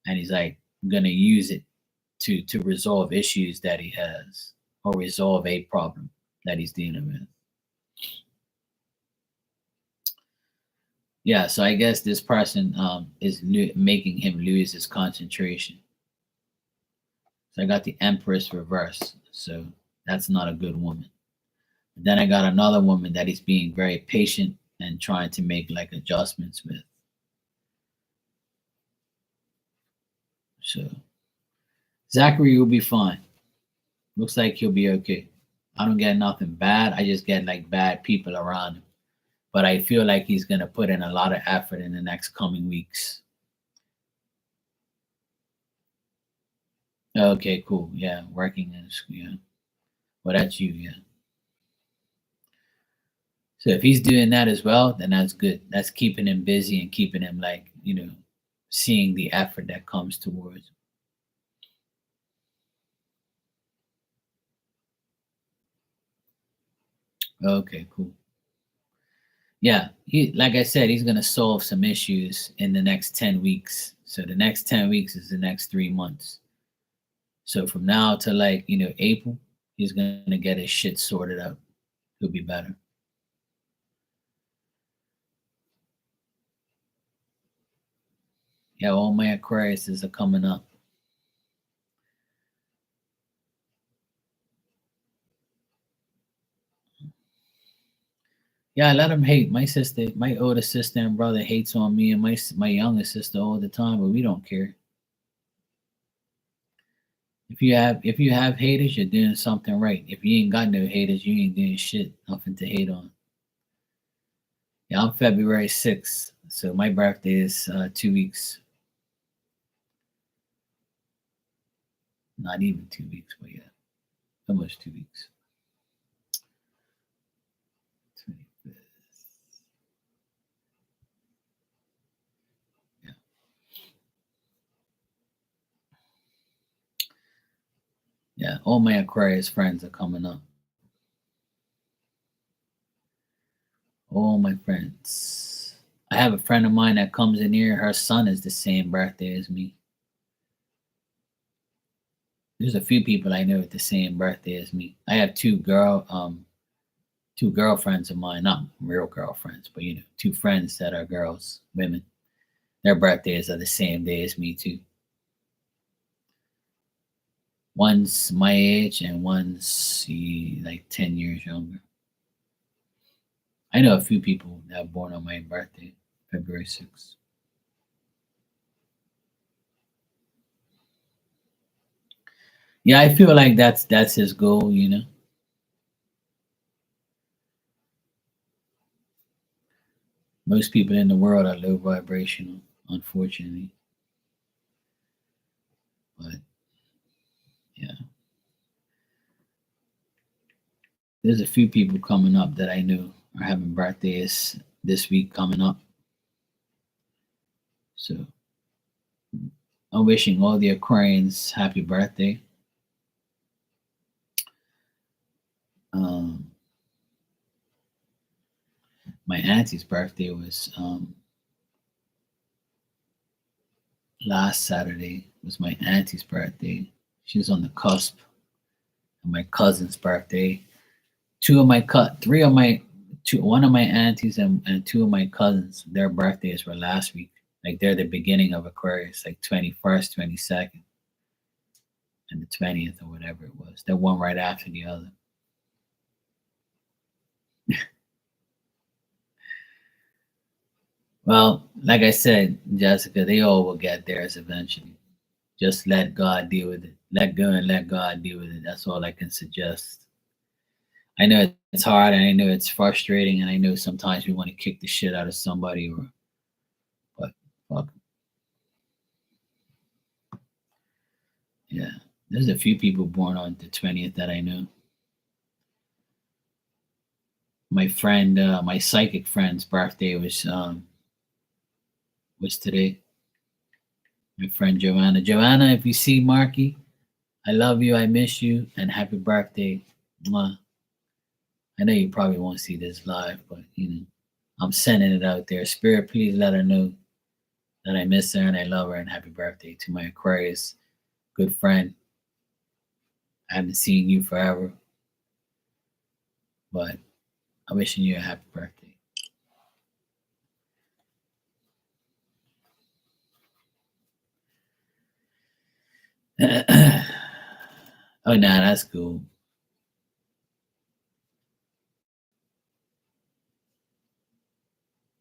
and he's like gonna use it to resolve issues that he has, or resolve a problem that he's dealing with. Yeah, so I guess this person is making him lose his concentration. So I got the Empress reverse. So that's not a good woman. And then I got another woman that he's being very patient and trying to make like adjustments with. So Zachary will be fine. Looks like he'll be okay. I don't get nothing bad. I just get like bad people around him. But I feel like he's gonna put in a lot of effort in the next coming weeks. Okay, cool. Yeah, working in school. Yeah. Well, that's you. Yeah. So if he's doing that as well, then that's good. That's keeping him busy and keeping him like, seeing the effort that comes towards. Okay, cool. Yeah, he like I said, he's gonna solve some issues in the next 10 weeks. So the next 10 weeks is the next 3 months. So from now to like April, he's gonna get his shit sorted out. He'll be better. Yeah, all my Aquariuses are coming up. Yeah, I let him hate. My sister, my older sister and brother hates on me and my younger sister all the time, but we don't care. If you have haters, you're doing something right. If you ain't got no haters, you ain't doing shit. Nothing to hate on. Yeah, I'm February 6th, so my birthday is 2 weeks. Not even 2 weeks, but yeah, almost 2 weeks. 25th. Yeah, yeah. All my Aquarius friends are coming up. All my friends. I have a friend of mine that comes in here. Her son is the same birthday as me. There's a few people I know with the same birthday as me. I have two girlfriends of mine, not real girlfriends, but two friends that are girls, women. Their birthdays are the same day as me too. One's my age and one's like 10 years younger. I know a few people that are born on my birthday, February 6th. Yeah, I feel like that's his goal. Most people in the world are low vibrational, unfortunately. But yeah, there's a few people coming up that I know are having birthdays this week coming up. So I'm wishing all the Aquarians happy birthday. Um, my auntie's birthday was last Saturday. Was my auntie's birthday. She was on the cusp of my cousin's birthday. Three of my two, one of my aunties and two of my cousins, their birthdays were last week. Like they're the beginning of Aquarius, like 21st, 22nd, and the 20th or whatever it was. They're one right after the other. Well, like I said, Jessica, they all will get theirs eventually. Just let God deal with it. Let go and let God deal with it. That's all I can suggest. I know it's hard and I know it's frustrating and I know sometimes we want to kick the shit out of somebody but fuck. Yeah, there's a few people born on the 20th that I know. My friend, my psychic friend's birthday was today. My friend Joanna. Joanna, if you see Marky, I love you, I miss you, and happy birthday. Mwah. I know you probably won't see this live, but I'm sending it out there. Spirit, please let her know that I miss her and I love her, and happy birthday to my Aquarius good friend. I haven't seen you forever, but I'm wishing you a happy birthday. Oh, nah, that's cool.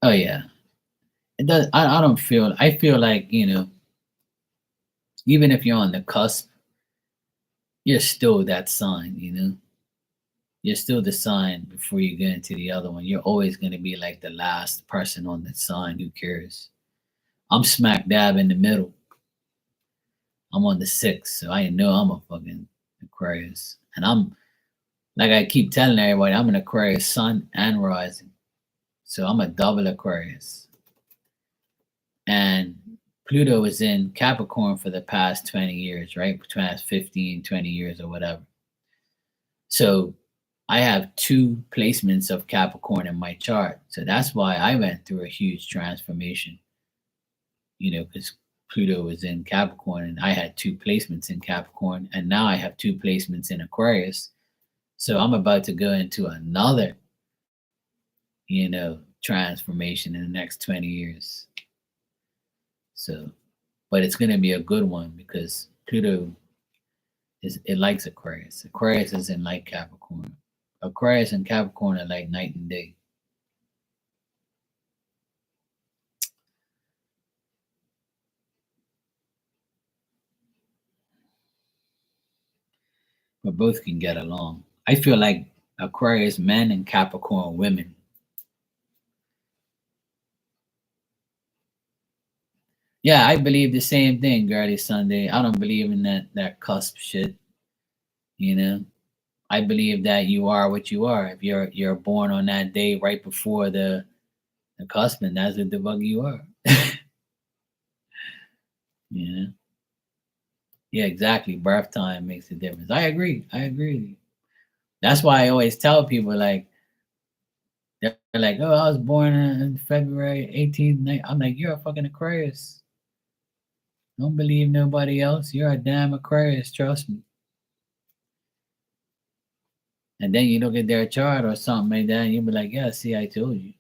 Oh yeah, it does. I don't feel. I feel like even if you're on the cusp, you're still that sign. You're still the sign before you get into the other one. You're always going to be like the last person on the sign. Who cares? I'm smack dab in the middle. I'm on the 6th, so I know I'm a fucking Aquarius, and I'm like I keep telling everybody, I'm an Aquarius sun and rising, so I'm a double Aquarius. And Pluto is in Capricorn for the past 20 years, right? Past 15, 20 years or whatever. So I have two placements of Capricorn in my chart. So that's why I went through a huge transformation, because Pluto was in Capricorn and I had two placements in Capricorn. And now I have two placements in Aquarius. So I'm about to go into another, transformation in the next 20 years. So, but it's going to be a good one because Pluto it likes Aquarius. Aquarius isn't like Capricorn. Aquarius and Capricorn are like night and day. But both can get along. I feel like Aquarius men and Capricorn women. Yeah, I believe the same thing, Girly Sunday. I don't believe in that cusp shit. You know, I believe that you are what you are. If you're born on that day right before the cusp, and that's what the fuck you are. you know. Yeah, exactly. Birth time makes a difference. I agree. I agree. That's why I always tell people like they're like, "Oh, I was born in February 18th." I'm like, "You're a fucking Aquarius. Don't believe nobody else. You're a damn Aquarius. Trust me." And then you look at their chart or something like that, and you be like, "Yeah, see, I told you."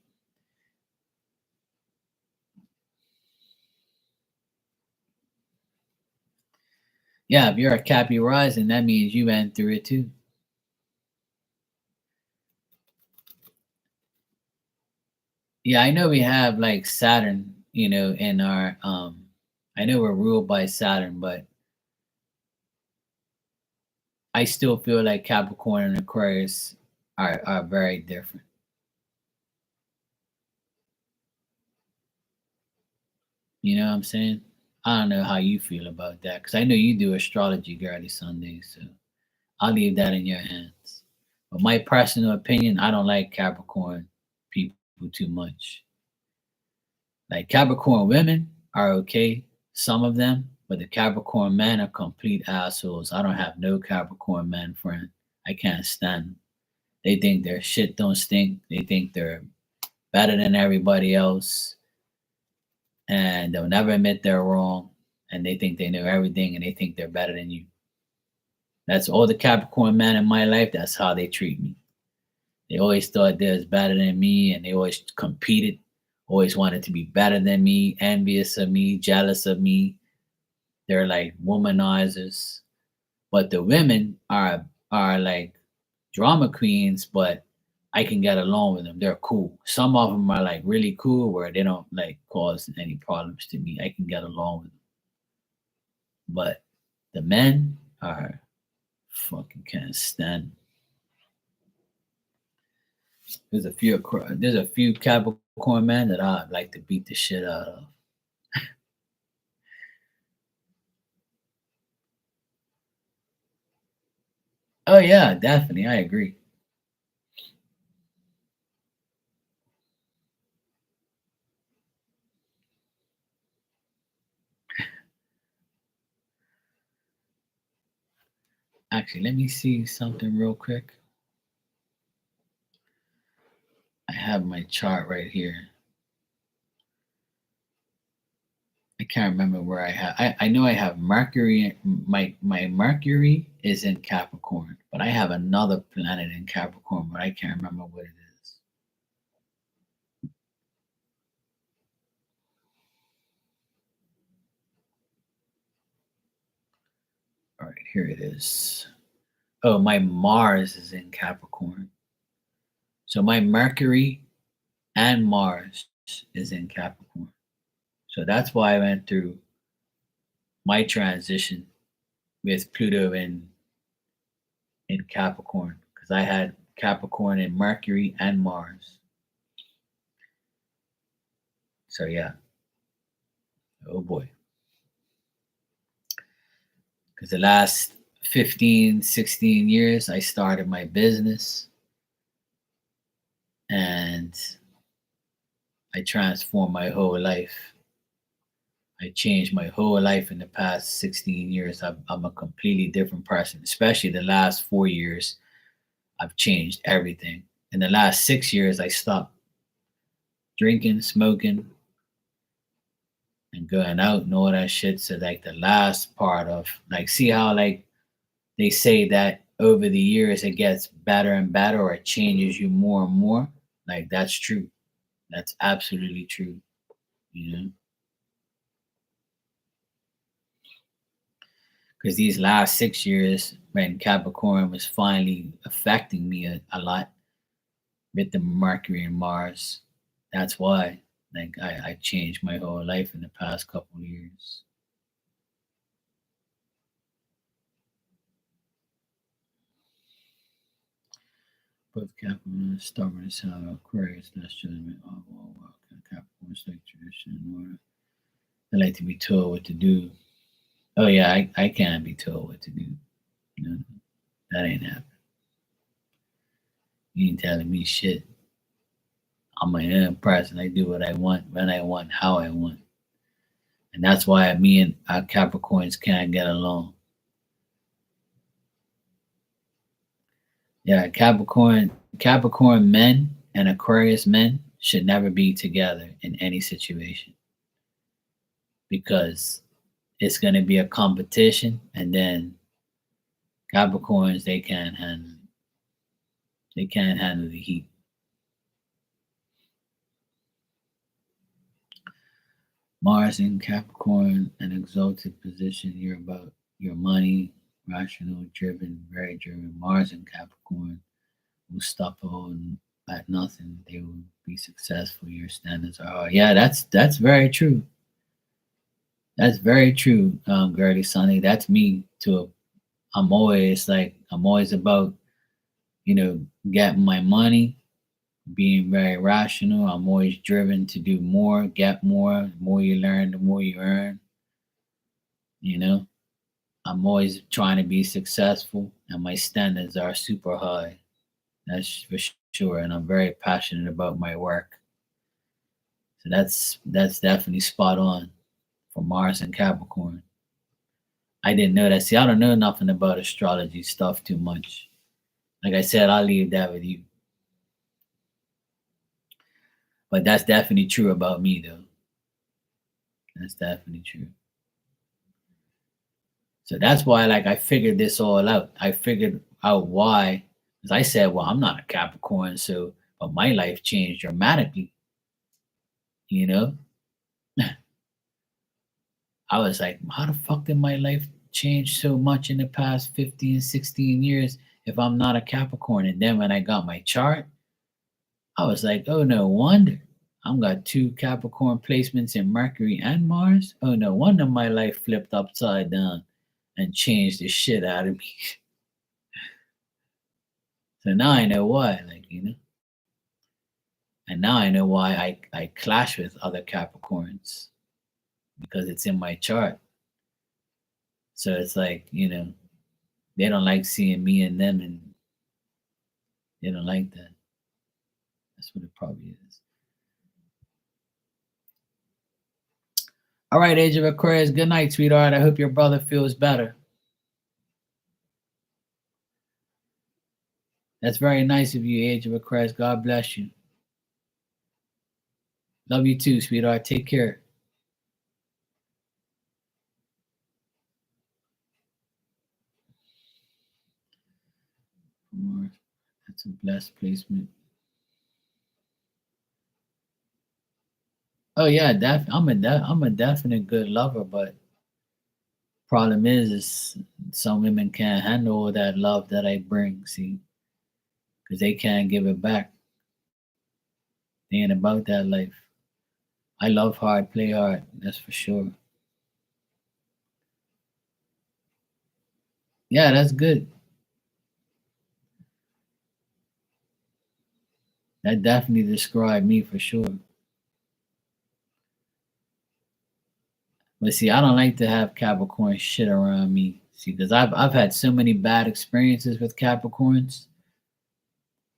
Yeah, if you're a Cappy rising, that means you went through it too. Yeah, I know we have like Saturn, in our I know we're ruled by Saturn, but I still feel like Capricorn and Aquarius are very different. You know what I'm saying? I don't know how you feel about that because I know you do astrology, Girly Sunday, so I'll leave that in your hands. But my personal opinion, I don't like Capricorn people too much. Like Capricorn women are okay, some of them, but the Capricorn men are complete assholes. I don't have no Capricorn men friend. I can't stand them. They think their shit don't stink. They think they're better than everybody else, and they'll never admit they're wrong. And they think they know everything, and they think they're better than you. That's all the Capricorn men in my life. That's how they treat me. They always thought they was better than me, and they always competed. Always wanted to be better than me, envious of me, jealous of me. They're like womanizers. But the women are like drama queens, but I can get along with them. They're cool. Some of them are like really cool where they don't like cause any problems to me. I can get along with them. But the men are fucking can't stand. There's a few Capricorn men that I'd like to beat the shit out of. Oh yeah, definitely. I agree. Actually, let me see something real quick. I have my chart right here. I can't remember where I have. I know I have Mercury. My Mercury is in Capricorn, but I have another planet in Capricorn, but I can't remember what it is. All right, here it is. Oh, my Mars is in Capricorn. So my Mercury and Mars is in Capricorn. So that's why I went through my transition with Pluto in Capricorn because I had Capricorn in Mercury and Mars. So yeah, oh boy. Because the last 15, 16 years, I started my business and I transformed my whole life. I changed my whole life in the past 16 years. I'm a completely different person, especially the last 4 years. I've changed everything. In the last 6 years, I stopped drinking, smoking, and going out and all that shit. So, like, the last part of, like, see how, like, they say that over the years it gets better and better or it changes you more and more. Like that's true. That's absolutely true. You know, because these last 6 years when Capricorn was finally affecting me a lot with the Mercury and Mars, that's why. Like I changed my whole life in the past couple of years. Both Capricorn and stubborn as hell, Aquarius, that's judgment. Oh, Capricorn, like tradition. They like to be told what to do. Oh yeah, I can't be told what to do. No, that ain't happening. You ain't telling me shit. I'm my own person. I do what I want, when I want, how I want. And that's why me and our Capricorns can't get along. Yeah, Capricorn men and Aquarius men should never be together in any situation because it's gonna be a competition and then Capricorns they can't handle the heat. Mars in Capricorn, an exalted position. You're about your money, rational, driven, very driven. Mars in Capricorn will stop holding at nothing. They will be successful. Your standards are high. Yeah, that's very true. That's very true, Gertie Sonny. That's me too. I'm always about, getting my money, being very rational. I'm always driven to do more, get more. The more you learn, the more you earn. You know, I'm always trying to be successful, and my standards are super high. That's for sure. And I'm very passionate about my work. So that's definitely spot on for Mars and Capricorn. I didn't know that. See, I don't know nothing about astrology stuff too much. Like I said, I'll leave that with you. But that's definitely true about me, though. That's definitely true. So that's why, like, I figured this all out. I figured out why. Because I said, well, I'm not a Capricorn, so, but my life changed dramatically, you know? I was like, how the fuck did my life change so much in the past 15, 16 years if I'm not a Capricorn? And then when I got my chart, I was like, oh, no wonder. I'm got two Capricorn placements in Mercury and Mars. Oh, no wonder my life flipped upside down and changed the shit out of me. So now I know why, and now I know why I clash with other Capricorns because it's in my chart. So it's like, They don't like seeing me and them, and they don't like that. That's what it probably is. All right, Age of Aquarius. Good night, sweetheart. I hope your brother feels better. That's very nice of you, Age of Aquarius. God bless you. Love you too, sweetheart. Take care. That's a blessed placement. Oh yeah, I'm a definite good lover, but problem is some women can't handle all that love that I bring. See, because they can't give it back. They ain't about that life. I love hard, play hard. That's for sure. Yeah, that's good. That definitely described me for sure. But see, I don't like to have Capricorn shit around me. See, because I've had so many bad experiences with Capricorns.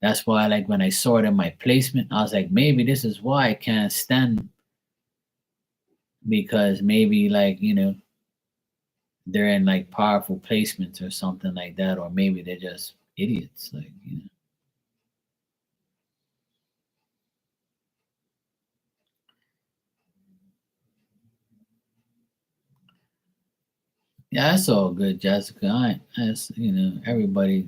That's why, like, when I saw it in my placement, I was like, maybe this is why I can't stand, because maybe, like, they're in like powerful placements or something like that, or maybe they're just idiots. Like. Yeah, that's all good, Jessica. That's everybody.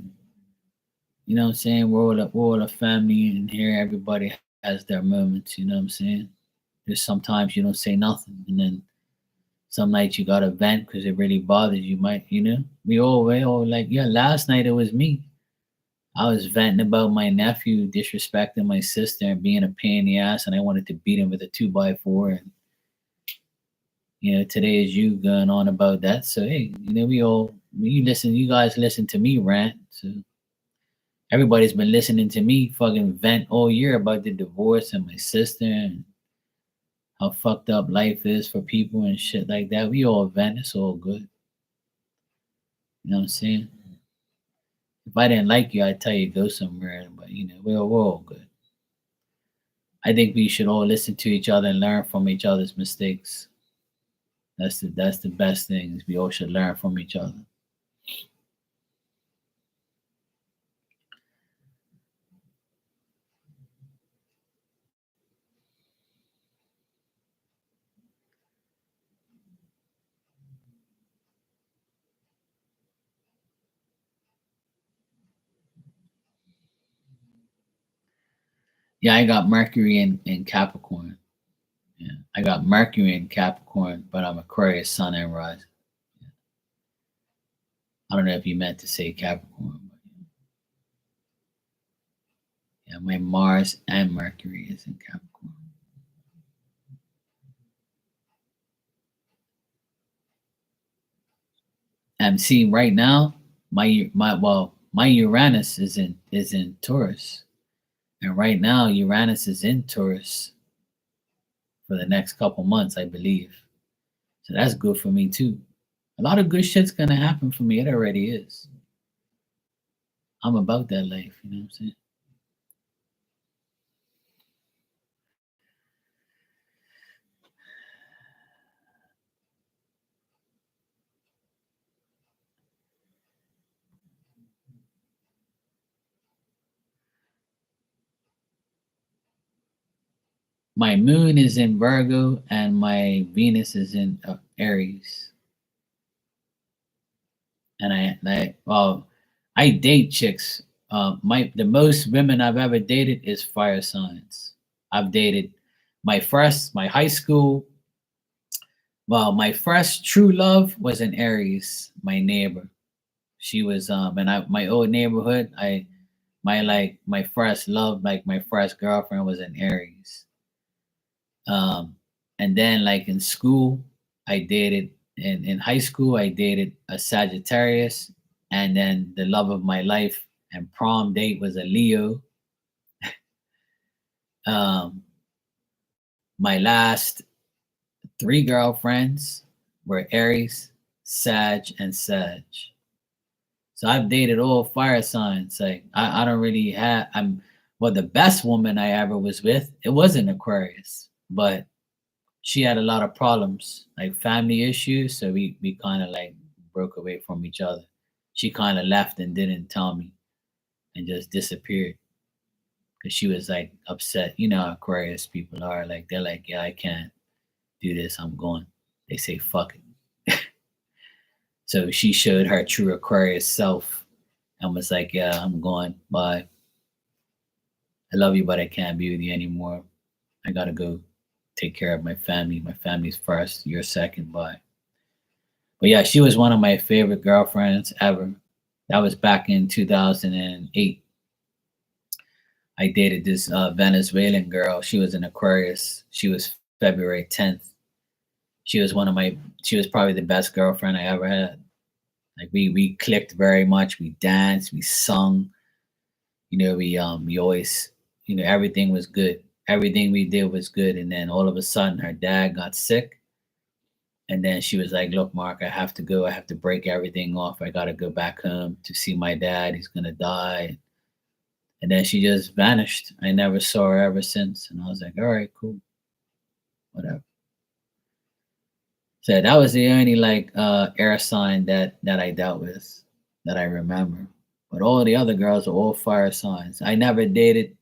You know what I'm saying? We're all a family in here. Everybody has their moments. You know what I'm saying? There's sometimes you don't say nothing, and then some nights you gotta vent because it really bothers you. We all like, yeah. Last night it was me. I was venting about my nephew disrespecting my sister and being a pain in the ass, and I wanted to beat him with a 2x4. And today is you going on about that. So hey, you guys listen to me rant. So everybody's been listening to me fucking vent all year about the divorce and my sister and how fucked up life is for people and shit like that. We all vent. It's all good. You know what I'm saying? If I didn't like you, I'd tell you go somewhere. But we're all good. I think we should all listen to each other and learn from each other's mistakes. That's the best thing. We all should learn from each other. Yeah, I got Mercury in Capricorn. Yeah, I got Mercury in Capricorn, but I'm Aquarius, Sun and Rise. I don't know if you meant to say Capricorn, but yeah, my Mars and Mercury is in Capricorn. And see, right now, my Uranus is in Taurus, and right now Uranus is in Taurus for the next couple months, I believe. So that's good for me too. A lot of good shit's gonna happen for me. It already is. I'm about that life. You know what I'm saying? My moon is in Virgo and my Venus is in Aries. And I date chicks. The most women I've ever dated is fire signs. I've dated my high school. Well, my first true love was in Aries, my neighbor. She was and my old neighborhood. My first love, like my first girlfriend, was in Aries. And then like in school, I dated in high school, I dated a Sagittarius, and then the love of my life and prom date was a Leo. Um, my last three girlfriends were Aries, Sag, and Sag. So I've dated all fire signs. Like I don't really have. I'm well. The best woman I ever was with, it wasn't Aquarius, but she had a lot of problems, like family issues. So we kind of like broke away from each other. She kind of left and didn't tell me and just disappeared because she was like upset. You know how Aquarius people are. Like they're like, yeah, I can't do this. I'm going. They say fuck it. So she showed her true Aquarius self and was like, yeah, I'm going. Bye. I love you, but I can't be with you anymore. I gotta go take care of my family. My family's first. You're second. Bye. But yeah, she was one of my favorite girlfriends ever. That was back in 2008. I dated this Venezuelan girl. She was an Aquarius. She was February 10th. She was one of my. She was probably the best girlfriend I ever had. Like we clicked very much. We danced. We sung. We always everything was good. Everything we did was good. And then all of a sudden, her dad got sick. And then she was like, "Look, Mark, I have to go. I have to break everything off. I got to go back home to see my dad. He's going to die." And then she just vanished. I never saw her ever since. And I was like, all right, cool, whatever. So that was the only like air sign that I dealt with that I remember. But all the other girls are all fire signs. I never dated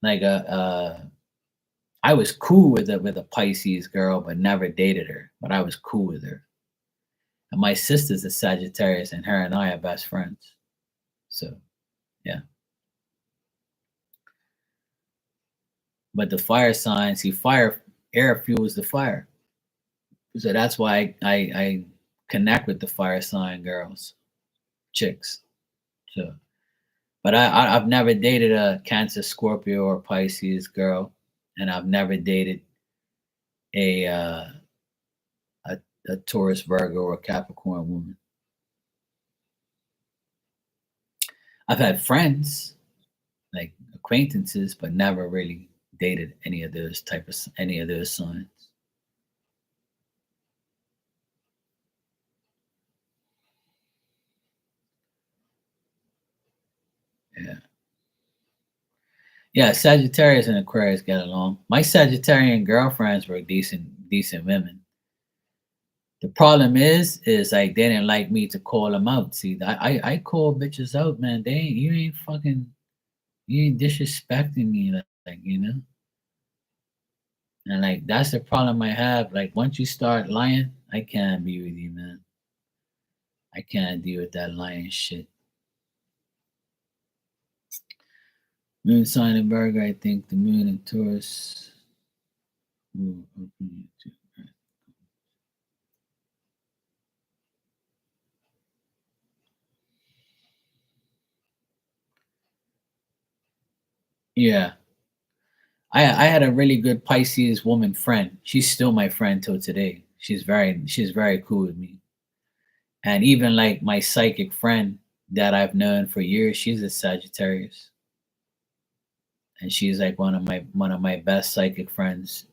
like I was cool with a Pisces girl, but never dated her. But I was cool with her. And my sister's a Sagittarius, and her and I are best friends. So yeah. But the fire signs, see, fire air fuels the fire. So that's why I connect with the fire sign girls, chicks. So, but I've never dated a Cancer, Scorpio, or Pisces girl, and I've never dated a a Taurus, Virgo, or Capricorn woman. I've had friends, like acquaintances, but never really dated any of those signs. Yeah. Yeah, Sagittarius and Aquarius get along. My Sagittarian girlfriends were decent women. The problem is like they didn't like me to call them out. See, I call bitches out, man. You ain't fucking you ain't disrespecting me, and like that's the problem I have. Like once you start lying, I can't be with you, man. I can't deal with that lying shit. Moon sign in Virgo, I think the moon in Taurus. Ooh, yeah, I had a really good Pisces woman friend. She's still my friend till today. She's very cool with me. And even like my psychic friend that I've known for years, she's a Sagittarius. And she's like one of my best psychic friends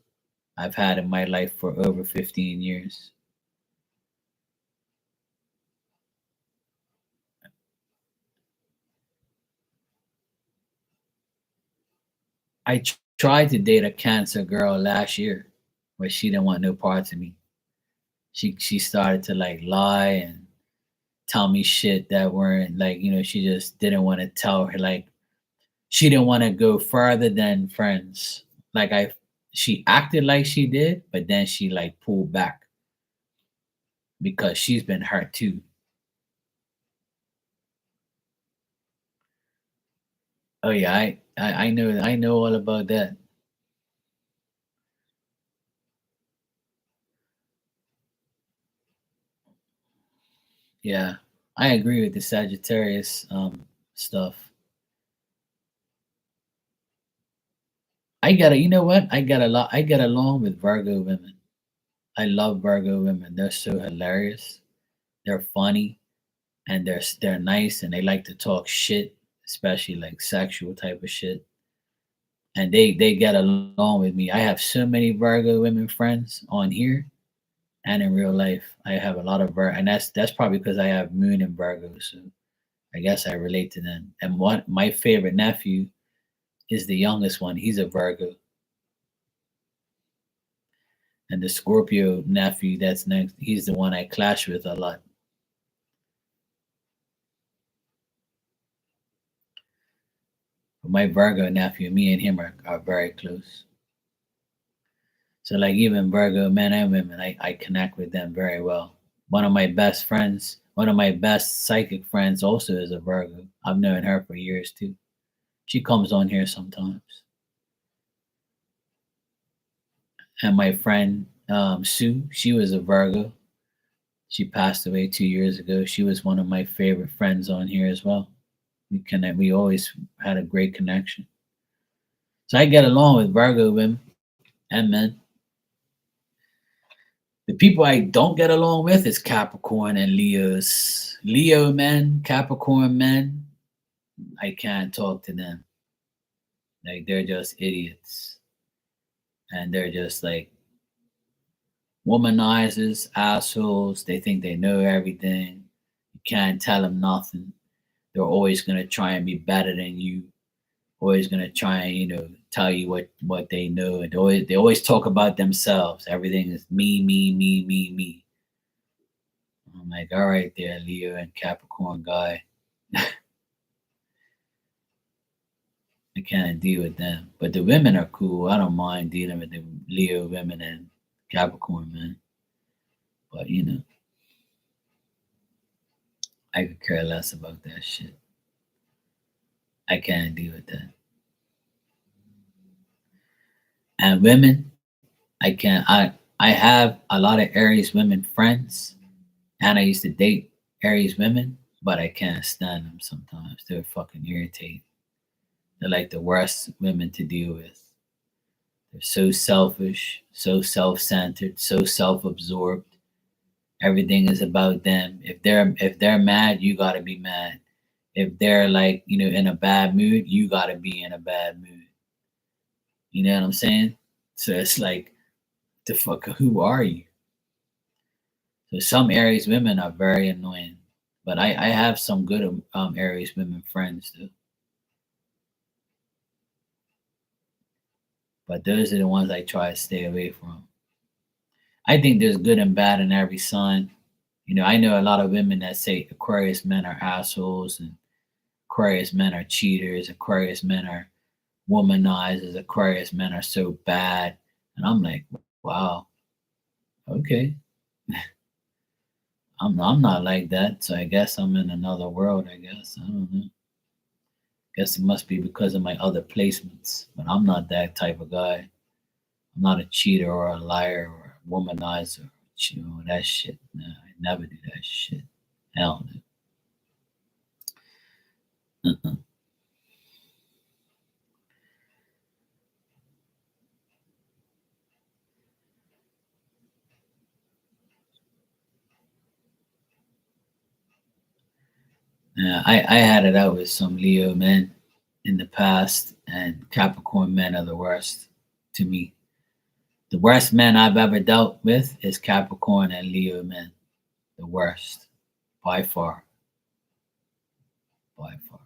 I've had in my life for over 15 years. Tried to date a Cancer girl last year, but she didn't want no parts of me. She started to like lie and tell me shit that weren't like, she just didn't want to tell her like she didn't want to go further than friends. Like she acted like she did, but then she like pulled back because she's been hurt too. Oh yeah, I know all about that. Yeah, I agree with the Sagittarius stuff. You know what? I get along with Virgo women. I love Virgo women. They're so hilarious. They're funny and they're nice and they like to talk shit, especially like sexual type of shit. And they get along with me. I have so many Virgo women friends on here, and in real life. I have a lot of Virgo, and that's probably because I have Moon in Virgo, so I guess I relate to them. And one my favorite nephew is the youngest one. He's a Virgo, and the Scorpio nephew that's next, he's the one I clash with a lot. But my Virgo nephew, me and him are very close. So like even Virgo men and women, I connect with them very well. One of my best friends, one of my best psychic friends also is a Virgo. I've known her for years too. She comes on here sometimes. And my friend Sue, she was a Virgo. She passed away 2 years ago. She was one of my favorite friends on here as well. We connect. We always had a great connection. So I get along with Virgo women and men. The people I don't get along with is Capricorn and Leos. Leo men, Capricorn men, I can't talk to them. Like they're just idiots. And they're just like womanizers, assholes. They think they know everything. You can't tell them nothing. They're always gonna try and be better than you. Always gonna try and tell you what they know. And they always talk about themselves. Everything is me, me, me, me, me. I'm like, all right, there, Leo and Capricorn guy. I can't deal with them. But the women are cool. I don't mind dealing with the Leo women and Capricorn men. But I could care less about that shit. I can't deal with that. And women, I can't. I have a lot of Aries women friends, and I used to date Aries women, but I can't stand them sometimes. They're fucking irritating. They're like the worst women to deal with. They're so selfish, so self-centered, so self-absorbed. Everything is about them. If they're mad, you gotta be mad. If they're like, in a bad mood, you gotta be in a bad mood. You know what I'm saying? So it's like, the fuck, who are you? So some Aries women are very annoying, but I have some good Aries women friends too. But those are the ones I try to stay away from. I think there's good and bad in every sign. I know a lot of women that say Aquarius men are assholes and Aquarius men are cheaters, Aquarius men are womanizers, Aquarius men are so bad. And I'm like, wow, okay. I'm not like that, so I guess I'm in another world, I guess. I don't know. Guess it must be because of my other placements. But I'm not that type of guy. I'm not a cheater or a liar or a womanizer. That shit. No, I never do that shit. Hell no. Yeah, I had it out with some Leo men in the past, and Capricorn men are the worst to me. The worst men I've ever dealt with is Capricorn and Leo men. The worst, by far, by far.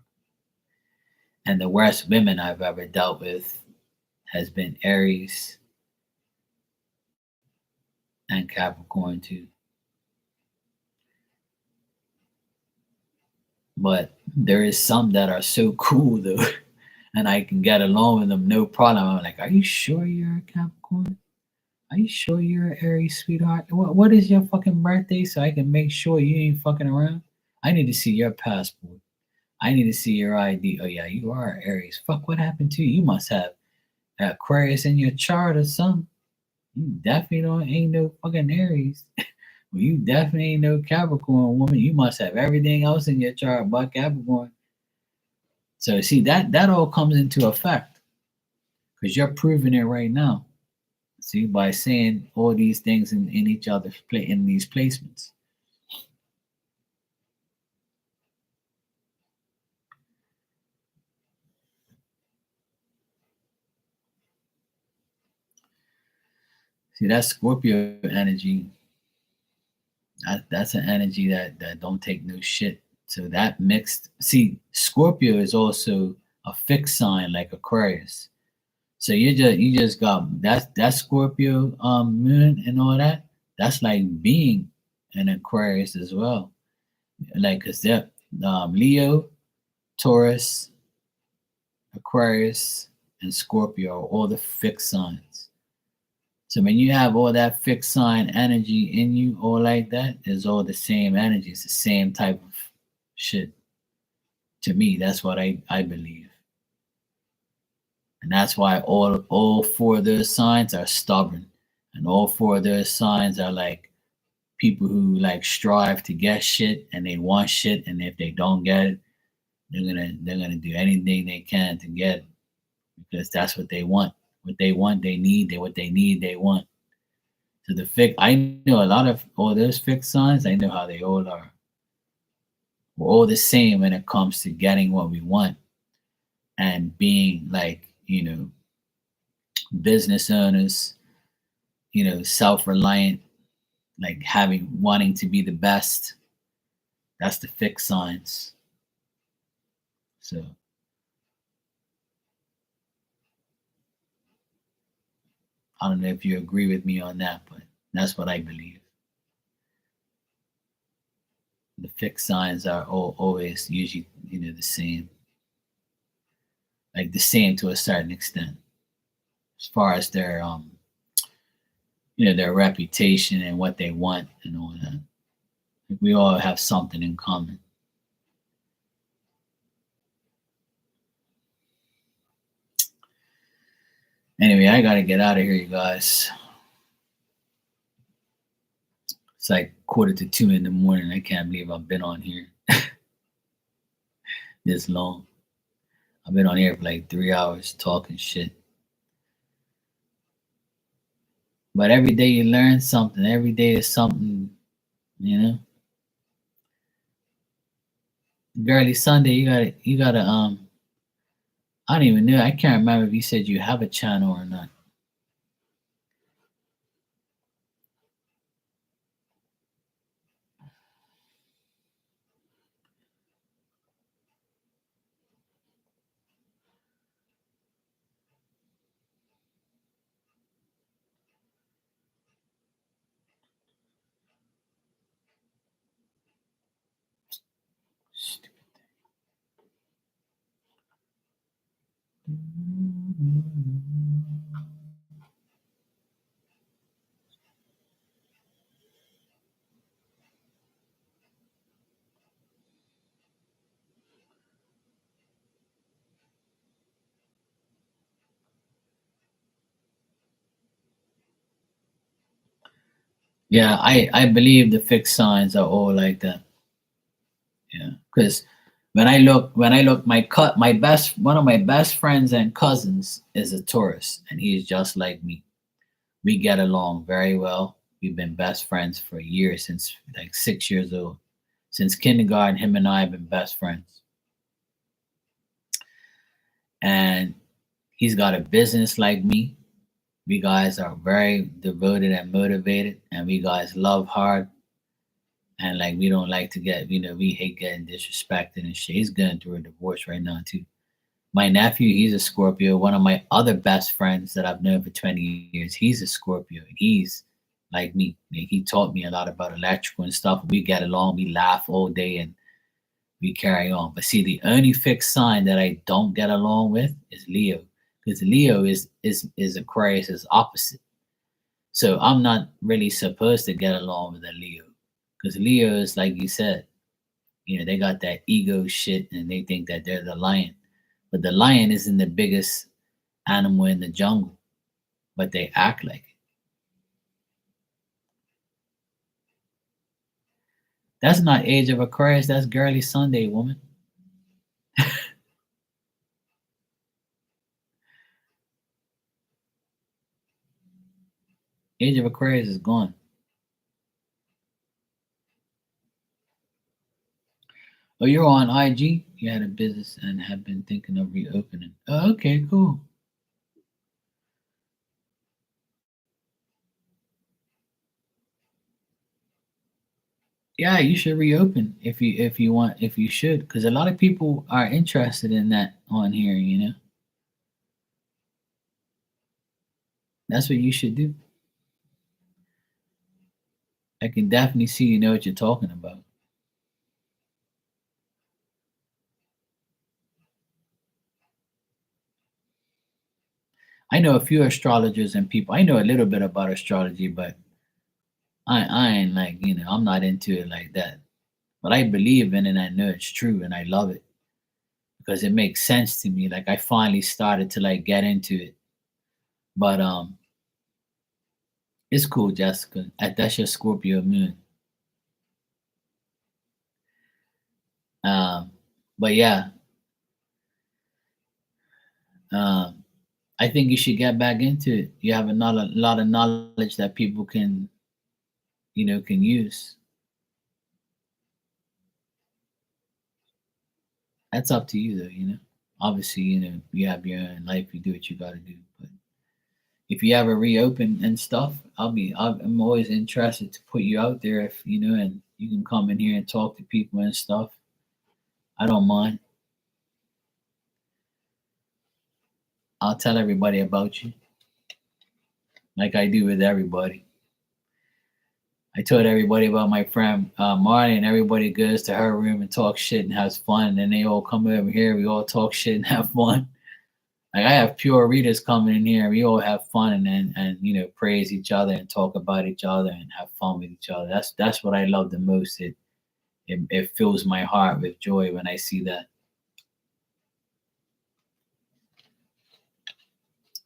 And the worst women I've ever dealt with has been Aries and Capricorn too. But there is some that are so cool though, and I can get along with them no problem. I'm like, are you sure you're a Capricorn? Are you sure you're an Aries, sweetheart? What is your fucking birthday so I can make sure you ain't fucking around? I need to see your passport. I need to see your ID. Oh yeah, you are Aries. Fuck, what happened to you? You must have Aquarius in your chart or something. You definitely don't ain't no fucking Aries. Well, you definitely ain't no Capricorn woman. You must have everything else in your chart but Capricorn. So see that all comes into effect because you're proving it right now. See, by saying all these things in each other's in these placements. See, that's Scorpio energy. That's an energy that don't take no shit. So that mixed. See, Scorpio is also a fixed sign like Aquarius. So you just got that Scorpio moon and all that. That's like being an Aquarius as well. Like cause they're Leo, Taurus, Aquarius, and Scorpio are all the fixed signs. So when you have all that fixed sign energy in you, all like that, it's all the same energy. It's the same type of shit. To me, that's what I believe. And that's why all four of those signs are stubborn. And all four of those signs are like people who like strive to get shit and they want shit, and if they don't get it, they're gonna do anything they can to get it because that's what they want. What they want, they need. They what they need, they want. So the fix, I know a lot of all those fixed signs. I know how they all are. We're all the same when it comes to getting what we want and being like business owners, self-reliant, like having wanting to be the best. That's the fixed signs. So I don't know if you agree with me on that, but that's what I believe. The fixed signs are always usually the same, like the same to a certain extent, as far as their their reputation and what they want and all that. Like we all have something in common. Anyway, I gotta get out of here, you guys. It's like 1:45 in the morning. I can't believe I've been on here this long. I've been on here for like 3 hours talking shit. But every day you learn something. Every day is something, you know. Girly Sunday, you gotta I don't even know. I can't remember if you said you have a channel or not. Yeah, I believe the fixed signs are all like that. Yeah, because when I look, my best one of my best friends and cousins is a Taurus, and he's just like me. We get along very well. We've been best friends for years since like 6 years old. Since kindergarten, him and I have been best friends. And he's got a business like me. We guys are very devoted and motivated, and we guys love hard. And like we don't like to get, we hate getting disrespected and shit. He's going through a divorce right now too. My nephew, he's a Scorpio. One of my other best friends that I've known for 20 years, he's a Scorpio. He's like me. He taught me a lot about electrical and stuff. We get along, we laugh all day, and we carry on. But see, the only fixed sign that I don't get along with is Leo, because Leo is Aquarius's opposite. So I'm not really supposed to get along with a Leo, because Leo is like you said, they got that ego shit, and they think that they're the lion, but the lion isn't the biggest animal in the jungle, but they act like it. That's not Age of Aquarius. That's Girly Sunday, woman. Age of Aquarius is gone. Oh, you're on IG? You had a business and have been thinking of reopening. Oh, okay, cool. Yeah, you should reopen if you want if you should, because a lot of people are interested in that on here. You know, that's what you should do. I can definitely see you know what you're talking about. I know a few astrologers and people. I know a little bit about astrology, but I ain't like I'm not into it like that. But I believe in it. And I know it's true, and I love it because it makes sense to me. Like I finally started to like get into it. But it's cool, Jessica. That's your Scorpio moon. Um, but yeah, um, I think you should get back into it. You have a lot of knowledge that people can can use. That's up to you though. Obviously, you have your own life. You do what you got to do. But if you ever reopen and stuff, I'm always interested to put you out there if and you can come in here and talk to people and stuff. I don't mind. I'll tell everybody about you, like I do with everybody. I told everybody about my friend Marty, and everybody goes to her room and talks shit and has fun. And then they all come over here. We all talk shit and have fun. Like I have pure readers coming in here. We all have fun and praise each other and talk about each other and have fun with each other. That's what I love the most. It fills my heart with joy when I see that.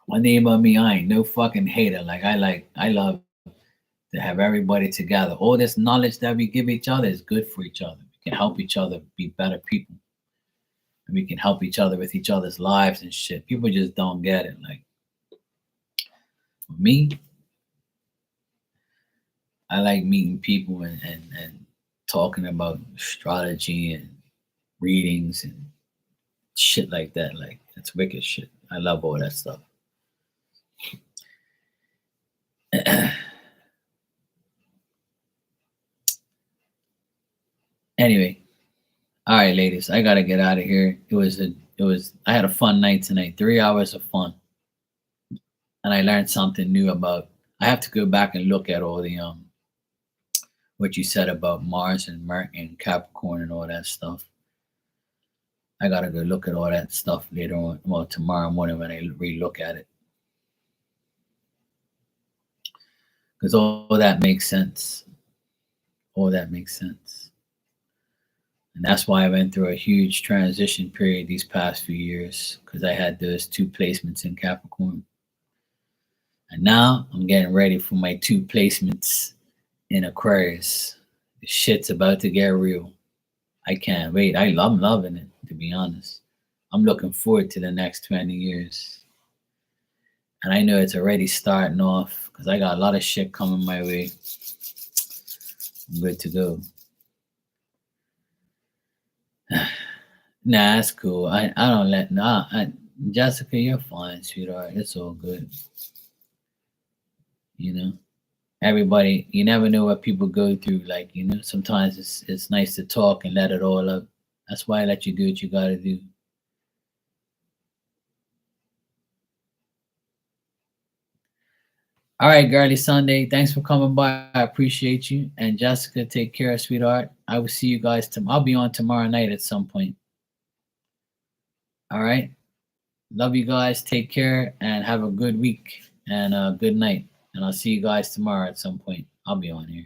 One thing about me, I ain't no fucking hater. I love to have everybody together. All this knowledge that we give each other is good for each other. We can help each other be better people. And we can help each other with each other's lives and shit. People just don't get it. Like me, I like meeting people and talking about astrology and readings and shit like that. Like it's wicked shit. I love all that stuff. Anyway, all right, ladies, I gotta get out of here. I had a fun night tonight. 3 hours of fun, and I learned something new about. I have to go back and look at all the what you said about Mars and and Capricorn and all that stuff. I gotta go look at all that stuff later on. Well, tomorrow morning when I re-look at it, because all that makes sense. All that makes sense, and that's why I went through a huge transition period these past few years because I had those two placements in Capricorn, and now I'm getting ready for my two placements in Aquarius. The shit's about to get real. I can't wait. I'm loving it, to be honest. I'm looking forward to the next 20 years. And I know it's already starting off because I got a lot of shit coming my way. I'm good to go. Nah, that's cool. I don't let nah. Jessica, you're fine, sweetheart. It's all good. You know, everybody. You never know what people go through. Like sometimes it's nice to talk and let it all up. That's why I let you do what you gotta do. All right, girly Sunday. Thanks for coming by. I appreciate you. And Jessica, take care, sweetheart. I will see you guys tomorrow. I'll be on tomorrow night at some point. All right. Love you guys. Take care and have a good week and a good night. And I'll see you guys tomorrow at some point. I'll be on here.